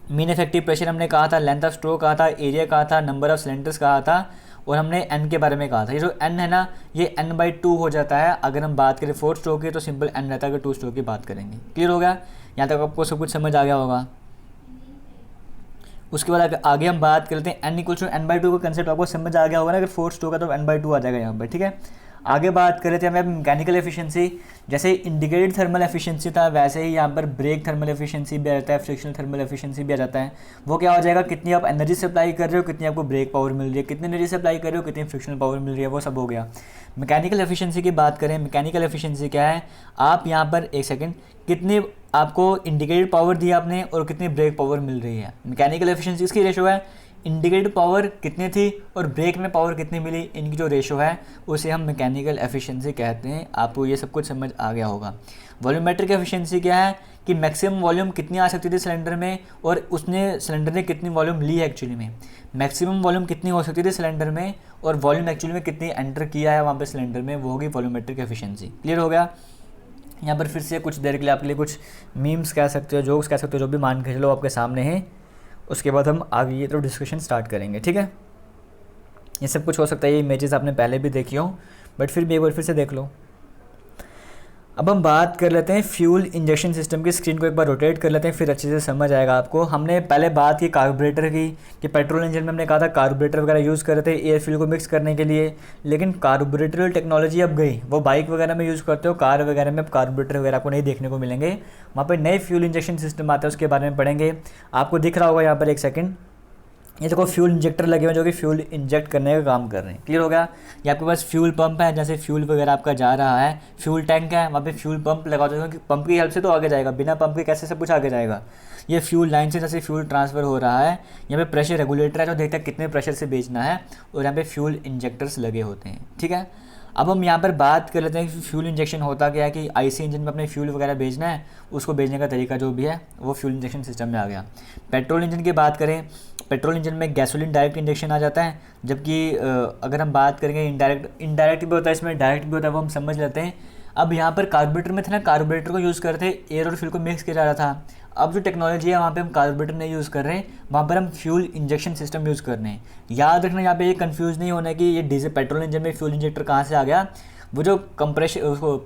मीन इफेक्टिव प्रेशर हमने कहा था, लेंथ ऑफ स्ट्रोक कहा था, एरिया कहा था, नंबर ऑफ सिलेंडर्स कहा था और हमने एन के बारे में कहा था। ये जो एन है ना, ये n/2 हो जाता है। अगर हम बात करें 4 स्ट्रोक की तो सिंपल एन रहता है, अगर 2 स्ट्रोक की बात करेंगे। क्लियर हो गया। यहाँ तक आपको सब कुछ समझ आ गया होगा। उसके बाद आगे हम बात करते हैं n = n/2 का कंसेप्ट आपको समझ आ गया होगा ना। अगर 4 स्ट्रोक है तो n/2 आ जाएगा यहाँ पर, ठीक है। आगे बात कर रहे थे हमें मैकेनिकल एफिशिएंसी। जैसे इंडिकेटेड थर्मल एफिशिएंसी था वैसे ही यहाँ पर ब्रेक थर्मल एफिशिएंसी भी आ जाता है, फ्रिक्शनल थर्मल एफिशिएंसी भी आ जाता है। वो क्या हो जाएगा, कितनी आप एनर्जी सप्लाई कर रहे हो, कितनी आपको ब्रेक पावर मिल रही है, कितनी एनर्जी सप्लाई कर रहे हो, कितनी फ्रिक्शनल पावर मिल रही है, वो सब हो गया। मैकेनिकल एफिशिएंसी की बात करें, मैकेनिकल एफिशिएंसी क्या है, आप यहाँ पर एक सेकेंड, कितनी आपको इंडिकेटेड पावर दी आपने और कितनी ब्रेक पावर मिल रही है। मैकेनिकल एफिशिएंसी इसकी रेशो है, इंडिकेटेड पावर कितनी थी और ब्रेक में पावर कितनी मिली, इनकी जो रेशो है उसे हम मैकेनिकल एफिशिएंसी कहते हैं। आपको ये सब कुछ समझ आ गया होगा। वॉल्यूमेट्रिक एफिशिएंसी क्या है कि मैक्सिमम वॉल्यूम कितनी आ सकती थी सिलेंडर में और उसने सिलेंडर ने कितनी वॉल्यूम ली है एक्चुअली में। मैक्सिमम वॉल्यूम कितनी हो सकती थी सिलेंडर में और वॉल्यूम एक्चुअली में कितनी एंटर किया है वहाँ पर सिलेंडर में, वो होगी वॉल्यूमेट्रिक एफिशिएंसी। क्लियर हो गया। यहाँ पर फिर से कुछ देर के लिए आपके लिए कुछ मीम्स कह सकते हो, जोक्स कह सकते हो, जो भी मान के चलो आपके सामने हैं। उसके बाद हम आगे ये तो डिस्कशन स्टार्ट करेंगे, ठीक है। ये सब कुछ हो सकता है, ये इमेजेस आपने पहले भी देखी हो, बट फिर भी एक बार फिर से देख लो। अब हम बात कर लेते हैं फ्यूल इंजेक्शन सिस्टम की। स्क्रीन को एक बार रोटेट कर लेते हैं, फिर अच्छे से समझ आएगा आपको। हमने पहले बात की कार्बोरेटर की, कि पेट्रोल इंजन में हमने कहा था कार्बोरेटर वगैरह यूज़ कर रहे थे एयर फ्यूल को मिक्स करने के लिए, लेकिन कार्बोरेटर टेक्नोलॉजी अब गई। वो बाइक वगैरह में यूज़ करते हो, कार वगैरह में अब कार्बोरेटर वगैरह आपको नहीं देखने को मिलेंगे। वहाँ पर नए फ्यूल इंजेक्शन सिस्टम आता है, उसके बारे में पढ़ेंगे। आपको दिख रहा होगा यहाँ पर, एक सेकेंड, ये देखो फ्यूल इंजेक्टर लगे हुए हैं जो कि फ्यूल इंजेक्ट करने का काम कर रहे हैं। क्लियर हो गया। ये आपके पास फ्यूल पंप है, जैसे फ्यूल वगैरह आपका जा रहा है, फ्यूल टैंक है, वहाँ पे फ्यूल पंप लगा दो, क्योंकि पंप की हेल्प से तो आगे जाएगा, बिना पंप के कैसे सब कुछ आगे जाएगा। ये फ्यूल लाइन से जैसे फ्यूल ट्रांसफ़र हो रहा है, यहाँ पे प्रेशर रेगुलेटर है जो देखता है कितने प्रेशर से भेजना है, और यहाँ पे फ्यूल इंजेक्टर्स लगे होते हैं, ठीक है। अब हम यहाँ पर बात कर लेते हैं कि फ्यूल इंजेक्शन होता क्या है, कि आईसी इंजन में अपने फ्यूल वगैरह भेजना है, उसको भेजने का तरीका जो भी है वो फ्यूल इंजेक्शन सिस्टम में आ गया। पेट्रोल इंजन की बात करें, पेट्रोल इंजन में गैसोलीन डायरेक्ट इंजेक्शन आ जाता है, जबकि अगर हम बात करेंगे इनडायरेक्ट भी होता है, इसमें डायरेक्ट भी होता है, वो हम समझ लेते हैं। अब यहाँ पर कार्बोरेटर में थे ना, कार्बोरेटर को यूज़ करते एयर और फ्यूल को मिक्स किया जा रहा था। अब जो टेक्नोलॉजी है वहाँ पे हम कार्बोरेटर नहीं यूज़ कर रहे हैं, वहाँ पर हम फ्यूल इंजेक्शन सिस्टम यूज़ कर रहे हैं। याद रखना यहाँ पे ये कंफ्यूज नहीं होना है कि ये डीजल पेट्रोल इंजन में फ्यूल इंजेक्टर कहाँ से आ गया। वो जो कंप्रेशन उसको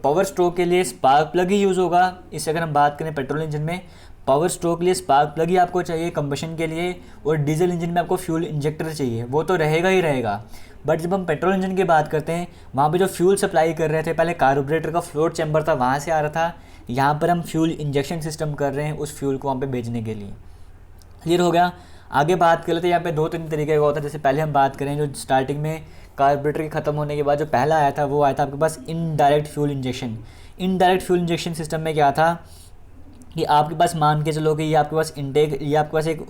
पावर स्ट्रोक के लिए स्पार्क प्लग ही यूज़ होगा। इससे अगर हम बात करें पेट्रोल इंजन में पावर स्ट्रोक के लिए स्पार्क प्लग ही आपको चाहिए कंबशन के लिए, और डीजल इंजन में आपको फ्यूल इंजेक्टर चाहिए, वो तो रहेगा ही रहेगा। बट जब हम पेट्रोल इंजन की बात करते हैं, वहाँ पे जो फ्यूल सप्लाई कर रहे थे, पहले कार्बोरेटर का फ्लोट चैम्बर था, वहाँ से आ रहा था। यहाँ पर हम फ्यूल इंजेक्शन सिस्टम कर रहे हैं उस फ्यूल को वहाँ पे भेजने के लिए। क्लियर हो गया। आगे बात कर लेते हैं। यहाँ पे 2-3 तरीके का होता है। जैसे पहले हम बात करें, जो स्टार्टिंग में कार्बोरेटर के ख़त्म होने के बाद जो पहला आया था, वो आया था आपके पास indirect fuel injection. Indirect fuel injection system में क्या था कि आपके पास मान के चलो कि ये आपके पास इनटेक, ये आपके पास एक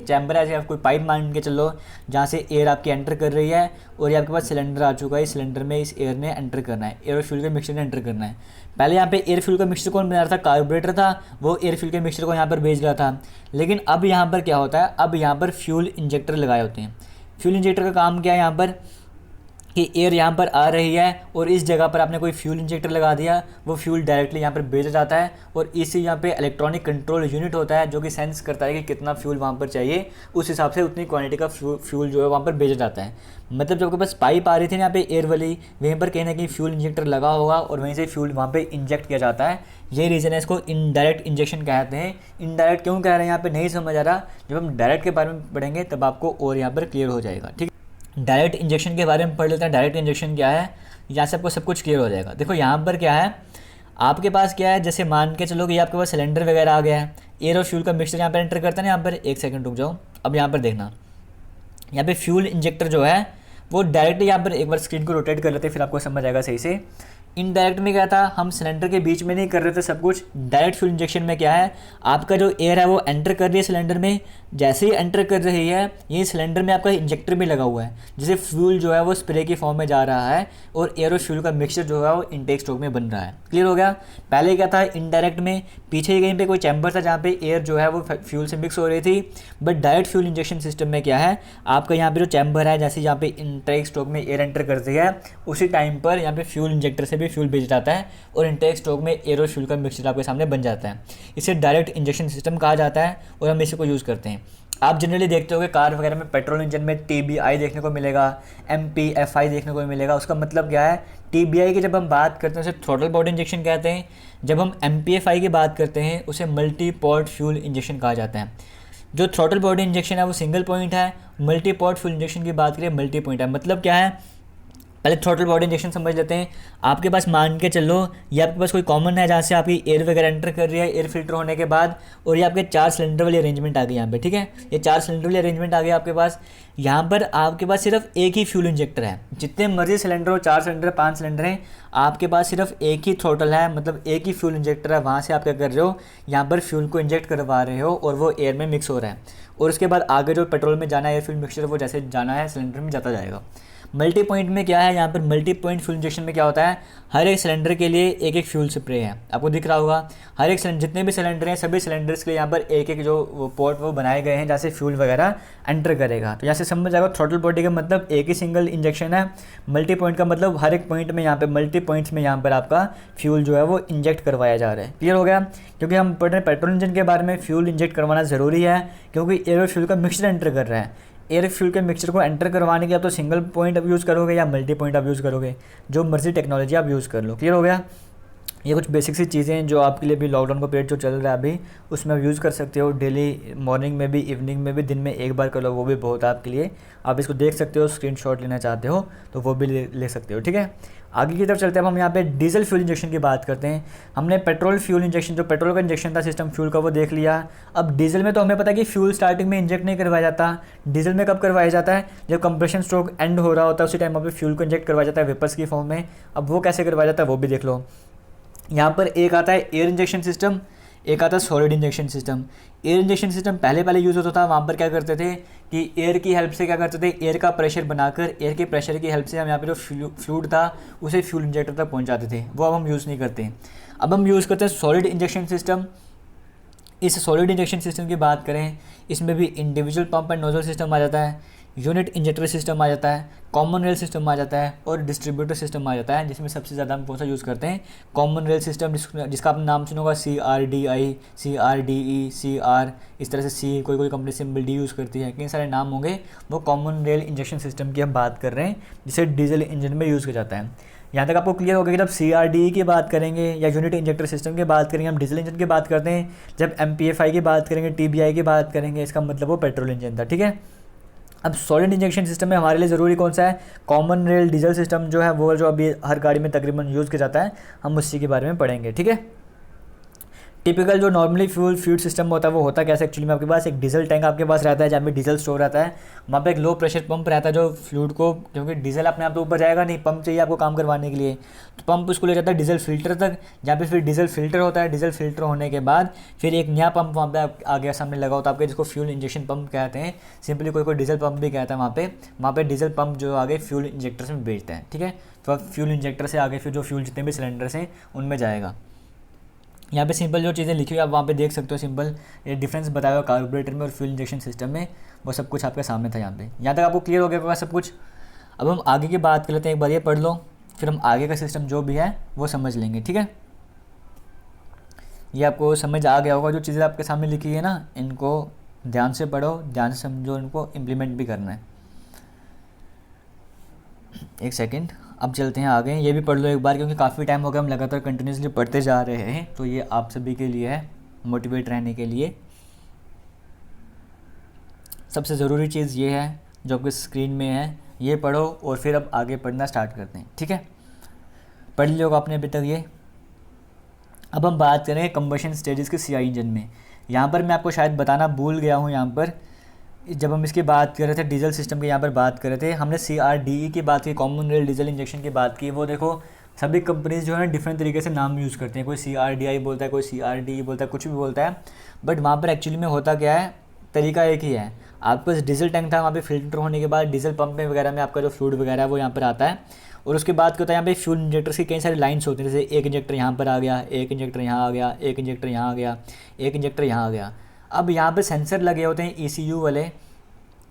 चैम्बर है, आप कोई पाइप मान के चलो जहाँ से एयर आपकी एंटर कर रही है, और ये आपके पास सिलेंडर आ चुका है। इस सिलेंडर में इस एयर ने एंटर करना है, एयर और फ्यूल के मिक्सचर ने एंटर करना है। पहले यहाँ पे एयर फ्यूल का मिक्सचर कौन बना रहा था? कार्बोरेटर था, वो एयर फ्यूल के मिक्सचर को यहाँ पर भेज रहा था। लेकिन अब यहाँ पर क्या होता है, अब यहाँ पर फ्यूल इंजेक्टर लगाए होते हैं। फ्यूल इंजेक्टर का काम क्या है यहाँ पर कि एयर यहाँ पर आ रही है और इस जगह पर आपने कोई फ्यूल इंजेक्टर लगा दिया, वो फ्यूल डायरेक्टली यहाँ पर भेजा जाता है, और इसी यहाँ पे इलेक्ट्रॉनिक कंट्रोल यूनिट होता है जो कि सेंस करता है कि कितना फ्यूल वहाँ पर चाहिए, उस हिसाब से उतनी क्वांटिटी का फ्यूल जो है वहाँ पर भेजा जाता है। मतलब जब आपके पास पाइप आ रही थी यहाँ पे एयर वाली, वहीं पर कहीं ना कहीं फ्यूल इंजेक्टर लगा होगा और वहीं से फ्यूल वहाँ पर इंजेक्ट किया जाता है। ये रीज़न है, इसको इनडायरेक्ट इंजेक्शन कहते हैं। इनडायरेक्ट क्यों कह रहे हैं यहाँ पे नहीं समझ आ रहा, जब हम डायरेक्ट के बारे में पढ़ेंगे तब आपको और यहाँ पर क्लियर हो जाएगा। ठीक है, डायरेक्ट इंजेक्शन के बारे में पढ़ लेते हैं। डायरेक्ट इंजेक्शन क्या है, यहाँ से आपको सब कुछ क्लियर हो जाएगा। देखो यहाँ पर क्या है, आपके पास क्या है, जैसे मान के चलो कि आपके पास सिलेंडर वगैरह आ गया है, एयर और फ्यूल का मिक्सचर यहाँ पर एंटर करता है ना। यहाँ पर एक सेकंड रुक जाओ, अब यहाँ पर देखना, यहाँ पे फ्यूल इंजेक्टर जो है वो डायरेक्टली यहाँ पर एक बार स्क्रीन को रोटेट कर लेते हैं, फिर आपको समझ आएगा सही से। इनडायरेक्ट में क्या था, हम सिलेंडर के बीच में नहीं कर रहे थे सब कुछ। डायरेक्ट फ्यूल इंजेक्शन में क्या है, आपका जो एयर है वो एंटर कर रही है सिलेंडर में, जैसे ही एंटर कर रही है ये सिलेंडर में आपका इंजेक्टर भी लगा हुआ है, जिससे फ्यूल जो है वो स्प्रे की फॉर्म में जा रहा है और एयर और फ्यूल का मिक्सचर जो है वो इनटेक स्ट्रोक में बन रहा है। क्लियर हो गया। पहले क्या था, इनडायरेक्ट में पीछे कहीं पे कोई चैम्बर था जहाँ पे एयर जो है वो फ्यूल से मिक्स हो रही थी। But direct fuel injection system में क्या है, आपका यहाँ पे जो चैम्बर है, जैसे यहाँ पे इनटेक स्ट्रोक में एयर एंटर करती है, उसी टाइम पर यहाँ पे फ्यूल इंजेक्टर से भी फ्यूल भेज जाता है और इनटेक स्ट्रोक में एयर और फ्यूल का मिक्सचर आपके सामने बन जाता है। इसे डायरेक्ट इंजेक्शन सिस्टम कहा जाता है और हम इसी को यूज़ करते हैं। आप जनरली देखते होंगे कार वगैरह में पेट्रोल इंजन में TBI देखने को मिलेगा, MPFI देखने को मिलेगा। उसका मतलब क्या है, TBI की जब हम बात करते हैं उसे थ्रॉटल बॉडी इंजेक्शन कहते हैं। जब हम MPFI की बात करते हैं उसे मल्टी पोर्ट फ्यूल इंजेक्शन कहा जाता है। जो थ्रॉटल बॉडी इंजेक्शन है वो सिंगल पॉइंट है, मल्टी पोर्ट फ्यूल इंजेक्शन की बात करें मल्टी पॉइंट है। मतलब क्या है, पहले थ्रॉटल बॉडी इंजेक्शन समझ लेते हैं। आपके पास मान के चलो ये आपके पास कोई कॉमन है जहाँ से आपकी एयर वगैरह एंटर कर रही है, एयर फिल्टर होने के बाद, और ये आपके 4 सिलेंडर वाली अरेंजमेंट आ गई यहाँ पे। ठीक है, ये 4 सिलेंडर वाली अरेंजमेंट आ गई आपके पास। यहाँ पर आपके पास सिर्फ एक ही फ्यूल इंजेक्टर है। जितने मर्जी सिलेंडर हो, 4 सिलेंडर 5 सिलेंडर हैं, आपके पास सिर्फ एक ही थ्रॉटल है, मतलब एक ही फ्यूल इंजेक्टर है। वहाँ से आप क्या कर रहे हो, यहाँ पर फ्यूल को इंजेक्ट करवा रहे हो और वो एयर में मिक्स हो रहा है, और उसके बाद आगे जो पेट्रोल में जाना है एयर फ्यूल मिक्सचर, वो जैसे जाना है सिलेंडर में जाता जाएगा। मल्टी पॉइंट में क्या है, यहाँ पर मल्टी पॉइंट फ्यूल इंजेक्शन में क्या होता है, हर एक सिलेंडर के लिए एक एक फ्यूल स्प्रे है। आपको दिख रहा होगा, हर एक जितने भी सिलेंडर हैं सभी सिलेंडर्स के लिए यहाँ पर एक एक जो पोर्ट वो बनाए गए हैं जहाँ से फ्यूल वगैरह एंटर करेगा। तो यहाँ से समझ जाएगा थ्रॉटल बॉडी का मतलब एक ही सिंगल इंजेक्शन है। मल्टी पॉइंट का मतलब हर एक पॉइंट में यहाँ पे मल्टी पॉइंट्स में यहाँ पर आपका फ्यूल जो है वो इंजेक्ट करवाया जा रहा है। क्लियर हो गया। क्योंकि हम पढ़ रहे हैं पेट्रोल इंजन के बारे में, फ्यूल इंजेक्ट करवाना ज़रूरी है क्योंकि एयर और फ्यूल का मिक्सचर एंटर कर रहा है। एयर फ्यूल के मिक्सचर को एंटर करवाने के आप तो सिंगल पॉइंट आप यूज़ करोगे या मल्टी पॉइंट आप यूज़ करोगे, जो मर्जी टेक्नोलॉजी आप यूज़ कर लो। क्लियर हो गया। ये कुछ बेसिक सी चीज़ें हैं जो आपके लिए भी लॉकडाउन का पीरियड जो चल रहा है अभी, उसमें आप यूज़ कर सकते हो। डेली मॉर्निंग में भी, इवनिंग में भी, दिन में एक बार कर लो, वो भी बहुत है आपके लिए। आप इसको देख सकते हो, स्क्रीनशॉट लेना चाहते हो तो वो भी ले सकते हो। ठीक है, आगे की तरफ चलते हैं। अब हम यहाँ पे डीजल फ्यूल इंजेक्शन की बात करते हैं। हमने पेट्रोल फ्यूल इंजेक्शन, जो पेट्रोल का इंजेक्शन था सिस्टम फ्यूल का, वो देख लिया। अब डीजल में तो हमें पता है कि फ्यूल स्टार्टिंग में इंजेक्ट नहीं करवाया जाता। डीजल में कब करवाया जाता है, जब कंप्रेशन स्ट्रोक एंड हो रहा होता है, उसी टाइम वहाँ पे फ्यूल को इंजेक्ट करवाया जाता है वेपर्स की फॉर्म में। अब वो कैसे करवाया जाता है वो भी देख लो। यहाँ पर एक आता है एयर इंजेक्शन सिस्टम, एक आता है solid injection system. Air injection system पहले यूज़ होता था। वहाँ पर क्या करते थे कि एयर की हेल्प से क्या करते थे, एयर का प्रेशर बनाकर एयर के प्रेशर की हेल्प से हम यहाँ पे जो फ्लूइड था उसे फ्यूल इंजेक्टर तक पहुँचाते थे। वो अब हम यूज़ नहीं करते। अब हम यूज़ करते हैं सॉलिड इंजेक्शन सिस्टम। इस सॉलिड इंजेक्शन सिस्टम की बात करें, इसमें भी individual pump and nozzle system आ जाता है, यूनिट इंजेक्टर सिस्टम आ जाता है, कॉमन रेल सिस्टम आ जाता है और डिस्ट्रीब्यूटर सिस्टम आ जाता है, जिसमें सबसे ज़्यादा हम कौन सा यूज़ करते हैं, कॉमन रेल सिस्टम, जिसका आपने नाम सुना होगा CRDI, CRDE, CR, इस तरह से कोई कंपनी सिंबल D यूज़ करती है, कई सारे नाम होंगे। वो कॉमन रेल इंजेक्शन सिस्टम की हम बात कर रहे हैं, जिसे डीजल इंजन में यूज़ किया जाता है। यहाँ तक आपको क्लियर होगा कि जब CRDE की बात करेंगे या यूनिट इंजेक्टर सिस्टम की बात करेंगे, हम डीजल इंजन की बात करते हैं। जब MPFI की बात करेंगे, TBI की बात करेंगे, इसका मतलब वो पेट्रोल इंजन था, ठीक है। अब सॉलिड इंजेक्शन सिस्टम में हमारे लिए ज़रूरी कौन सा है, कॉमन रेल डीजल सिस्टम जो है वो जो अभी हर गाड़ी में तकरीबन यूज़ किया जाता है, हम उसी के बारे में पढ़ेंगे, ठीक है। टिपिकल जो नॉर्मली फ्यूल सिस्टम होता है वो होता कैसे, एक्चुअली में आपके पास एक डीजल टैंक आपके पास रहता है जहाँ पे डीजल स्टोर रहता है। वहाँ पे एक लो प्रेशर पंप रहता है जो फ्लूइड को, क्योंकि डीजल अपने आप तो ऊपर जाएगा नहीं, पंप चाहिए आपको काम करवाने के लिए, तो पंप उसको ले जाता है डीजल फिल्टर तक, जहाँ पे फिर डीजल फिल्टर होता है। डीजल फिल्टर होने के बाद फिर एक नया पंप वहाँ पे आगे सामने लगा होता है आपके, जिसको फ्यूल इंजेक्शन पंप कहते हैं, सिंपली कोई डीजल पंप भी कहता है। वहाँ पे डीजल पंप जो आगे फ्यूल इंजेक्टर में भेजते हैं, ठीक है। तो फ्यूल इंजेक्टर से आगे फिर जो फ्यूल जितने भी सिलेंडर्स हैं उनमें जाएगा। यहाँ पे सिंपल जो चीज़ें लिखी हुई आप वहाँ पे देख सकते हो, सिंपल ये डिफरेंस बताया हुआ कार्बोरेटर में और फ्यूल इंजेक्शन सिस्टम में, वो सब कुछ आपके सामने था यहाँ तक आपको क्लियर हो गया सब कुछ। अब हम आगे की बात कर लेते हैं, एक बार ये पढ़ लो, फिर हम आगे का सिस्टम जो भी है वो समझ लेंगे, ठीक है। ये आपको समझ आ गया होगा, जो चीज़ें आपके सामने लिखी है ना, इनको ध्यान से पढ़ो, ध्यान से समझो, इनको इम्प्लीमेंट भी करना है। एक सेकेंड, अब चलते हैं आगे। ये भी पढ़ लो एक बार, क्योंकि काफ़ी टाइम हो गया हम लगातार कंटिन्यूसली पढ़ते जा रहे हैं, तो ये आप सभी के लिए है, मोटिवेट रहने के लिए। सबसे ज़रूरी चीज़ ये है जो आपकी स्क्रीन में है, ये पढ़ो और फिर अब आगे पढ़ना स्टार्ट करते हैं, ठीक है। पढ़ लिया होगा आपने अभी तक ये। अब हम बात करेंगे कंबशन स्टेजेस के CI इंजन में। यहाँ पर मैं आपको शायद बताना भूल गया हूँ, यहाँ पर जब हम इसकी बात कर रहे थे डीजल सिस्टम की, यहाँ पर बात कर रहे थे, हमने CRDE की बात की, कॉमन रेल डीजल इंजेक्शन की बात की। वो देखो सभी कंपनीज जो है डिफरेंट तरीके से नाम यूज़ करते हैं, कोई CRDI बोलता है, कोई CRDE बोलता है, कुछ भी बोलता है, बट वहाँ पर एक्चुअली में होता क्या है, तरीका एक ही है। आपके पास डीजल टैंक था, वहाँ पे फिल्टर होने के बाद डीजल पंप में वगैरह में आपका जो फ्लूइड वगैरह है वो यहाँ पर आता है, और उसके बाद क्या होता है, यहाँ पे फ्यूल इंजेक्टर्स की कई सारी लाइन्स होती हैं, जैसे एक इंजेक्टर यहाँ पर आ गया, एक इंजेक्टर यहाँ आ गया, एक इंजेक्टर यहाँ आ गया, एक इंजेक्टर यहाँ आ गया। अब यहाँ पर सेंसर लगे होते हैं ECU वाले,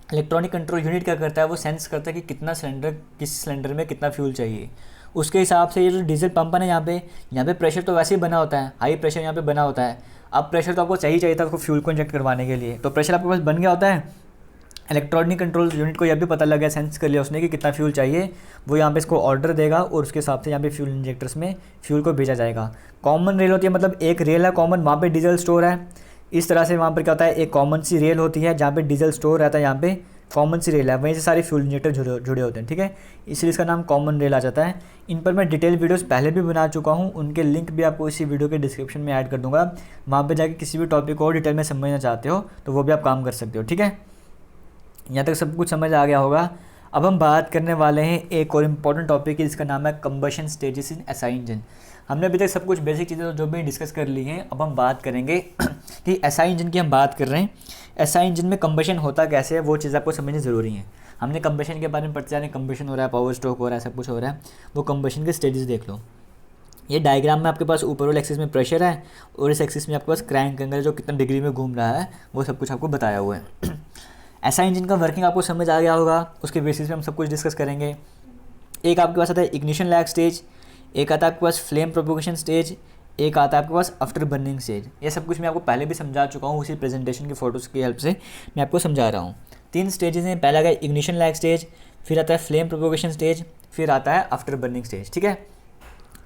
इलेक्ट्रॉनिक कंट्रोल यूनिट क्या करता है, वो सेंस करता है कि कितना सिलेंडर, किस सिलेंडर में कितना फ्यूल चाहिए। उसके हिसाब से ये जो डीजल पंप है ना, यहाँ पे प्रेशर तो वैसे ही बना होता है, हाई प्रेशर यहाँ पे बना होता है। अब प्रेशर तो आपको चाहिए था उसको फ्यूल को इंजेक्ट करवाने के लिए, तो प्रेशर आपके पास बन गया होता है। इलेक्ट्रॉनिक कंट्रोल यूनिट को यह भी पता लग गया, सेंस कर लिया उसने कि कितना फ्यूल चाहिए, वो यहाँ पे इसको ऑर्डर देगा और उसके हिसाब से यहाँ पे फ्यूल इंजेक्टर्स में फ्यूल को भेजा जाएगा। कॉमन रेल होती है, मतलब एक रेल है कॉमन, वहाँ पे डीजल स्टोर है। इस तरह से वहाँ पर क्या होता है, एक कॉमन सी रेल होती है जहाँ पे डीजल स्टोर रहता है, यहाँ पे कॉमन सी रेल है, वहीं से सारे फ्यूल इंजेक्टर जुड़े होते हैं, ठीक है, इसलिए इसका नाम कॉमन रेल आ जाता है। इन पर मैं डिटेल वीडियोस पहले भी बना चुका हूँ, उनके लिंक भी आपको इसी वीडियो के डिस्क्रिप्शन में ऐड कर दूंगा। वहाँ पे जाके किसी भी टॉपिक को और डिटेल में समझना चाहते हो तो वो भी आप काम कर सकते हो, ठीक है। यहाँ तक सब कुछ समझ आ गया होगा। अब हम बात करने वाले हैं एक और इम्पॉर्टेंट टॉपिक की, जिसका नाम है combustion stages in SI engine. हमने अभी तक सब कुछ बेसिक चीज़ें जो भी डिस्कस कर ली हैं, अब हम बात करेंगे कि SI इंजन की हम बात कर रहे हैं। SI इंजन में कंबशन होता कैसे है, वो चीज़ आपको समझनी ज़रूरी है। हमने कंबशन के बारे में पढ़ते जा रहे हैं, कंबशन हो रहा है, पावर स्ट्रोक हो रहा है, सब कुछ हो रहा है, वो कंबशन के स्टेजेस देख लो। ये डायग्राम में आपके पास ऊपर वाले एक्सिस में प्रेशर है और इस एक्सिस में आपके पास क्रैंक एंगल जो कितना डिग्री में घूम रहा है, वो सब कुछ आपको बताया हुआ है। SI इंजन का वर्किंग आपको समझ आ गया होगा, उसके बेसिस पे हम सब कुछ डिस्कस करेंगे। एक आपके पास आता है इग्निशन लैग स्टेज, एक आता है आपके पास फ्लेम प्रोपोगेशन स्टेज, एक आता है आपके पास आफ्टर बर्निंग स्टेज। ये सब कुछ मैं आपको पहले भी समझा चुका हूँ, उसी प्रेजेंटेशन की फ़ोटोज़ की हेल्प से मैं आपको समझा रहा हूँ। 3 स्टेजेस हैं, पहला है इग्निशन लैग स्टेज, फिर आता है फ्लेम प्रोपोगेशन स्टेज, फिर आता है आफ्टर बर्निंग स्टेज, ठीक है।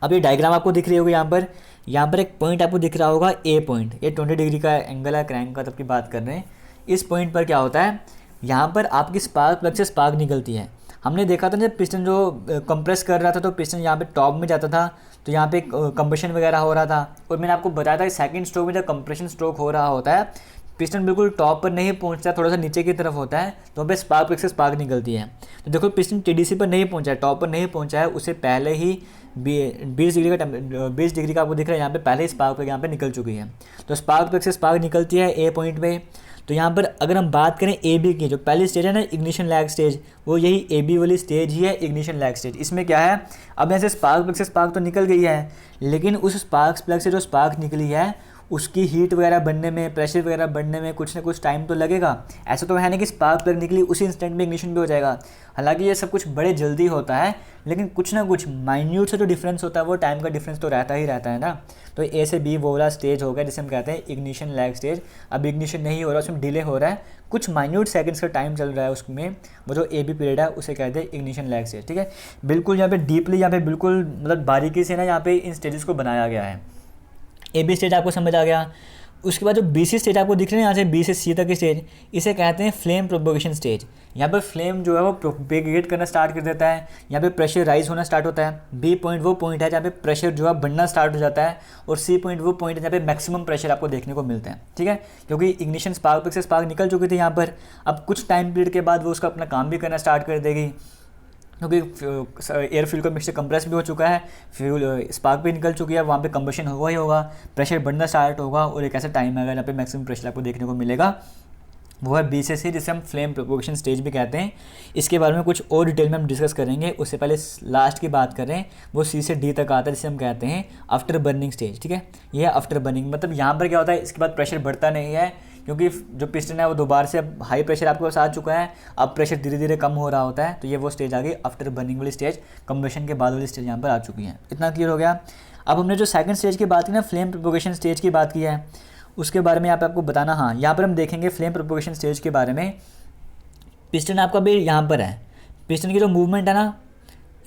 अब ये डायग्राम आपको दिख रही होगी, यहाँ पर एक पॉइंट आपको दिख रहा होगा, ए पॉइंट, ये 20 डिग्री का एंगल है क्रैंक का, तब की बात कर रहे हैं। इस पॉइंट पर क्या होता है, यहाँ पर आपकी स्पार्क प्लग से स्पार्क निकलती है। हमने देखा था जब पिस्टन जो कंप्रेस कर रहा था तो पिस्टन यहाँ पे टॉप में जाता था, तो यहाँ पे कंप्रेशन वगैरह हो रहा था, और मैंने आपको बताया था कि सेकंड स्ट्रोक में जब कंप्रेशन स्ट्रोक हो रहा होता है, पिस्टन बिल्कुल टॉप पर नहीं पहुँचता, थोड़ा सा नीचे की तरफ होता है, तो वहाँ पे स्पार्क प्लग से स्पार्क निकलती है। तो देखो पिस्टन TDC पर नहीं पहुँचा है, टॉप पर नहीं पहुँचा है, उससे पहले ही 20 डिग्री का आपको दिख रहा है यहाँ पे पहले स्पार्क प्लग यहाँ पे निकल चुकी है। तो स्पार्क प्लग से स्पार्क निकलती है ए पॉइंट पे। तो यहाँ पर अगर हम बात करें ए बी की, जो पहली स्टेज है ना इग्निशन लैग स्टेज, वो यही ए बी वाली स्टेज ही है इग्निशन लैग स्टेज। इसमें क्या है, अब ऐसे स्पार्क प्लग से स्पार्क तो निकल गई है, लेकिन उस स्पार्क प्लग से जो स्पार्क निकली है उसकी हीट वगैरह बनने में, प्रेशर वगैरह बढ़ने में कुछ ना कुछ टाइम तो लगेगा। ऐसा तो है नहीं कि स्पार्क प्लग निकली उसी इंस्टेंट में इग्निशन भी हो जाएगा। हालांकि ये सब कुछ बड़े जल्दी होता है, लेकिन कुछ ना कुछ माइन्यूट से जो डिफरेंस होता है वो टाइम का डिफरेंस तो रहता ही रहता है ना। तो ए से बी वो वाला स्टेज हो गया जिसे हम कहते हैं इग्निशन लैग स्टेज। अब इग्निशन नहीं हो रहा, उसमें डिले हो रहा है, कुछ माइन्यूट सेकंड्स का टाइम चल रहा है उसमें, वो जो ए बी पीरियड है उसे कहते हैं इग्निशन लैग स्टेज। ठीक है, बिल्कुल यहाँ पे डीपली, यहाँ पे बिल्कुल मतलब बारीकी से ना यहाँ पे इन स्टेजेस को बनाया गया है। ए बी स्टेज आपको समझ आ गया। उसके बाद जो बी सी स्टेज आपको दिख रहे हैं यहाँ से बी से सी तक की स्टेज, इसे कहते हैं फ्लेम प्रोपोगेशन स्टेज। यहाँ पर फ्लेम जो है वो प्रोपेगेट करना स्टार्ट कर देता है, यहाँ पे प्रेशर राइज होना स्टार्ट होता है। बी पॉइंट वो पॉइंट है जहाँ पे प्रेशर जो है बढ़ना स्टार्ट हो जाता है, और सी पॉइंट वो पॉइंट है जहाँ पे मैक्सिमम प्रेशर आपको देखने को मिलता है। ठीक है, क्योंकि इग्निशन स्पार्क प्लग से स्पार्क निकल चुकी थी यहाँ पर, अब कुछ टाइम पीरियड के बाद वो उसका अपना काम भी करना स्टार्ट कर देगी, क्योंकि एयर फ्यूल का मिक्सचर कंप्रेस भी हो चुका है, फ्यूल स्पार्क भी निकल चुकी है, वहाँ पे कंबशन होगा ही होगा, प्रेशर बढ़ना स्टार्ट होगा, और एक ऐसा टाइम आएगा जहाँ पे मैक्सिमम प्रेशर आपको देखने को मिलेगा, वो है बी से सी, जिसे हम फ्लेम प्रोपोगेशन स्टेज भी कहते हैं। इसके बारे में कुछ और डिटेल में हम डिस्कस करेंगे। उससे पहले लास्ट की बात करें, वो सी से डी तक आता है, जिसे हम कहते हैं आफ्टर बर्निंग स्टेज। ठीक है, ये है आफ्टर बर्निंग, मतलब यहाँ पर क्या होता है, इसके बाद प्रेशर बढ़ता नहीं है, क्योंकि जो पिस्टन है वो दोबारा से अब हाई प्रेशर आपके पास आ चुका है, अब प्रेशर धीरे धीरे कम हो रहा होता है। तो ये वो स्टेज आ गई आफ्टर बर्निंग वाली स्टेज, कंबशन के बाद वाली स्टेज यहाँ पर आ चुकी है। इतना क्लियर हो गया। अब हमने जो सेकंड स्टेज की बात की ना, फ्लेम प्रोपोगेशन स्टेज की बात की है, उसके बारे में यहाँ पे आपको बताना। हाँ, यहाँ पर हम देखेंगे फ्लेम प्रोपोगेशन स्टेज के बारे में। पिस्टन आपका भी यहाँ पर है, पिस्टन की जो मूवमेंट है ना,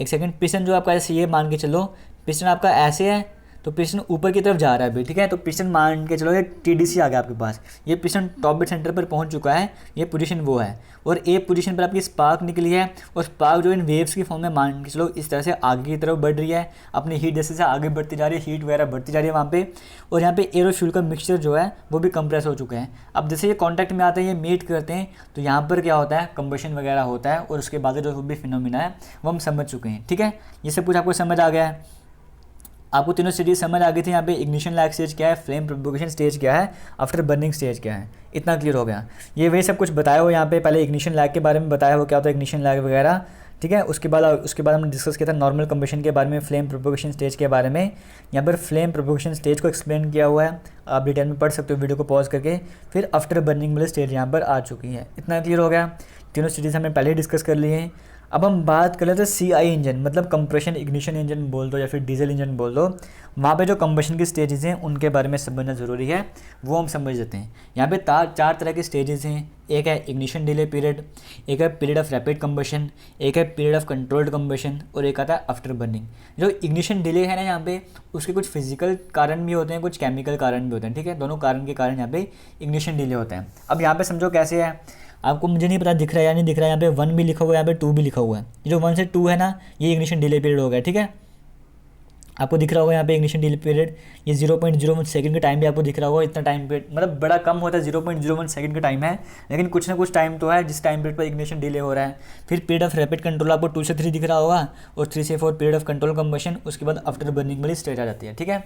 एक सेकंड, पिस्टन जो आपका ऐसे ये मान के चलो, पिस्टन आपका ऐसे है, तो पिस्टन ऊपर की तरफ जा रहा है अभी। ठीक है, तो पिस्टन मान के चलो ये टीडीसी आ गया आपके पास, ये पिस्टन टॉप डेड सेंटर पर पहुंच चुका है, ये पोजीशन वो है, और ए पोजीशन पर आपकी स्पार्क निकली है, और स्पार्क जो इन वेव्स की फॉर्म में मान के चलो इस तरह से आगे की तरफ बढ़ रही है, अपनी हीट जैसे से आगे बढ़ती जा रही है, हीट वगैरह बढ़ती जा रही है वहाँ पे, और यहाँ पे एयर और फ्यूल का मिक्सचर जो है वो भी कंप्रेस हो चुका है। अब जैसे ये कॉन्टैक्ट में आते हैं, ये मीट करते हैं, तो यहाँ पर क्या होता है, कंबशन वगैरह होता है, और उसके बाद जो भी फिनोमिना है वो हम समझ चुके हैं। ठीक है, ये सब कुछ आपको समझ आ गया है। आपको तीनों स्टेज समझ आ गई थी। यहाँ पे इग्निशन लैग स्टेज क्या है, फ्लेम प्रोपोगेशन स्टेज क्या है, आफ्टर बर्निंग स्टेज क्या है, इतना क्लियर हो गया। ये वही सब कुछ बताया हो यहाँ पे, पहले इग्निशन लैग के बारे में बताया हो क्या होता है इग्निशन लैग वगैरह। ठीक है, उसके बाद हमने डिस्कस किया था नॉर्मल कंबशन के बारे में, फ्लेम प्रोपोगेशन स्टेज के बारे में। यहाँ पर फ्लेम प्रोपोगेशन स्टेज को एक्सप्लेन किया हुआ है, आप डिटेल में पढ़ सकते हो वीडियो को पॉज करके। फिर आफ्टर बर्निंग वाली स्टेज यहाँ पर आ चुकी है। इतना क्लियर हो गया। तीनों स्टेजेस हमने पहले ही डिस्कस कर लिए हैं। अब हम बात कर लेते हैं CI इंजन, मतलब कंप्रेशन इग्निशन इंजन बोल दो या फिर डीजल इंजन बोल दो, वहाँ पे जो कंबशन की स्टेजेस हैं उनके बारे में समझना ज़रूरी है, वो हम समझ लेते हैं। यहाँ पे चार तरह के स्टेजेस हैं। एक है इग्निशन डिले पीरियड, एक है पीरियड ऑफ रैपिड कंबशन, एक है पीरियड ऑफ कंट्रोल्ड कंबशन, और एक आता है आफ्टर बर्निंग। जो इग्निशन डिले है ना, यहाँ पे उसके कुछ फिजिकल कारण भी होते हैं, कुछ केमिकल कारण भी होते हैं। ठीक है, दोनों कारण के कारण यहाँ पे इग्निशन डिले होता है। अब यहाँ पे समझो कैसे है, आपको मुझे नहीं पता दिख रहा है या नहीं दिख रहा है, यहाँ पे 1 भी लिखा हुआ है, यहाँ पे 2 भी लिखा हुआ है। ये जो 1 से 2 है ना, ये इग्निशन डिले पीरियड हो गया। ठीक है, आपको दिख रहा होगा यहाँ पे इग्निशन डिले पीरियड, ये 0.01 सेकंड का टाइम भी आपको दिख रहा होगा। इतना टाइम पीरियड मतलब बड़ा कम होता है, 0.01 सेकंड का टाइम है, लेकिन कुछ ना कुछ टाइम तो है जिस टाइम पीरियड पर इग्निशन डिले हो रहा है। फिर पीरियड ऑफ रैपिड कंट्रोल आपको 2 से 3 दिख रहा होगा, और 3 से 4 पीरियड ऑफ कंट्रोल कंबशन, उसके बाद आफ्टर बर्निंग वाली स्टेज आ जाती है। ठीक है,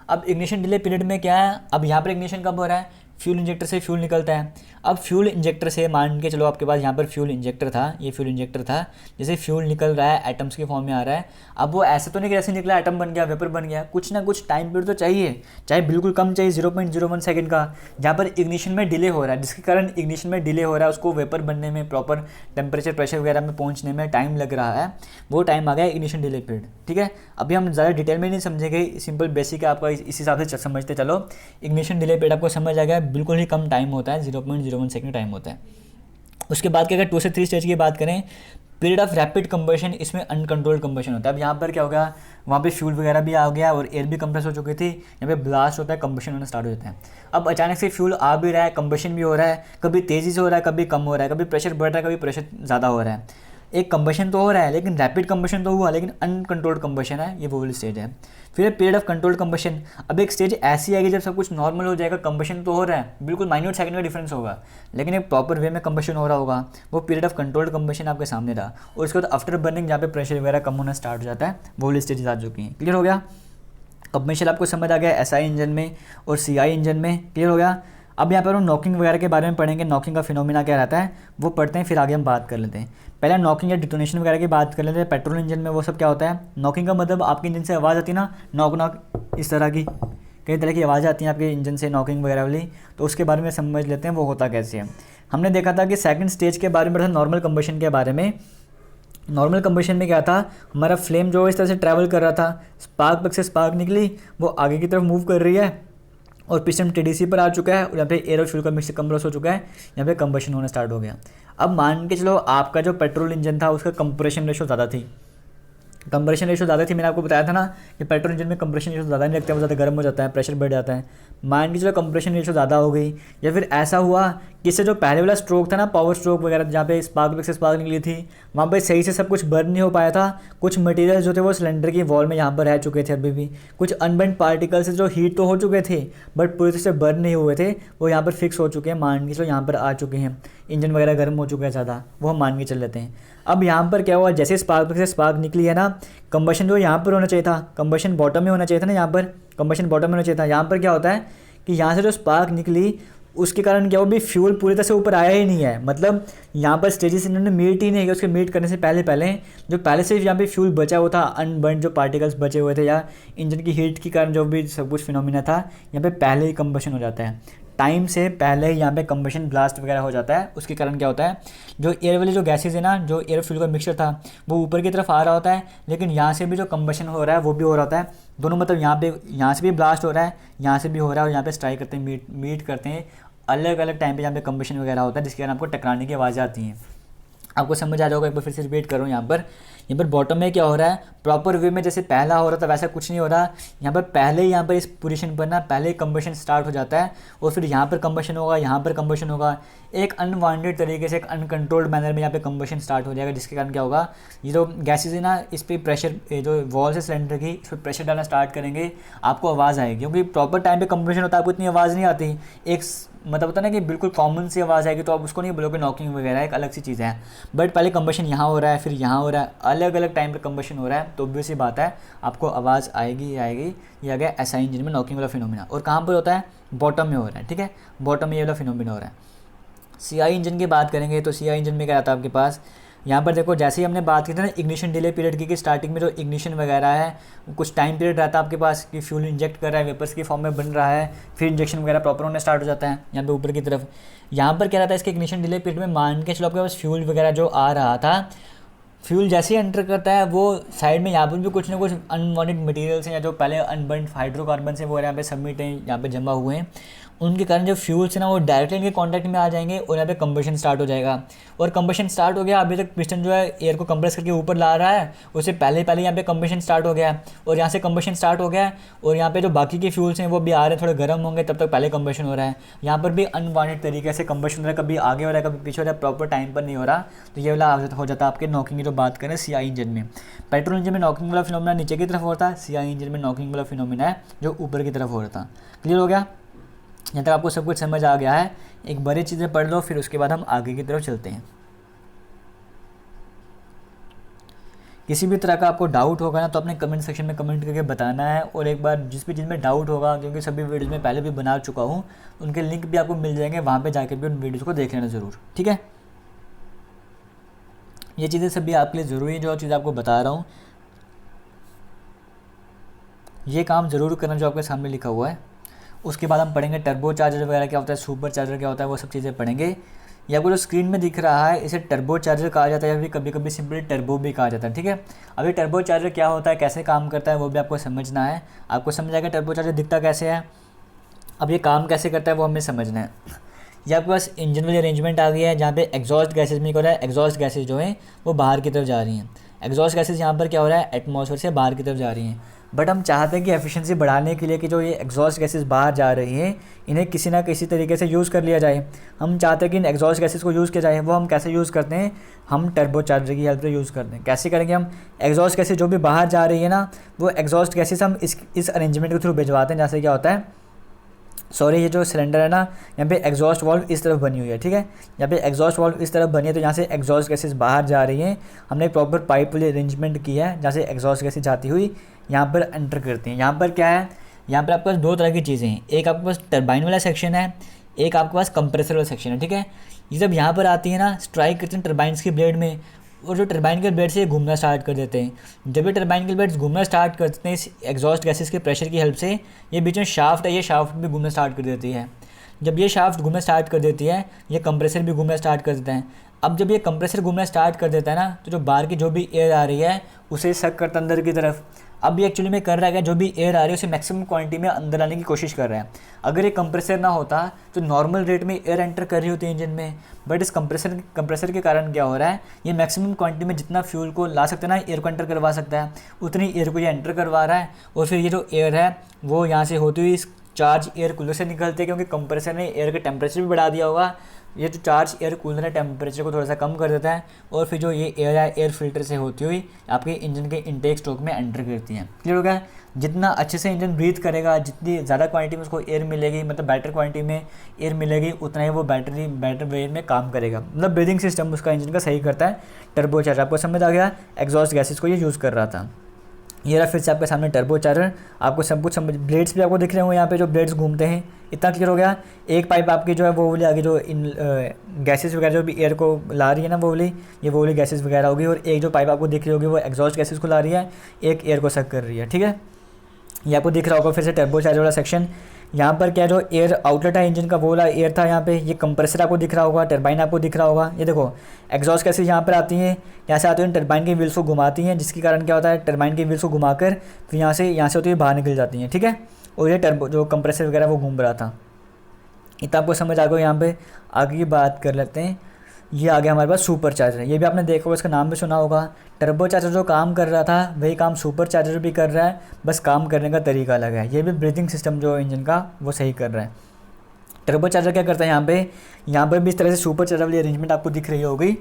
अब इग्निशन डिले पीरियड में क्या है, अब यहाँ पर इग्निशन कब हो रहा है, फ्यूल इंजेक्टर से फ्यूल निकलता है। अब फ्यूल इंजेक्टर से मान के चलो आपके पास यहाँ पर फ्यूल इंजेक्टर था, ये फ्यूल इंजेक्टर था, जैसे फ्यूल निकल रहा है एटम्स की फॉर्म में आ रहा है। अब वो ऐसे तो नहीं कि ऐसे निकला एटम बन गया, वेपर बन गया, कुछ ना कुछ टाइम पीरियड तो चाहिए, चाहे बिल्कुल कम चाहिए 0.01 सेकंड का, जहाँ पर इग्निशन में डिले हो रहा है, जिसके कारण इग्निशन में डिले हो रहा है, उसको वेपर बनने में, प्रॉपर टेम्परेचर प्रेशर वगैरह में पहुँचने में टाइम लग रहा है, वो टाइम आ गया इग्निशन डिले पीरियड। ठीक है, अभी हम ज़्यादा डिटेल में नहीं समझेंगे, सिंपल बेसिक है आपका, इस हिसाब से समझते चलो। इग्निशन डिले पीरियड आपको समझ आ गया, बिल्कुल ही कम टाइम होता है, 0.01 सेकंड टाइम होता है। उसके बाद क्या, अगर 2 से 3 स्टेज की बात करें, पीरियड ऑफ रैपिड कंबशन, इसमें अनकंट्रोल्ड कंबशन होता है। अब यहाँ पर क्या होगा, वहाँ पे फ्यूल वगैरह भी आ गया और एयर भी कंप्रेस हो चुकी थी, यहाँ पे ब्लास्ट होता है, कंबशन होना स्टार्ट हो जाता है। अब अचानक से फ्यूल आ भी रहा है, कंबशन भी हो रहा है, कभी तेज़ी से हो रहा है, कभी कम हो रहा है, कभी प्रेशर बढ़ रहा है, कभी प्रेशर ज़्यादा हो रहा है। एक कंबशन तो हो रहा है लेकिन रैपिड कंबशन तो हुआ लेकिन अनकंट्रोल्ड कंबशन है, ये वो वाली स्टेज है। फिर पीरियड ऑफ कंट्रोल्ड कंबशन, अब एक स्टेज ऐसी आएगी जब सब कुछ नॉर्मल हो जाएगा, कंबशन तो हो रहा है, बिल्कुल माइन्यूट सेकंड का डिफरेंस होगा लेकिन एक प्रॉपर वे में कंबशन हो रहा होगा, वो पीरियड ऑफ कंट्रोल्ड कंबशन आपके सामने रहा। और उसके बाद आफ्टर बर्निंग जहाँ पे प्रेशर वगैरह कम होना स्टार्ट हो जाता है, वो वाली स्टेजेस आ चुकी हैं। क्लियर हो गया? कंबशन आपको समझ आ गया एसआई इंजन में और सीआई इंजन में। क्लियर हो गया? अब यहाँ पर हम नॉकिंग वगैरह के बारे में पढ़ेंगे, नॉकिंग का फिनोमिना क्या रहता है वो पढ़ते हैं, फिर आगे हम बात कर लेते हैं। पहले नॉकिंग या डिटोनेशन वगैरह की बात कर लेते हैं। पेट्रोल इंजन में वो सब क्या होता है? नॉकिंग का मतलब आपके इंजन से आवाज़ आती है ना, नॉक नॉक इस तरह की, कई तरह की आवाज़ आती है आपके इंजन से नॉकिंग वगैरह वाली, तो उसके बारे में समझ लेते हैं वो होता कैसे है। हमने देखा था कि सेकंड स्टेज के बारे में पढ़ा, नॉर्मल कंबशन के बारे में। नॉर्मल कंबशन में क्या था, हमारा फ्लेम जो इस तरह से ट्रैवल कर रहा था, स्पार्क प्लग से स्पार्क निकली, वो आगे की तरफ मूव कर रही है और पिस्टन टीडीसी पर आ चुका है और यहाँ पे एयर और फ्यूल का मिक्सचर कंप्रेस हो चुका है, यहाँ पे कंबशन होना स्टार्ट हो गया। अब मान के चलो आपका जो पेट्रोल इंजन था उसका कंप्रेशन रेशो ज़्यादा थी, कंप्रेशन रेशो ज़्यादा थी, मैंने आपको बताया था ना कि पेट्रोल इंजन में कंप्रेशन रेशो ज़्यादा नहीं रखते, वो ज़्यादा गर्म हो जाता है, प्रेशर बढ़ जाता है। मान के चलो कंप्रेशन रेशो ज़्यादा हो गई, या फिर ऐसा हुआ कि इससे जो पहले वाला स्ट्रोक था ना, पावर स्ट्रोक वगैरह जहाँ पे स्पार्क प्लग से स्पार्क निकली थी, वहाँ पे सही से सब कुछ बर्न नहीं हो पाया था, कुछ मटेरियल जो थे वो सिलेंडर की वॉल में यहाँ पर रह चुके थे, अभी भी कुछ अनबर्न पार्टिकल्स जो हीट तो हो चुके थे बट पूरी तरह से बर्न नहीं हुए थे, वो यहाँ पर फिक्स हो चुके हैं, मान के चलो यहाँ पर आ चुके हैं, इंजन वगैरह गर्म हो चुका है ज़्यादा, वो हम मान के चल लेते हैं। अब यहाँ पर क्या हुआ, जैसे स्पार्क प्लग से स्पार्क निकली है ना, कंबशन जो यहाँ पर होना चाहिए था, कंबशन बॉटम में होना चाहिए था ना, यहाँ पर कंबशन बॉटम में होना चाहिए था। यहाँ पर क्या होता है कि यहाँ से जो स्पार्क निकली उसके कारण क्या हुआ, भी फ्यूल पूरी तरह से ऊपर आया ही नहीं है, मतलब यहाँ पर स्टेजेस इन्होंने मीट ही नहीं है। उसके मीट करने से पहले जो पहले से यहाँ पे फ्यूल बचा हुआ था, अनबर्न जो पार्टिकल्स बचे हुए थे या इंजन की हीट के कारण जो भी सब कुछ फिनोमिना था, यहाँ पे पहले ही कंबशन हो जाता है, टाइम से पहले ही यहाँ पे कंबशन ब्लास्ट वगैरह हो जाता है। उसके कारण क्या होता है, जो एयर वाली जो गैसेज है ना, जो एयर फ्यूल का मिक्सचर था वो ऊपर की तरफ आ रहा होता है, लेकिन यहाँ से भी जो कंबशन हो रहा है वो भी हो रहा होता है, दोनों मतलब यहाँ से भी ब्लास्ट हो रहा है, यहाँ से भी हो रहा है, और यहाँ पे स्ट्राइक करते हैं, मीट करते हैं, अलग अलग टाइम पे यहाँ पे कंबशन वगैरह होता है, जिसके कारण आपको टकराने की आवाज़ें आती हैं। आपको समझ आ जाएगा, एक बार फिर से रिपीट करो। यहाँ पर बॉटम में क्या हो रहा है, प्रॉपर वे में जैसे पहला हो रहा था वैसा कुछ नहीं हो रहा, यहाँ पर पहले ही यहाँ पर इस पोजीशन पर ना पहले ही कंबशन स्टार्ट हो जाता है और फिर यहाँ पर कंबशन होगा, यहाँ पर कंबशन होगा, एक अनवांटेड तरीके से, एक अनकंट्रोल्ड मैनर में यहाँ पे कंबशन स्टार्ट हो जाएगा, जिसके कारण क्या होगा, ये जो गैसेज है ना, इस पर प्रेशर, जो वॉल से सिलेंडर की, इस पर प्रेशर डालना स्टार्ट करेंगे, आपको आवाज़ आएगी, क्योंकि प्रॉपर टाइम पे कंबशन होता है, आपको इतनी आवाज़ नहीं आती, एक मतलब होता है ना कि बिल्कुल कॉमन सी आवाज़ आएगी, तो आप उसको नहीं बोलोगे नॉकिंग वगैरह, एक अलग सी चीज़ है। बट पहले कंबशन यहाँ हो रहा है, फिर यहाँ हो रहा है, अलग अलग टाइम पे कंबशन हो रहा है, तो ऑब्वियस सी बात है आपको आवाज़ आएगी ही आएगी। ये आ गया एसआई इंजन में नॉकिंग वाला फिनोमिना। और कहाँ पर होता है, बॉटम में हो रहा है, ठीक है, बॉटम में ये वाला फिनोमिना हो रहा है। सीआई इंजन की बात करेंगे तो सीआई इंजन में क्या आता है आपके पास, यहाँ पर देखो जैसे ही हमने बात की थी ना इग्निशन डिले पीरियड की, कि स्टार्टिंग में जो इग्निशन वगैरह है कुछ टाइम पीरियड रहता है आपके पास, कि फ्यूल इंजेक्ट कर रहा है, वेपर्स की फॉर्म में बन रहा है, फिर इंजेक्शन वगैरह प्रॉपर होने स्टार्ट हो जाता है यहाँ पे ऊपर की तरफ। यहाँ पर क्या रहता है, इसके इग्निशन डिले पीरियड में मान के चलो आपके पास फ्यूल वगैरह जो आ रहा था, फ्यूल जैसे ही एंटर करता है वो साइड में यहाँ पर भी कुछ ना कुछ अनवांटेड मटेरियल्स हैं, या जो पहले अनबर्न हाइड्रोकार्बन से वो यहाँ पे सबमिट हैं, यहाँ पे जमा हुए हैं, उनके कारण जो फ्यूल्स हैं ना वो डायरेक्टली इनके कांटेक्ट में आ जाएंगे और यहाँ पे कंबशन स्टार्ट हो जाएगा। और कंबशन स्टार्ट हो गया, अभी तक पिस्टन जो है एयर को कंप्रेस करके ऊपर ला रहा है, उससे पहले यहाँ पे कंबशन स्टार्ट हो गया, और यहाँ से कंबशन स्टार्ट हो गया और यहाँ पे जो बाकी के फ्यूल्स हैं वो भी आ रहे हैं, थोड़े गर्म होंगे, तब तक पहले कंबशन हो रहा है। यहाँ पर भी अनवांटेड तरीके से कंबशन हो रहा है, कभी आगे हो रहा है, कभी पीछे हो रहा है, प्रॉपर टाइम पर नहीं हो रहा, तो ये वाला हो जाता है आपके नॉकिंग की जो बात करें सीआई इंजन में। पेट्रोल इंजन में नॉकिंग वाला फिनोमिना नीचे की तरफ होता है, सीआई इंजन में नॉकिंग वाला फिनोमिना है जो ऊपर की तरफ हो रहा था। क्लियर हो गया? यहाँ तक आपको सब कुछ समझ आ गया है? एक बड़ी चीज़ें पढ़ लो, फिर उसके बाद हम आगे की तरफ चलते हैं। किसी भी तरह का आपको डाउट होगा ना तो अपने कमेंट सेक्शन में कमेंट करके बताना है, और एक बार जिस भी चीज़ में डाउट होगा, क्योंकि सभी वीडियोज़ में पहले भी बना चुका हूँ, उनके लिंक भी आपको मिल जाएंगे, वहाँ पे जाकर भी उन वीडियोज़ को देख लेना ज़रूर, ठीक है। ये चीज़ें सभी आपके लिए ज़रूरी है, जो चीज़ आपको बता रहा हूँ, ये काम ज़रूर करना जो आपके सामने लिखा हुआ है। उसके बाद हम पढ़ेंगे टर्बो चार्जर वगैरह क्या होता है, सुपर चार्जर क्या होता है, वो सब चीज़ें पढ़ेंगे। ये आपको जो स्क्रीन में दिख रहा है इसे टर्बो चार्जर कहा जाता है, या फिर कभी कभी सिंपली टर्बो भी कहा जाता है, ठीक है। अभी टर्बो चार्जर क्या होता है, कैसे काम करता है, वो भी आपको समझना है। आपको समझ आएगा टर्बो चार्जर दिखता कैसे है, अब ये काम कैसे करता है वो हमें समझना है। ये आपके पास इंजन वाली अरेंजमेंट आ गई है, जहाँ पे एग्जॉस्ट गैसेज में क्या हो रहा है, एग्जॉस्ट गैसेज जो हैं वो बाहर की तरफ जा रही हैं। एग्जॉस्ट गैसेज यहाँ पर क्या हो रहा है, एटमॉस्फेयर से बाहर की तरफ जा रही हैं। बट हम चाहते हैं कि एफिशिएंसी बढ़ाने के लिए कि जो ये एग्जॉस्ट गैसेस बाहर जा रही हैं इन्हें किसी ना किसी तरीके से यूज़ कर लिया जाए। हम चाहते हैं कि इन एग्जॉस्ट गैसेस को यूज़ किया जाए। वो हम कैसे यूज़ करते हैं, हम टर्बो चार्जर की हेल्प से यूज़ करते हैं। कैसे करेंगे हम, एग्जॉस्ट गैसेस जो भी बाहर जा रही है ना, वो एग्जॉस्ट गैसेस हम इस अरेंजमेंट के थ्रू भिजवाते हैं। जैसे क्या होता है, सॉरी, ये जो सिलेंडर है ना, यहाँ पे एग्जॉस्ट वाल्व इस तरफ बनी हुई है, ठीक है, यहाँ पे एग्जॉस्ट वाल्व इस तरफ बनी है, तो यहाँ से एग्जॉस्ट गैसेस बाहर जा रही हैं। हमने प्रॉपर पाइप वाली अरेंजमेंट किया है जहाँ से एग्जॉस्ट गैसेस जाती हुई यहाँ पर एंटर करती हैं। यहाँ पर क्या है, यहाँ पर आपके पास दो तरह की चीज़ें हैं, एक आपके पास टरबाइन वाला सेक्शन है, एक आपके पास कंप्रेसर वाला सेक्शन है, ठीक है। ये जब यहाँ पर आती है ना, स्ट्राइक करते हैं टरबाइन्स की ब्लेड में, और जो टरबाइन के ब्लेड से घूमना स्टार्ट कर देते हैं। जब ये टरबाइन के ब्लेड्स घूमना स्टार्ट करते हैं इस एग्जॉस्ट गैसेस के प्रेशर की हेल्प से, ये बीच में शाफ्ट है, ये शाफ्ट भी घूमना स्टार्ट कर देती है। जब ये शाफ्ट घूमना स्टार्ट कर देती है, ये कंप्रेसर भी घूमना स्टार्ट कर देता है। अब जब ये कंप्रेसर घूमना स्टार्ट कर देता है ना, तो जो बाहर की जो भी एयर आ रही है उसे सक करता है अंदर की तरफ। अब ये एक्चुअली में कर रहा है, जो भी एयर आ रही है उसे मैक्सिमम क्वांटिटी में अंदर आने की कोशिश कर रहा है। अगर ये कंप्रेसर ना होता तो नॉर्मल रेट में एयर एंटर कर रही होती है इंजन में, बट इस कंप्रेसर के कारण क्या हो रहा है, ये मैक्सिमम क्वांटिटी में जितना फ्यूल को ला सकता है ना, एयर को एंटर करवा सकता है, उतनी एयर को ये एंटर करवा रहा है। और फिर ये जो एयर है वो यहाँ से होती हुई इस चार्ज एयर कूलर से निकलते हैं, क्योंकि कंप्रेसर ने एयर का टेम्परेचर भी बढ़ा दिया होगा। ये जो चार्ज एयर कूलर है टेम्परेचर को थोड़ा सा कम कर देता है, और फिर जो ये एयर है एयर फिल्टर से होती हुई आपके इंजन के इनटेक स्ट्रोक में एंटर करती है। क्लियर हो गया। जितना अच्छे से इंजन ब्रीथ करेगा, जितनी ज़्यादा क्वांटिटी में उसको एयर मिलेगी, मतलब बेटर क्वांटिटी में एयर मिलेगी, उतना ही वो बेटर वे में काम करेगा। मतलब ब्रीदिंग सिस्टम उसका इंजन का सही करता है टर्बो चार्जर। आपको समझ आ गया, एग्जॉस्ट गैसेस को ये यूज़ कर रहा था। ये रहा फिर से आपके सामने टर्बो चार्जर, आपको सब कुछ समझ, ब्लेड्स भी आपको दिख रहे हो यहाँ पे, जो ब्लेड्स घूमते हैं, इतना क्लियर हो गया। एक पाइप आपकी जो है वो वाली आगे जो इन गैसेस वगैरह जो भी एयर को ला रही है ना, वो वाली गैसेस वगैरह होगी, और एक जो पाइप आपको दिख रही होगी वो एग्जॉस्ट गैसेस को ला रही है, एक एयर को सक कर रही है, ठीक है। ये आपको दिख रहा होगा फिर से टर्बो चार्जर वाला सेक्शन। यहाँ पर क्या जो एयर आउटलेट है इंजन का, वो वाला एयर था यहाँ पे। ये कंप्रेसर आपको दिख रहा होगा, टरबाइन आपको दिख रहा होगा। ये देखो एग्जॉस्ट गैसेस यहाँ पर आती हैं, यहाँ से आती हैं टरबाइन के व्हील्स को घुमाती हैं, जिसके कारण क्या होता है, टरबाइन के व्हील्स को घुमाकर फिर यहाँ से होती हुई बाहर निकल जाती हैं, ठीक है। और ये टर्बो जो कंप्रेसर वगैरह वो घूम रहा था, इतना आपको समझ आ गया। यहाँ पे आगे की बात कर लेते हैं। ये आ गया हमारे पास सुपर चार्जर। ये भी आपने देखा होगा, इसका नाम भी सुना होगा। टर्बो चार्जर जो काम कर रहा था वही काम सुपर चार्जर भी कर रहा है, बस काम करने का तरीका अलग है। ये भी ब्रीथिंग सिस्टम जो इंजन का वो सही कर रहा है। टर्बो चार्जर क्या करता है, यहाँ पर भी इस तरह से सुपर चार्जर वाली अरेंजमेंट आपको दिख रही होगी।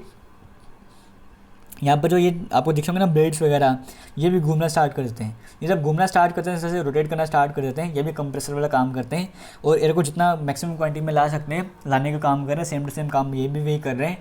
यहाँ पर जो ये आपको दिख रहा है ना ब्लेड्स वगैरह, ये भी घूमना स्टार्ट कर देते हैं। ये जब घूमना स्टार्ट करते हैं, जैसे रोटेट करना स्टार्ट कर देते हैं, ये भी कंप्रेसर वाला काम करते हैं, और एयर को जितना मैक्सिमम क्वांटिटी में ला सकते हैं लाने का काम कर रहे हैं। सेम टू सेम काम ये भी वही कर रहे हैं।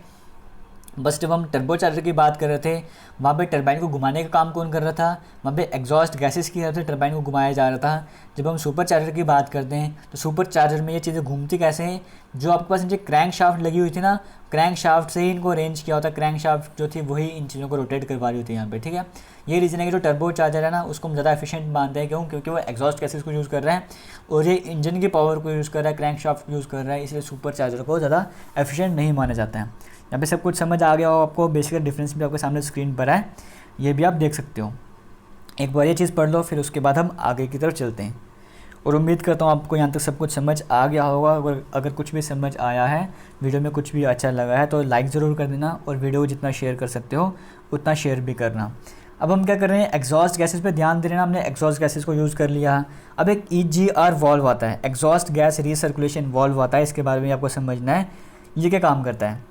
बस जब हम टर्बो चार्जर की बात कर रहे थे, वहाँ पे टरबाइन को घुमाने का काम कौन कर रहा था, वहाँ पे एग्जॉस्ट गैसेस की हेल्प से टरबाइन को घुमाया जा रहा था। जब हम सुपर चार्जर की बात करते हैं, तो सुपर चार्जर में ये चीज़ें घूमती कैसे हैं, जो आपके पास नीचे क्रैंक शाफ्ट लगी हुई थी ना, क्रैंक शाफ्ट से ही इनको अरेंज किया होता है। क्रैंक शाफ्ट जो थी वही इन चीज़ों को रोटेट करवा रही होती है यहाँ पे, ठीक है। ये रीज़न है कि जो टर्बो चार्जर है ना, उसको हम ज़्यादा एफिशिएंट मानते हैं। क्योंकि वो एग्जॉस्ट गैसेस को यूज़ कर रहा है और ये इंजन की पावर को यूज़ कर रहा है, क्रैंक शाफ्ट यूज़ कर रहा है, इसलिए सुपर चार्जर को ज़्यादा एफिशिएंट नहीं माना जाता है। यहाँ पे सब कुछ समझ आ गया हो आपको, बेसिक डिफरेंस भी आपके सामने स्क्रीन पर है, ये भी आप देख सकते हो। एक बार ये चीज़ पढ़ लो, फिर उसके बाद हम आगे की तरफ चलते हैं। और उम्मीद करता हूँ आपको यहाँ तक सब कुछ समझ आ गया होगा। अगर कुछ भी समझ आया है, वीडियो में कुछ भी अच्छा लगा है, तो लाइक ज़रूर कर देना, और वीडियो को जितना शेयर कर सकते हो उतना शेयर भी करना। अब हम क्या कर रहे हैं, एग्जॉस्ट गैसेस पे ध्यान दे रहे हैं। हमने एग्जॉस्ट गैसेस को यूज़ कर लिया। अब एक EGR वॉल्व आता है, एग्जॉस्ट गैस रीसर्कुलेशन वॉल्व आता है, इसके बारे में आपको समझना है ये क्या काम करता है।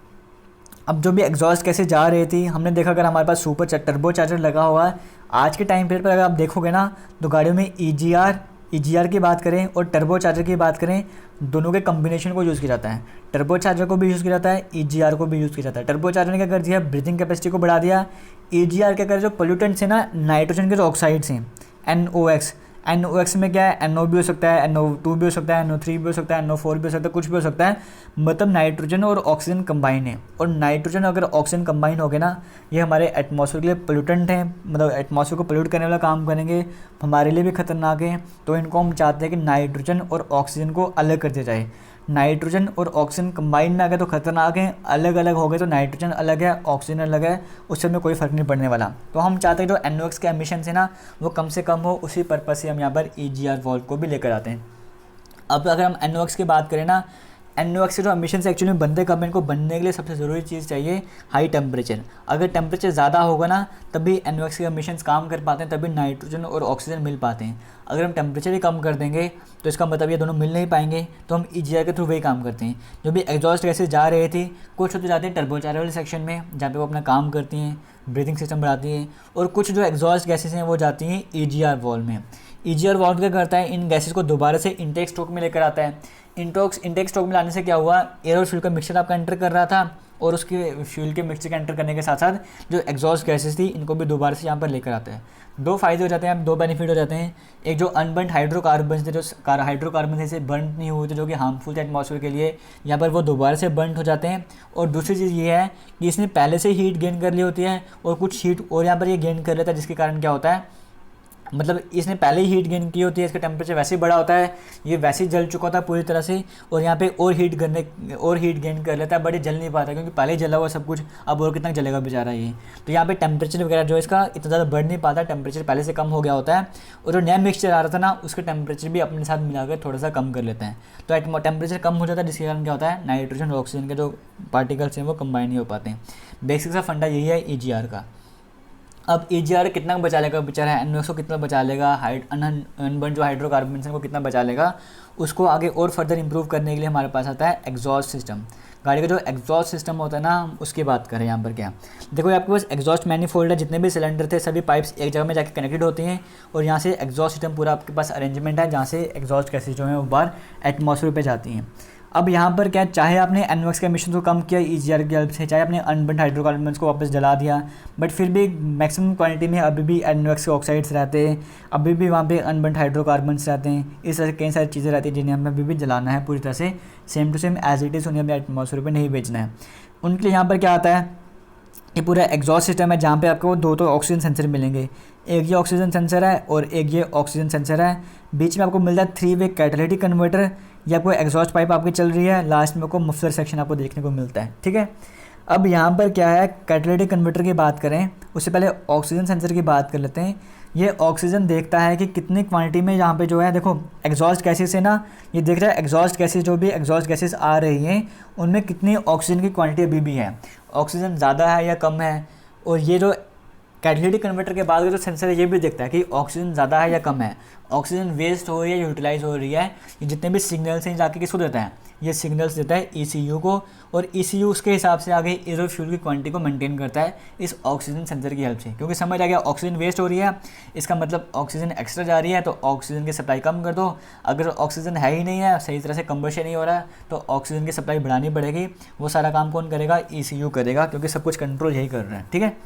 अब जो भी एग्जॉस्ट कैसे जा रही थी, हमने देखा अगर हमारे पास सुपर टर्बो चार्जर लगा हुआ है, आज के टाइम पीरियड पर अगर आप देखोगे ना, तो गाड़ियों में EGR की बात करें और टर्बो चार्जर की बात करें, दोनों के कम्बिनेशन को यूज़ किया जाता है। टर्बो चार्जर को भी यूज़ किया जाता है, EGR को भी यूज़ किया जाता है। टर्बो चार्जर ने क्या कर दिया, ब्रीथिंग कैपेसिटी को बढ़ा दिया। EGR क्या कर, जो पोल्यूटेंट्स हैं ना, नाइट्रोजन के जो ऑक्साइड्स हैं, NOx में क्या है, NO भी हो सकता है, NO2 भी हो सकता है, NO3 भी हो सकता है, NO4 भी हो सकता है, कुछ भी हो सकता है। मतलब नाइट्रोजन और ऑक्सीजन कंबाइन है, और नाइट्रोजन अगर ऑक्सीजन कंबाइन हो गए ना, ये हमारे एटमॉस्फेयर के लिए पोल्यूटेंट हैं, मतलब एटमॉस्फेयर को पोल्यूट करने वाला काम करेंगे, हमारे लिए भी खतरनाक है। तो इनको हम चाहते हैं कि नाइट्रोजन और ऑक्सीजन को अलग कर दिया जाए। नाइट्रोजन और ऑक्सीजन कंबाइन में आ गए तो खतरनाक है, अलग अलग हो गए तो नाइट्रोजन अलग है, ऑक्सीजन अलग है, उससे हमें कोई फ़र्क नहीं पड़ने वाला। तो हम चाहते हैं जो NOx के एमिशन है ना, वो कम से कम हो, उसी पर्पज़ से हम यहाँ पर EGR वॉल्व को भी लेकर आते हैं। अब अगर हम NOx की बात करें ना, NOx से जो एमिशन एक्चुअली में बनते कब हैं, इनको बनने के लिए सबसे ज़रूरी चीज़ चाहिए हाई टेम्परेचर। अगर टेम्परेचर ज़्यादा होगा ना तभी NOx के एमिशंस काम कर पाते हैं, तभी नाइट्रोजन और ऑक्सीजन मिल पाते हैं। अगर हम टेम्परेचर ही कम कर देंगे तो इसका मतलब ये दोनों मिल नहीं पाएंगे, तो हम EGR के थ्रू वही काम करते हैं। जो भी एग्जॉस्ट गैसेज जा रही थी, कुछ तो जाते हैं टर्बोचार्जर वाले सेक्शन में जहाँ पे वो अपना काम करती हैं, ब्रीथिंग सिस्टम बढ़ाती हैं, और कुछ जो एग्जॉस्ट गैसेज हैं वो जाती हैं EGR वॉल्व में। EGR वॉल्व क्या करता है, इन गैसेज को दोबारा से इंटेक स्ट्रोक में लेकर आता है। इंटेक स्ट्रोक में लाने से क्या हुआ, एयर और फ्यूल का मिक्सचर आपका एंटर कर रहा था, और उसके फ्यूल के मिक्सचर के एंटर करने के साथ साथ जो एग्जॉस्ट गैसेज थी इनको भी दोबारा से यहाँ पर लेकर आता है। दो फायदे हो जाते हैं, दो बेनिफिट हो जाते हैं। एक जो अनबर्न हाइड्रोकार्बन थे, जो हाइड्रोकार्बन थे से बर्न नहीं हुए थे, जो कि हार्मफुल थे एटमॉस्फेयर के लिए, यहाँ पर वो दोबारा से बर्न हो जाते हैं। और दूसरी चीज़ ये है कि इसने पहले से हीट गेन कर ली होती है, और कुछ हीट और यहाँ पर ये गेन कर लेता है, जिसके कारण क्या होता है, मतलब इसने पहले ही हीट गेन की होती है, इसका टेम्परेचर वैसे ही बड़ा होता है, ये वैसे ही जल चुका होता है पूरी तरह से, और यहाँ पे और हीट गेन कर लेता है, बट ये जल नहीं पाता क्योंकि पहले ही जला हुआ सब कुछ, अब और कितना जलेगा बेचारा ये। तो यहाँ पे टेम्परेचर वगैरह जो है इसका इतना ज़्यादा बढ़ नहीं पाता, टेम्परेचर पहले से कम हो गया होता है, और जो नया मिक्सचर आ रहा था ना उसका टेम्परेचर भी अपने साथ मिलाकर थोड़ा सा कम कर लेते हैं। तो टेम्परेचर कम हो जाता है, जिसके कारण क्या होता है, नाइट्रोजन और ऑक्सीजन के जो पार्टिकल्स हैं वो कंबाइन नहीं हो पाते हैं। बेसिक सा फंडा यही है EGR का। अब EGR कितना बचा लेगा बेचारा, NOx को कितना बचा लेगा, अनबर्न जो हाइड्रोकार्बन है वो कितना बचा लेगा, उसको आगे और फर्दर इंप्रूव करने के लिए हमारे पास आता है एग्जॉस्ट सिस्टम। गाड़ी का जो एग्जॉस्ट सिस्टम होता है ना, हम उसकी बात करें यहाँ पर क्या, देखो आपके पास एग्जॉस्ट मैनिफोल्ड है, जितने भी सिलेंडर थे सभी पाइप्स एक जगह में जाके कनेक्टेड होती हैं, और यहाँ से एग्जॉस्ट सिस्टम पूरा आपके पास अरेंजमेंट है, जहाँ से एग्जॉस्ट गैसेज जो है वो बाहर एटमॉस्फेयर पे जाती हैं। अब यहाँ पर क्या, चाहे आपने NOx के एमिशन को कम किया EGR की हेल्प से, चाहे आपने अनबर्न हाइड्रोकार्बन्स को वापस जला दिया, बट फिर भी मैक्सिमम क्वांटिटी में अभी भी NOx के ऑक्साइड्स रहते हैं, अभी भी वहाँ पे अनबर्न हाइड्रोकार्बन्स रहते हैं। इस तरह कई सारी चीज़ें रहती हैं जिन्हें हमें अभी भी जलाना है पूरी तरह से same to same as it is, उन्हें हमें एटमॉस्फेयर पर नहीं बेचना है। उनके लिए यहाँ पर क्या आता है, ये पूरा एग्जॉस्ट सिस्टम है जहाँ पे आपको दो तो ऑक्सीजन सेंसर मिलेंगे, एक ये ऑक्सीजन सेंसर है और एक ये ऑक्सीजन सेंसर है। बीच में आपको मिलता है 3-वे कैटालिटिक कन्वर्टर, ये आपको एग्जॉस्ट पाइप आपकी चल रही है, लास्ट में आपको मफलर सेक्शन आपको देखने को मिलता है, ठीक है। अब यहाँ पर क्या है, कैटालिटिक कन्वर्टर की बात करें उससे पहले ऑक्सीजन सेंसर की बात कर लेते हैं। ये ऑक्सीजन देखता है कि कितनी क्वांटिटी में यहाँ पे जो है, देखो एग्जॉस्ट गैसेस से ना, ये देख रहा है एग्जॉस्ट गैसेस, जो भी एग्जॉस्ट गैसेस आ रही हैं उनमें कितनी ऑक्सीजन की क्वांटिटी अभी भी है, ऑक्सीजन ज़्यादा है या कम है। और ये जो कैटालिटिक कन्वर्टर के बाद का जो सेंसर है ये भी देखता है कि ऑक्सीजन ज़्यादा है या कम है, ऑक्सीजन वेस्ट हो रही है, यूटिलाइज हो रही है। ये जितने भी सिग्नल्स हैं जाके किसको देता है, ये सिग्नल्स देता है ECU को, और ECU उसके हिसाब से आगे एयर और फ्यूल की क्वांटिटी को मेंटेन करता है इस ऑक्सीजन सेंसर की हेल्प से। क्योंकि समझ आ गया ऑक्सीजन वेस्ट हो रही है, इसका मतलब ऑक्सीजन एक्स्ट्रा जा रही है, तो ऑक्सीजन की सप्लाई कम कर दो। अगर ऑक्सीजन है ही नहीं है, सही तरह से कंबशन नहीं हो रहा है, तो ऑक्सीजन की सप्लाई बढ़ानी पड़ेगी। वो सारा काम कौन करेगा, ECU करेगा, क्योंकि सब कुछ कंट्रोल यही कर रहा है, ठीक है।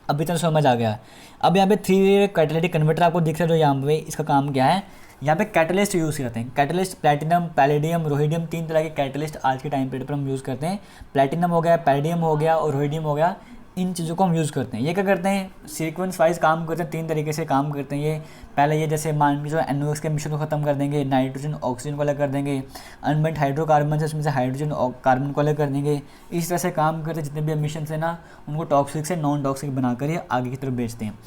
अभी तक समझ आ गया। अब यहाँ पे 3-वे कैटालिटिक कन्वर्टर आपको दिख रहा है, जो यहाँ पे इसका काम क्या है, यहाँ पे कैटलिस्ट यूज़ करते हैं। कैटलिस्ट प्लैटिनम, पैलेडियम, रोहिडियम, 3 तरह के कैटलिस्ट आज के टाइम पीरियड पर हम यूज़ करते हैं। प्लैटिनम हो गया, पैलेडियम हो गया और रोहिडियम हो गया, इन चीज़ों को हम यूज़ करते हैं। ये क्या करते हैं, सीक्वेंस वाइज काम करते हैं, 3 तरीके से काम करते हैं ये। पहले ये जैसे मान के जो NOx के एमिशन को ख़त्म कर देंगे, नाइट्रोजन ऑक्सीजन को अलग कर देंगे, अनबर्न हाइड्रोकार्बन है उसमें से हाइड्रोजन कार्बन को अलग कर देंगे। इस तरह से काम करते जितने भी एमिशन है ना, उनको टॉक्सिक से नॉन टॉक्सिक बनाकर ये आगे की तरफ बेचते हैं।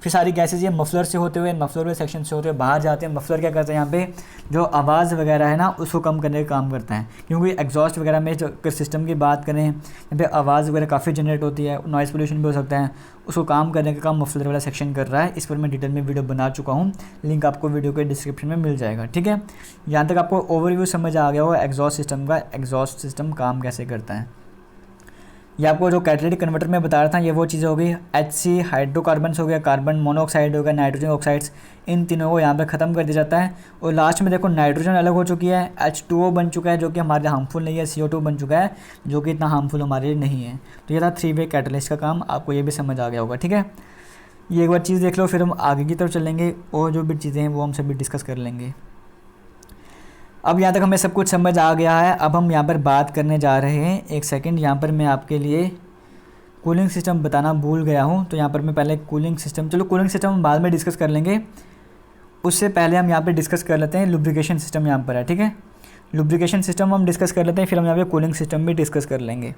फिर सारी गैसेज ये मफलर से होते हुए, मफलर वाले सेक्शन से होते हुए बाहर जाते हैं। मफलर क्या करते हैं, यहाँ पे जो आवाज़ वगैरह है ना उसको कम करने का काम करता है, क्योंकि एग्जॉस्ट वगैरह में जो सिस्टम की बात करें, यहाँ पे आवाज़ वगैरह काफ़ी जनरेट होती है, नॉइज़ पोल्यूशन भी हो सकता है, उसको काम करने का काम मफलर वाला सेक्शन कर रहा है। इस पर मैं डिटेल में वीडियो बना चुका हूँ, लिंक आपको वीडियो के डिस्क्रिप्शन में मिल जाएगा, ठीक है। यहाँ तक आपको ओवरव्यू समझ आ गया हो एग्जॉस्ट सिस्टम का, एग्जॉस्ट सिस्टम काम कैसे करता है। ये आपको जो कैटालिटिक कन्वर्टर में बता रहा था, ये वो चीज़ हो गई। HC हाइड्रोकार्बन्स हो गया, कार्बन मोनोऑक्साइड हो गया, नाइट्रोजन ऑक्साइड्स, इन तीनों को यहाँ पे ख़त्म कर दिया जाता है। और लास्ट में देखो नाइट्रोजन अलग हो चुकी है, H2O बन चुका है, जो कि हमारे लिए हार्मफुल नहीं है, CO2 बन चुका है, जो कि इतना हार्मफुल हमारे लिए नहीं है। तो ये था 3-वे कैटलिस्ट का काम, आपको ये भी समझ आ गया होगा, ठीक है। ये एक बार चीज़ देख लो, फिर हम आगे की तरफ चलेंगे और जो भी चीज़ें हैं वो हम सभी डिस्कस कर लेंगे। अब यहाँ तक हमें सब कुछ समझ आ गया है। अब हम यहाँ पर बात करने जा रहे हैं, एक सेकंड, यहाँ पर मैं आपके लिए कूलिंग सिस्टम बताना भूल गया हूँ। तो यहाँ पर मैं पहले कूलिंग सिस्टम, चलो कूलिंग सिस्टम हम बाद में डिस्कस कर लेंगे, उससे पहले हम यहाँ पे डिस्कस कर लेते हैं लुब्रिकेशन सिस्टम यहाँ पर है, ठीक है। लुब्रिकेशन सिस्टम हम डिस्कस कर लेते हैं, फिर हम यहाँ पे कूलिंग सिस्टम भी डिस्कस कर लेंगे।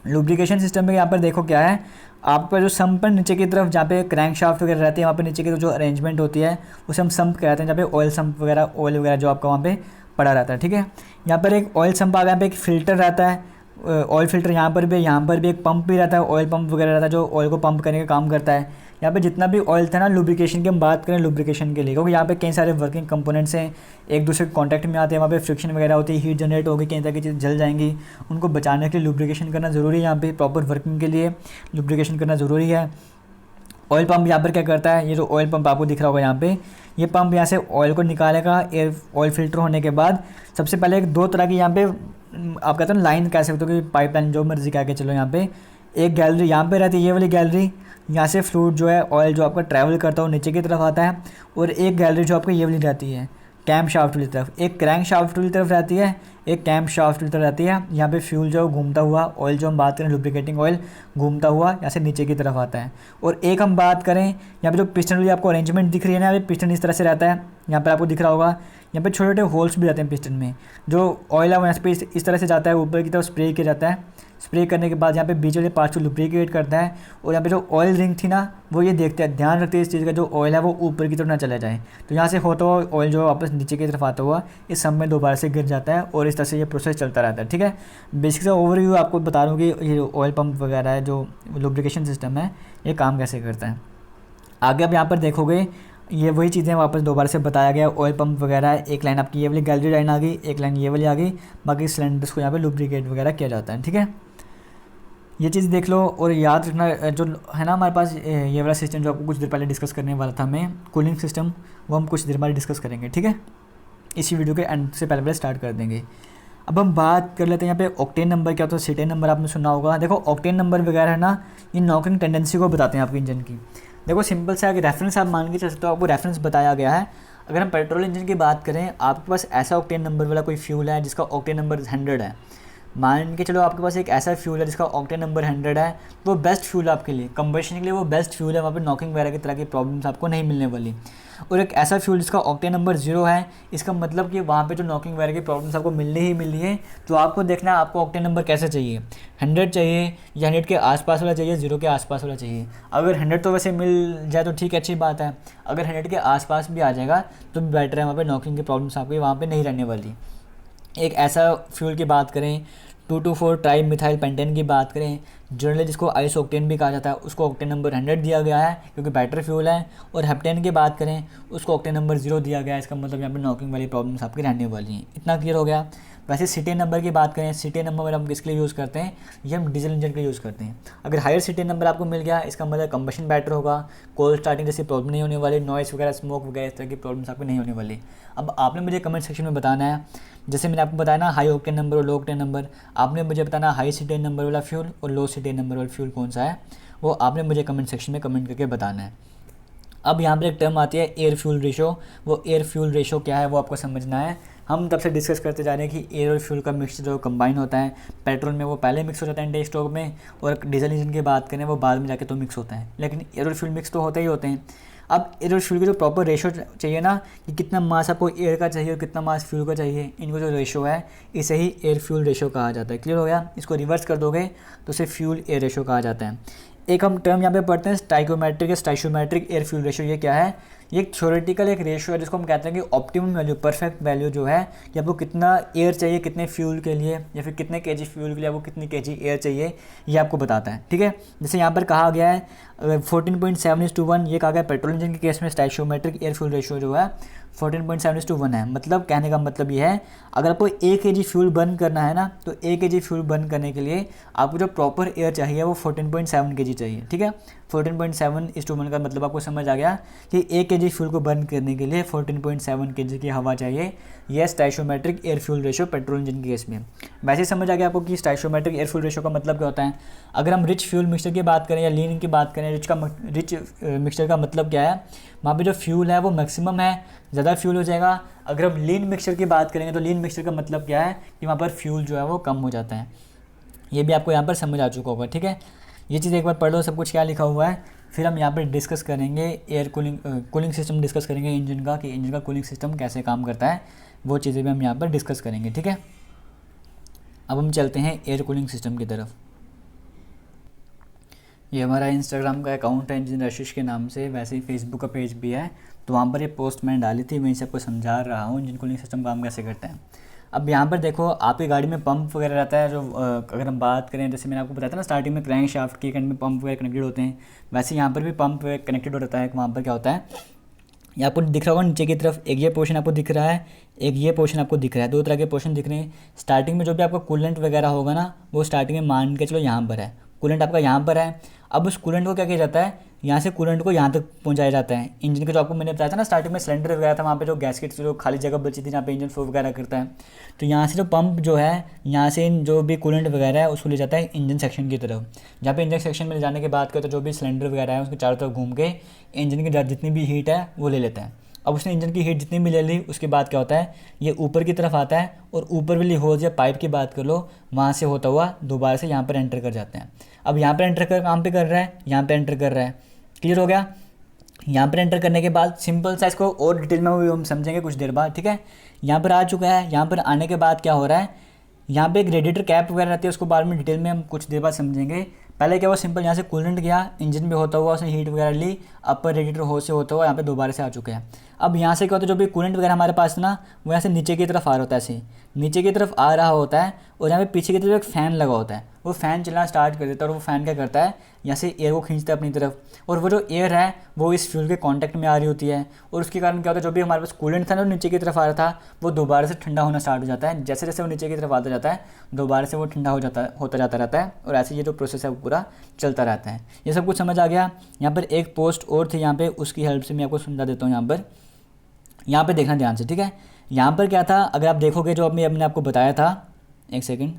लुब्रिकेशन सिस्टम में यहाँ पर देखो क्या है, आपका जो सम्प पर नीचे की तरफ जहाँ पे क्रैंक शाफ्ट वगैरह रहती है, वहाँ पे नीचे की तरफ जो अरेंजमेंट होती है उसे हम सम्प कहते हैं, जहाँ पे ऑयल सम्प वगैरह, ऑयल वगैरह जो आपका वहाँ पे पड़ा रहता है, ठीक है। यहाँ पर एक ऑयल सम्प आ गया, यहाँ पे एक फ़िल्टर रहता है, ऑयल फिल्टर यहाँ पर भी एक पंप भी रहता है, ऑयल पंप वगैरह रहता है जो ऑयल को पंप करने का काम करता है। यहाँ पे जितना भी ऑयल था ना लुब्रिकेशन की हम बात करें, लुब्रिकेशन के लिए, क्योंकि यहाँ पे कई सारे वर्किंग कंपोनेंट्स हैं, एक दूसरे के कॉन्टैक्ट में आते हैं, वहाँ पे फ्रिक्शन वगैरह होती है, हीट जनरेट होगी, कई तरह की चीज़ जल जाएंगी, उनको बचाने के लिए लुब्रिकेशन करना ज़रूरी है। यहाँ पे प्रॉपर वर्किंग के लिए लुब्रिकेशन करना ज़रूरी है। ऑयल पंप यहाँ पर क्या करता है, ये जो ऑयल पंप आपको दिख रहा होगा यहाँ पे, ये पंप यहाँ से ऑयल को निकालेगा एयर ऑयल फिल्टर होने के बाद। सबसे पहले एक दो तरह की यहाँ पे आप कहते हो लाइन कह सकते हो कि पाइपलाइन, जो मर्जी कह के चलो। यहाँ पे एक गैलरी यहाँ पे रहती है, ये वाली गैलरी, यहाँ से फ्लूइड जो है ऑयल जो आपका ट्रैवल करता है वो नीचे की तरफ आता है। और एक गैलरी जो आपको ये वाली रहती है कैम शाफ्ट वाली तरफ, एक क्रैंक शाफ्ट वाली तरफ रहती है, एक कैम शाफ्ट वाली तरफ रहती है। यहाँ पे फ्यूल जो घूमता हुआ, ऑयल जो हम बात करें लुब्रिकेटिंग ऑयल घूमता हुआ यहाँ से नीचे की तरफ आता है। और एक हम बात करें यहाँ पे जो पिस्टन वाली आपको अरेंजमेंट दिख रही है ना, यहाँ पे पिस्टन इस तरह से रहता है, यहाँ पर आपको दिख रहा होगा, यहाँ पे छोटे छोटे होल्स भी रहते हैं पिस्टन में। जो ऑयल है वो यहाँ पे इस तरह से जाता है, ऊपर की तरफ स्प्रे किया जाता है, स्प्रे करने के बाद यहाँ पे बीच वाले पार्ट्स को लुब्रिकेट करता है। और यहाँ पे जो ऑयल रिंग थी ना वो ये देखते हैं, ध्यान रखते हैं इस चीज़ का, जो ऑयल है वो ऊपर की तरफ ना चला जाए। तो यहाँ से होता हुआ ऑयल जो वापस नीचे की तरफ आता हुआ इस सब में दोबारा से गिर जाता है, और इस तरह से ये प्रोसेस चलता रहता है, ठीक है। बेसिक सा ओवरव्यू आपको बता रहा हूँ कि ये ऑयल पंप वगैरह है, जो लुब्रिकेशन सिस्टम है, ये काम कैसे करता है। आगे आप यहाँ पर देखोगे ये वही चीज़ें वापस दोबारा से बताया गया, ऑयल पंप वगैरह है। एक लाइन आपकी ये वाली गैलरी लाइन आ गई, एक लाइन ये वाली आ गई, बाकी सिलेंडर्स को यहाँ पे लुब्रिकेट वगैरह किया जाता है, ठीक है। ये चीज़ देख लो और याद रखना, जो है ना हमारे पास ये वाला सिस्टम जो आपको कुछ देर पहले डिस्कस करने वाला था मैं, कूलिंग सिस्टम, वो हम कुछ देर बाद डिस्कस करेंगे, ठीक है। इसी वीडियो के एंड से पहले स्टार्ट कर देंगे। अब हम बात कर लेते हैं यहाँ पे ऑक्टेन नंबर क्या होता है, सीटेन नंबर आपने सुना होगा। देखो ऑक्टेन नंबर वगैरह है ना, ये नॉकिंग टेंडेंसी को बताते हैं आपके इंजन की। देखो सिंपल से आगे रेफरेंस आप मान के चल सकते हो, आपको रेफरेंस बताया गया है। अगर हम पेट्रोल इंजन की बात करें, आपके पास ऐसा ऑक्टेन नंबर वाला कोई फ्यूल है जिसका ऑक्टेन नंबर 100 है, मान के चलो आपके पास एक ऐसा फ्यूल है जिसका ऑक्टेन नंबर 100 है, वो बेस्ट फ्यूल है आपके लिए, कंबशन के लिए वो बेस्ट फ्यूल है, वहाँ पे नॉकिंग वगैरह की तरह की प्रॉब्लम्स आपको नहीं मिलने वाली। और एक ऐसा फ्यूल जिसका ऑक्टेन नंबर 0 है, इसका मतलब कि वहाँ पे जो नॉकिंग वगैरह की प्रॉब्लम्स आपको मिलनी ही मिलनी है। तो आपको देखना है आपको ऑक्टेन नंबर कैसे चाहिए, 100 चाहिए या 100 के आसपास वाला चाहिए, 0 के आसपास वाला चाहिए। अगर 100 तो वैसे मिल जाए तो ठीक है, अच्छी बात है। अगर 100 के आसपास भी आ जाएगा तो बेटर है, वहाँ पर नॉकिंग की प्रॉब्लम्स आपकी वहाँ पर नहीं रहने वाली। एक ऐसा फ्यूल की बात करें, 2,2,4 ट्राई मिथाइल पेंटेन की बात करें, जनरली जिसको आइस ऑक्टेन भी कहा जाता है, उसको ऑक्टेन नंबर 100 दिया गया है क्योंकि बैटर फ्यूल है। और हेप्टेन की बात करें, उसको ऑक्टेन नंबर 0 दिया गया है। इसका मतलब यहाँ पे नॉकिंग वाली प्रॉब्लम्स आपकी रहने वाली हैं। इतना क्लियर हो गया। वैसे सीटेन नंबर की बात करें, सीटेन नंबर हम किसके लिए यूज़ करते हैं, ये हम डीजल इंजन के यूज़ करते हैं। अगर हायर सीटेन नंबर आपको मिल गया, इसका मतलब कंबशन बेटर होगा, कोल्ड स्टार्टिंग जैसी प्रॉब्लम नहीं होने वाली, नॉइस वगैरह, स्मोक वगैरह इस तरह की प्रॉब्लम्स आपको नहीं होने वाली। अब आपने मुझे कमेंट सेक्शन में बताना है, जैसे मैंने आपको बताया ना हाई ऑक्टेन नंबर और लो ऑक्टेन नंबर, आपने मुझे बताना हाई सीटेन नंबर वाला फ्यूल और लो सीटेन नंबर वाला फ्यूल कौन सा है, वो आपने मुझे कमेंट सेक्शन में कमेंट करके बताना है। अब यहाँ पर एक टर्म आती है एयर फ्यूल रेशो। वो एयर फ्यूल रेशो क्या है वो आपको समझना है। हम तब से डिस्कस करते जा रहे हैं कि एयर और फ्यूल का मिक्सचर जो कंबाइन होता है, पेट्रोल में वो पहले मिक्स हो जाता है इंटेक स्टॉक में, और डीजल इंजन की बात करें वो बाद में जाके तो मिक्स होता है, लेकिन एयर और फ्यूल मिक्स तो होते ही होते हैं। अब एयर और फ्यूल की जो प्रॉपर रेशो चाहिए ना, कि कितना मास आपको एयर का चाहिए और कितना मास फ्यूल का चाहिए, इनको जो रेशो है इसे ही एयर फ्यूल रेशो कहा जाता है। क्लियर हो गया। इसको रिवर्स कर दोगे तो उसे फ्यूल एयर रेशो कहा जाता है। एक हम टर्म यहाँ पे पढ़ते हैं स्टाइकोमेट्रिक या स्टाइशोमेट्रिक एयर फ्यूल रेशो। ये क्या है, ये एक थ्योरेटिकल एक रेशो है जिसको हम कहते हैं कि ऑप्टिमम वैल्यू, परफेक्ट वैल्यू जो है कि आपको कितना एयर चाहिए कितने फ्यूल के लिए, या फिर कितने केजी फ्यूल के लिए आपको कितनी केजी एयर चाहिए, ये आपको बताता है, ठीक है। जैसे यहाँ पर कहा गया है 14.7:1, ये कहा गया पेट्रोल इंजन के केस में स्टाइकोमेट्रिक एयर फ्यूल रेशो जो है 14.7:1 है। मतलब कहने का मतलब ये है, अगर आपको 1 kg फ्यूल बर्न करना है ना, तो 1 kg फ्यूल बर्न करने के लिए आपको जो प्रॉपर एयर चाहिए वो 14.7 kg चाहिए, ठीक है। 14.7:1 का मतलब आपको समझ आ गया कि 1 kg फ्यूल को बर्न करने के लिए 14.7 kg की हवा चाहिए। यह stoichiometric air fuel ratio petrol engine के केस में। वैसे समझ आ गया आपको कि स्टाइकोमेट्रिक एयर फ्यूल रेशो का मतलब क्या होता है। अगर हम रिच फ्यूल मिक्सचर की बात करें या लीन की बात करें, रिच मिक्सचर का मतलब क्या है, वहाँ पे जो फ्यूल है वो मैक्सिमम है, ज़्यादा फ्यूल हो जाएगा। अगर हम लीन मिक्सचर की बात करेंगे तो लीन मिक्सचर का मतलब क्या है कि वहाँ पर फ्यूल जो है वो कम हो जाता है। ये भी आपको यहाँ पर समझ आ चुका होगा, ठीक है। ये चीज़ एक बार पढ़ लो सब कुछ क्या लिखा हुआ है, फिर हम यहाँ पर डिस्कस करेंगे एयर कूलिंग सिस्टम डिस्कस करेंगे इंजन का, कि इंजन का कूलिंग सिस्टम कैसे काम करता है, वो चीज़ें भी हम यहाँ पर डिस्कस करेंगे, ठीक है। अब हम चलते हैं एयर कूलिंग सिस्टम की तरफ। ये हमारा इंस्टाग्राम का अकाउंट है इंजीनियर आशीष के नाम से, वैसे ही फेसबुक का पेज भी है। तो वहाँ पर ये पोस्ट मैंने डाली थी, मैं सबको समझा रहा हूँ इंजन कूलिंग सिस्टम काम कैसे करते हैं। अब यहाँ पर देखो आपकी गाड़ी में पंप वगैरह रहता है, जो अगर हम बात करें जैसे मैंने आपको बताया था ना स्टार्टिंग में क्रैंक शाफ्ट के एंड में पंप वगैरह कनेक्टेड होते हैं, वैसे यहाँ पर भी पंप कनेक्टेड हो रहता है। वहाँ पर क्या होता है, ये आपको दिख रहा होगा नीचे की तरफ, एक ये पोर्शन आपको दिख रहा है, एक ये पोर्शन आपको दिख रहा है, दो तरह के पोर्शन दिख रहे हैं। स्टार्टिंग में जो भी आपका कूलेंट वगैरह होगा ना, वो स्टार्टिंग में मान के चलो यहाँ पर है, कूलेंट आपका यहाँ पर है। अब उस कूलेंट को क्या किया जाता है, यहाँ से कूलेंट को यहाँ तक पहुँचाया जाता है। इंजन के जो आपको मैंने बताया था ना स्टार्टिंग में सिलेंडर वगैरह था, वहाँ पे जो गैसकेट जो खाली जगह बची थी जहाँ पे इंजन फ्लो वगैरह करता है, तो यहाँ से जो पंप जो है, यहाँ से जो भी कूलेंट वगैरह है उसको ले जाता है इंजन सेक्शन की तरफ। जहाँ पे इंजन सेक्शन में ले जाने के बाद क्या होता है, जो भी सिलेंडर वगैरह है उसके चारों तरफ घूम के इंजन की जितनी भी हीट है वो ले लेता है। अब उसने इंजन की हीट जितनी भी ले ली, उसके बाद क्या होता है, ये ऊपर की तरफ आता है और ऊपर वाली होज या पाइप की बात कर लो, वहाँ से होता हुआ दोबारा से यहाँ पर एंटर कर जाते हैं। अब यहाँ पर एंटर कर काम पे कर रहा है, यहाँ पे एंटर कर रहा है, क्लियर हो गया। यहाँ पर एंटर करने के बाद सिंपल सा इसको और डिटेल में भी हम समझेंगे कुछ देर बाद, ठीक है। यहाँ पर आ चुका है, यहाँ पर आने के बाद क्या हो रहा है, यहाँ पे एक रेडिएटर कैप वगैरह रहती है, उसको बाद में डिटेल में हम कुछ देर बाद समझेंगे। पहले क्या हुआ, सिंपल यहाँ से कूलेंट गया, इंजन में होता हुआ उसने हीट वगैरह ली, अपर रेडिएटर होज से होता हुआ यहाँ पे दोबारा से आ चुके हैं। अब यहाँ से क्या होता है, जो भी कूलेंट वगैरह हमारे पास ना, वो यहाँ से नीचे की तरफ आ रहा होता है, ऐसे नीचे की तरफ आ रहा होता है। और यहाँ पे पीछे की तरफ एक फ़ैन लगा होता है, वो फ़ैन चलना स्टार्ट कर देता है और वो फ़ैन क्या करता है, यहाँ से एयर को खींचता है अपनी तरफ, और वो जो एयर है वो इस फ्यूल के कांटेक्ट में आ रही होती है। और उसके कारण क्या होता है, जो भी हमारे पास कूलेंट था ना नीचे की तरफ आ रहा था, वो दोबारा से ठंडा होना स्टार्ट हो जाता है। जैसे जैसे वो नीचे की तरफ आता जाता है, दोबारा से वो ठंडा होता जाता रहता है, और ऐसे ये जो प्रोसेस है वो पूरा चलता रहता है। ये सब कुछ समझ आ गया। यहाँ पर एक पोस्ट और थी यहाँ पे, उसकी हेल्प से मैं आपको समझा देता हूँ। यहाँ पर देखना ध्यान से, ठीक है। यहाँ पर क्या था, अगर आप देखोगे जो हमने आपको बताया था, एक सेकेंड,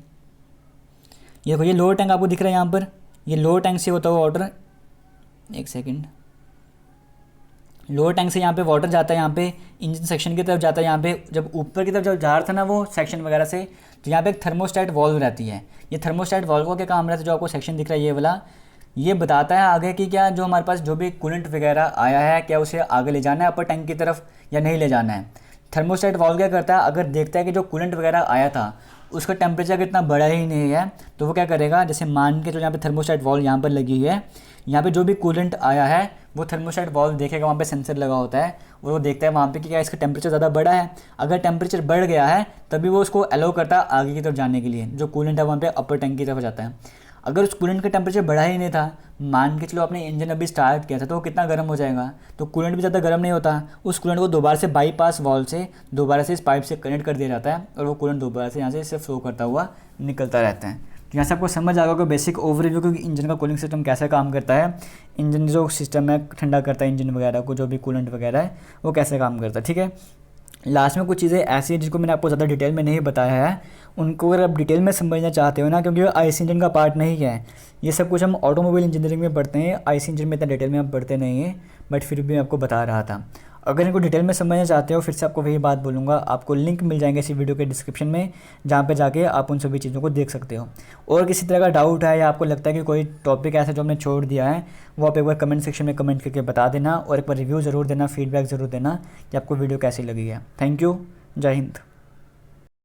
ये देखो ये लोअर टैंक आपको दिख रहा है यहाँ पर, ये लोअर टैंक से होता हुआ वाटर, एक सेकेंड, लोअर टैंक से यहाँ पे वाटर जाता है, यहाँ पे इंजन सेक्शन की तरफ जाता है। यहाँ पे जब ऊपर की तरफ जब जा रहा था ना वो सेक्शन वगैरह से, तो यहाँ पे एक थर्मोस्टेट वॉल्व रहती है। ये थर्मोस्टेट वॉल्व का क्या काम रहता है, जो आपको सेक्शन दिख रहा है ये वाला, ये बताता है आगे कि क्या जो हमारे पास जो भी कूलेंट वगैरह आया है, क्या उसे आगे ले जाना है अपर टैंक की तरफ या नहीं ले जाना है। थर्मोस्टेट वॉल्व क्या करता है, अगर देखता है कि जो कूलेंट वगैरह आया था उसका टेम्परेचर इतना बड़ा ही नहीं है, तो वो क्या करेगा, जैसे मान के जो यहाँ पे थर्मोस्टेट वॉल्व यहाँ पर लगी है, यहाँ पे जो भी कूलेंट आया है वो थर्मोस्टेट वॉल्व देखेगा, वहाँ पे सेंसर लगा होता है और वो देखता है वहाँ पे कि क्या इसका टेम्परेचर ज़्यादा बड़ा है। अगर टेम्परेचर बढ़ गया है तभी वो उसको अलाउ करता है आगे की तरफ जाने के लिए, जो कूलेंट है वहाँ पे अपर टैंक की तरफ जाता है। अगर उस कूलेंट का टेम्परेचर बढ़ा ही नहीं था, मान के चलो आपने इंजन अभी स्टार्ट किया था, तो वो कितना गर्म हो जाएगा, तो कूलेंट भी ज़्यादा गर्म नहीं होता, उस कूलेंट को दोबारा से बाईपास वॉल्व से दोबारा से इस पाइप से कनेक्ट कर दिया जाता है और वो कूलेंट दोबारा से यहाँ से इससे फ्लो करता हुआ निकलता रहता है। तो यहाँ से आपको समझ आ गया बेसिक ओवरव्यू कि इंजन का कूलिंग सिस्टम कैसे काम करता है, इंजन जो सिस्टम है ठंडा करता है इंजन वगैरह को, जो भी कूलेंट वगैरह है वो कैसे काम करता है, ठीक है। लास्ट में कुछ चीज़ें ऐसी हैं जिनको मैंने आपको ज़्यादा डिटेल में नहीं बताया है, उनको अगर आप डिटेल में समझना चाहते हो ना, क्योंकि वो आईसी इंजन का पार्ट नहीं है, ये सब कुछ हम ऑटोमोबाइल इंजीनियरिंग में पढ़ते हैं, आईसी इंजन में इतना डिटेल में हम पढ़ते नहीं हैं, बट फिर भी मैं आपको बता रहा था। अगर इनको डिटेल में समझना चाहते हो, फिर से आपको वही बात बोलूँगा, आपको लिंक मिल जाएंगे इसी वीडियो के डिस्क्रिप्शन में, जहाँ पे जाके आप उन सभी चीज़ों को देख सकते हो। और किसी तरह का डाउट है या आपको लगता है कि कोई टॉपिक ऐसा जो हमने छोड़ दिया है, वो आप एक बार कमेंट सेक्शन में कमेंट करके बता देना, और एक बार रिव्यू ज़रूर देना, फीडबैक ज़रूर देना कि आपको वीडियो कैसी लगी है। थैंक यू, जय हिंद।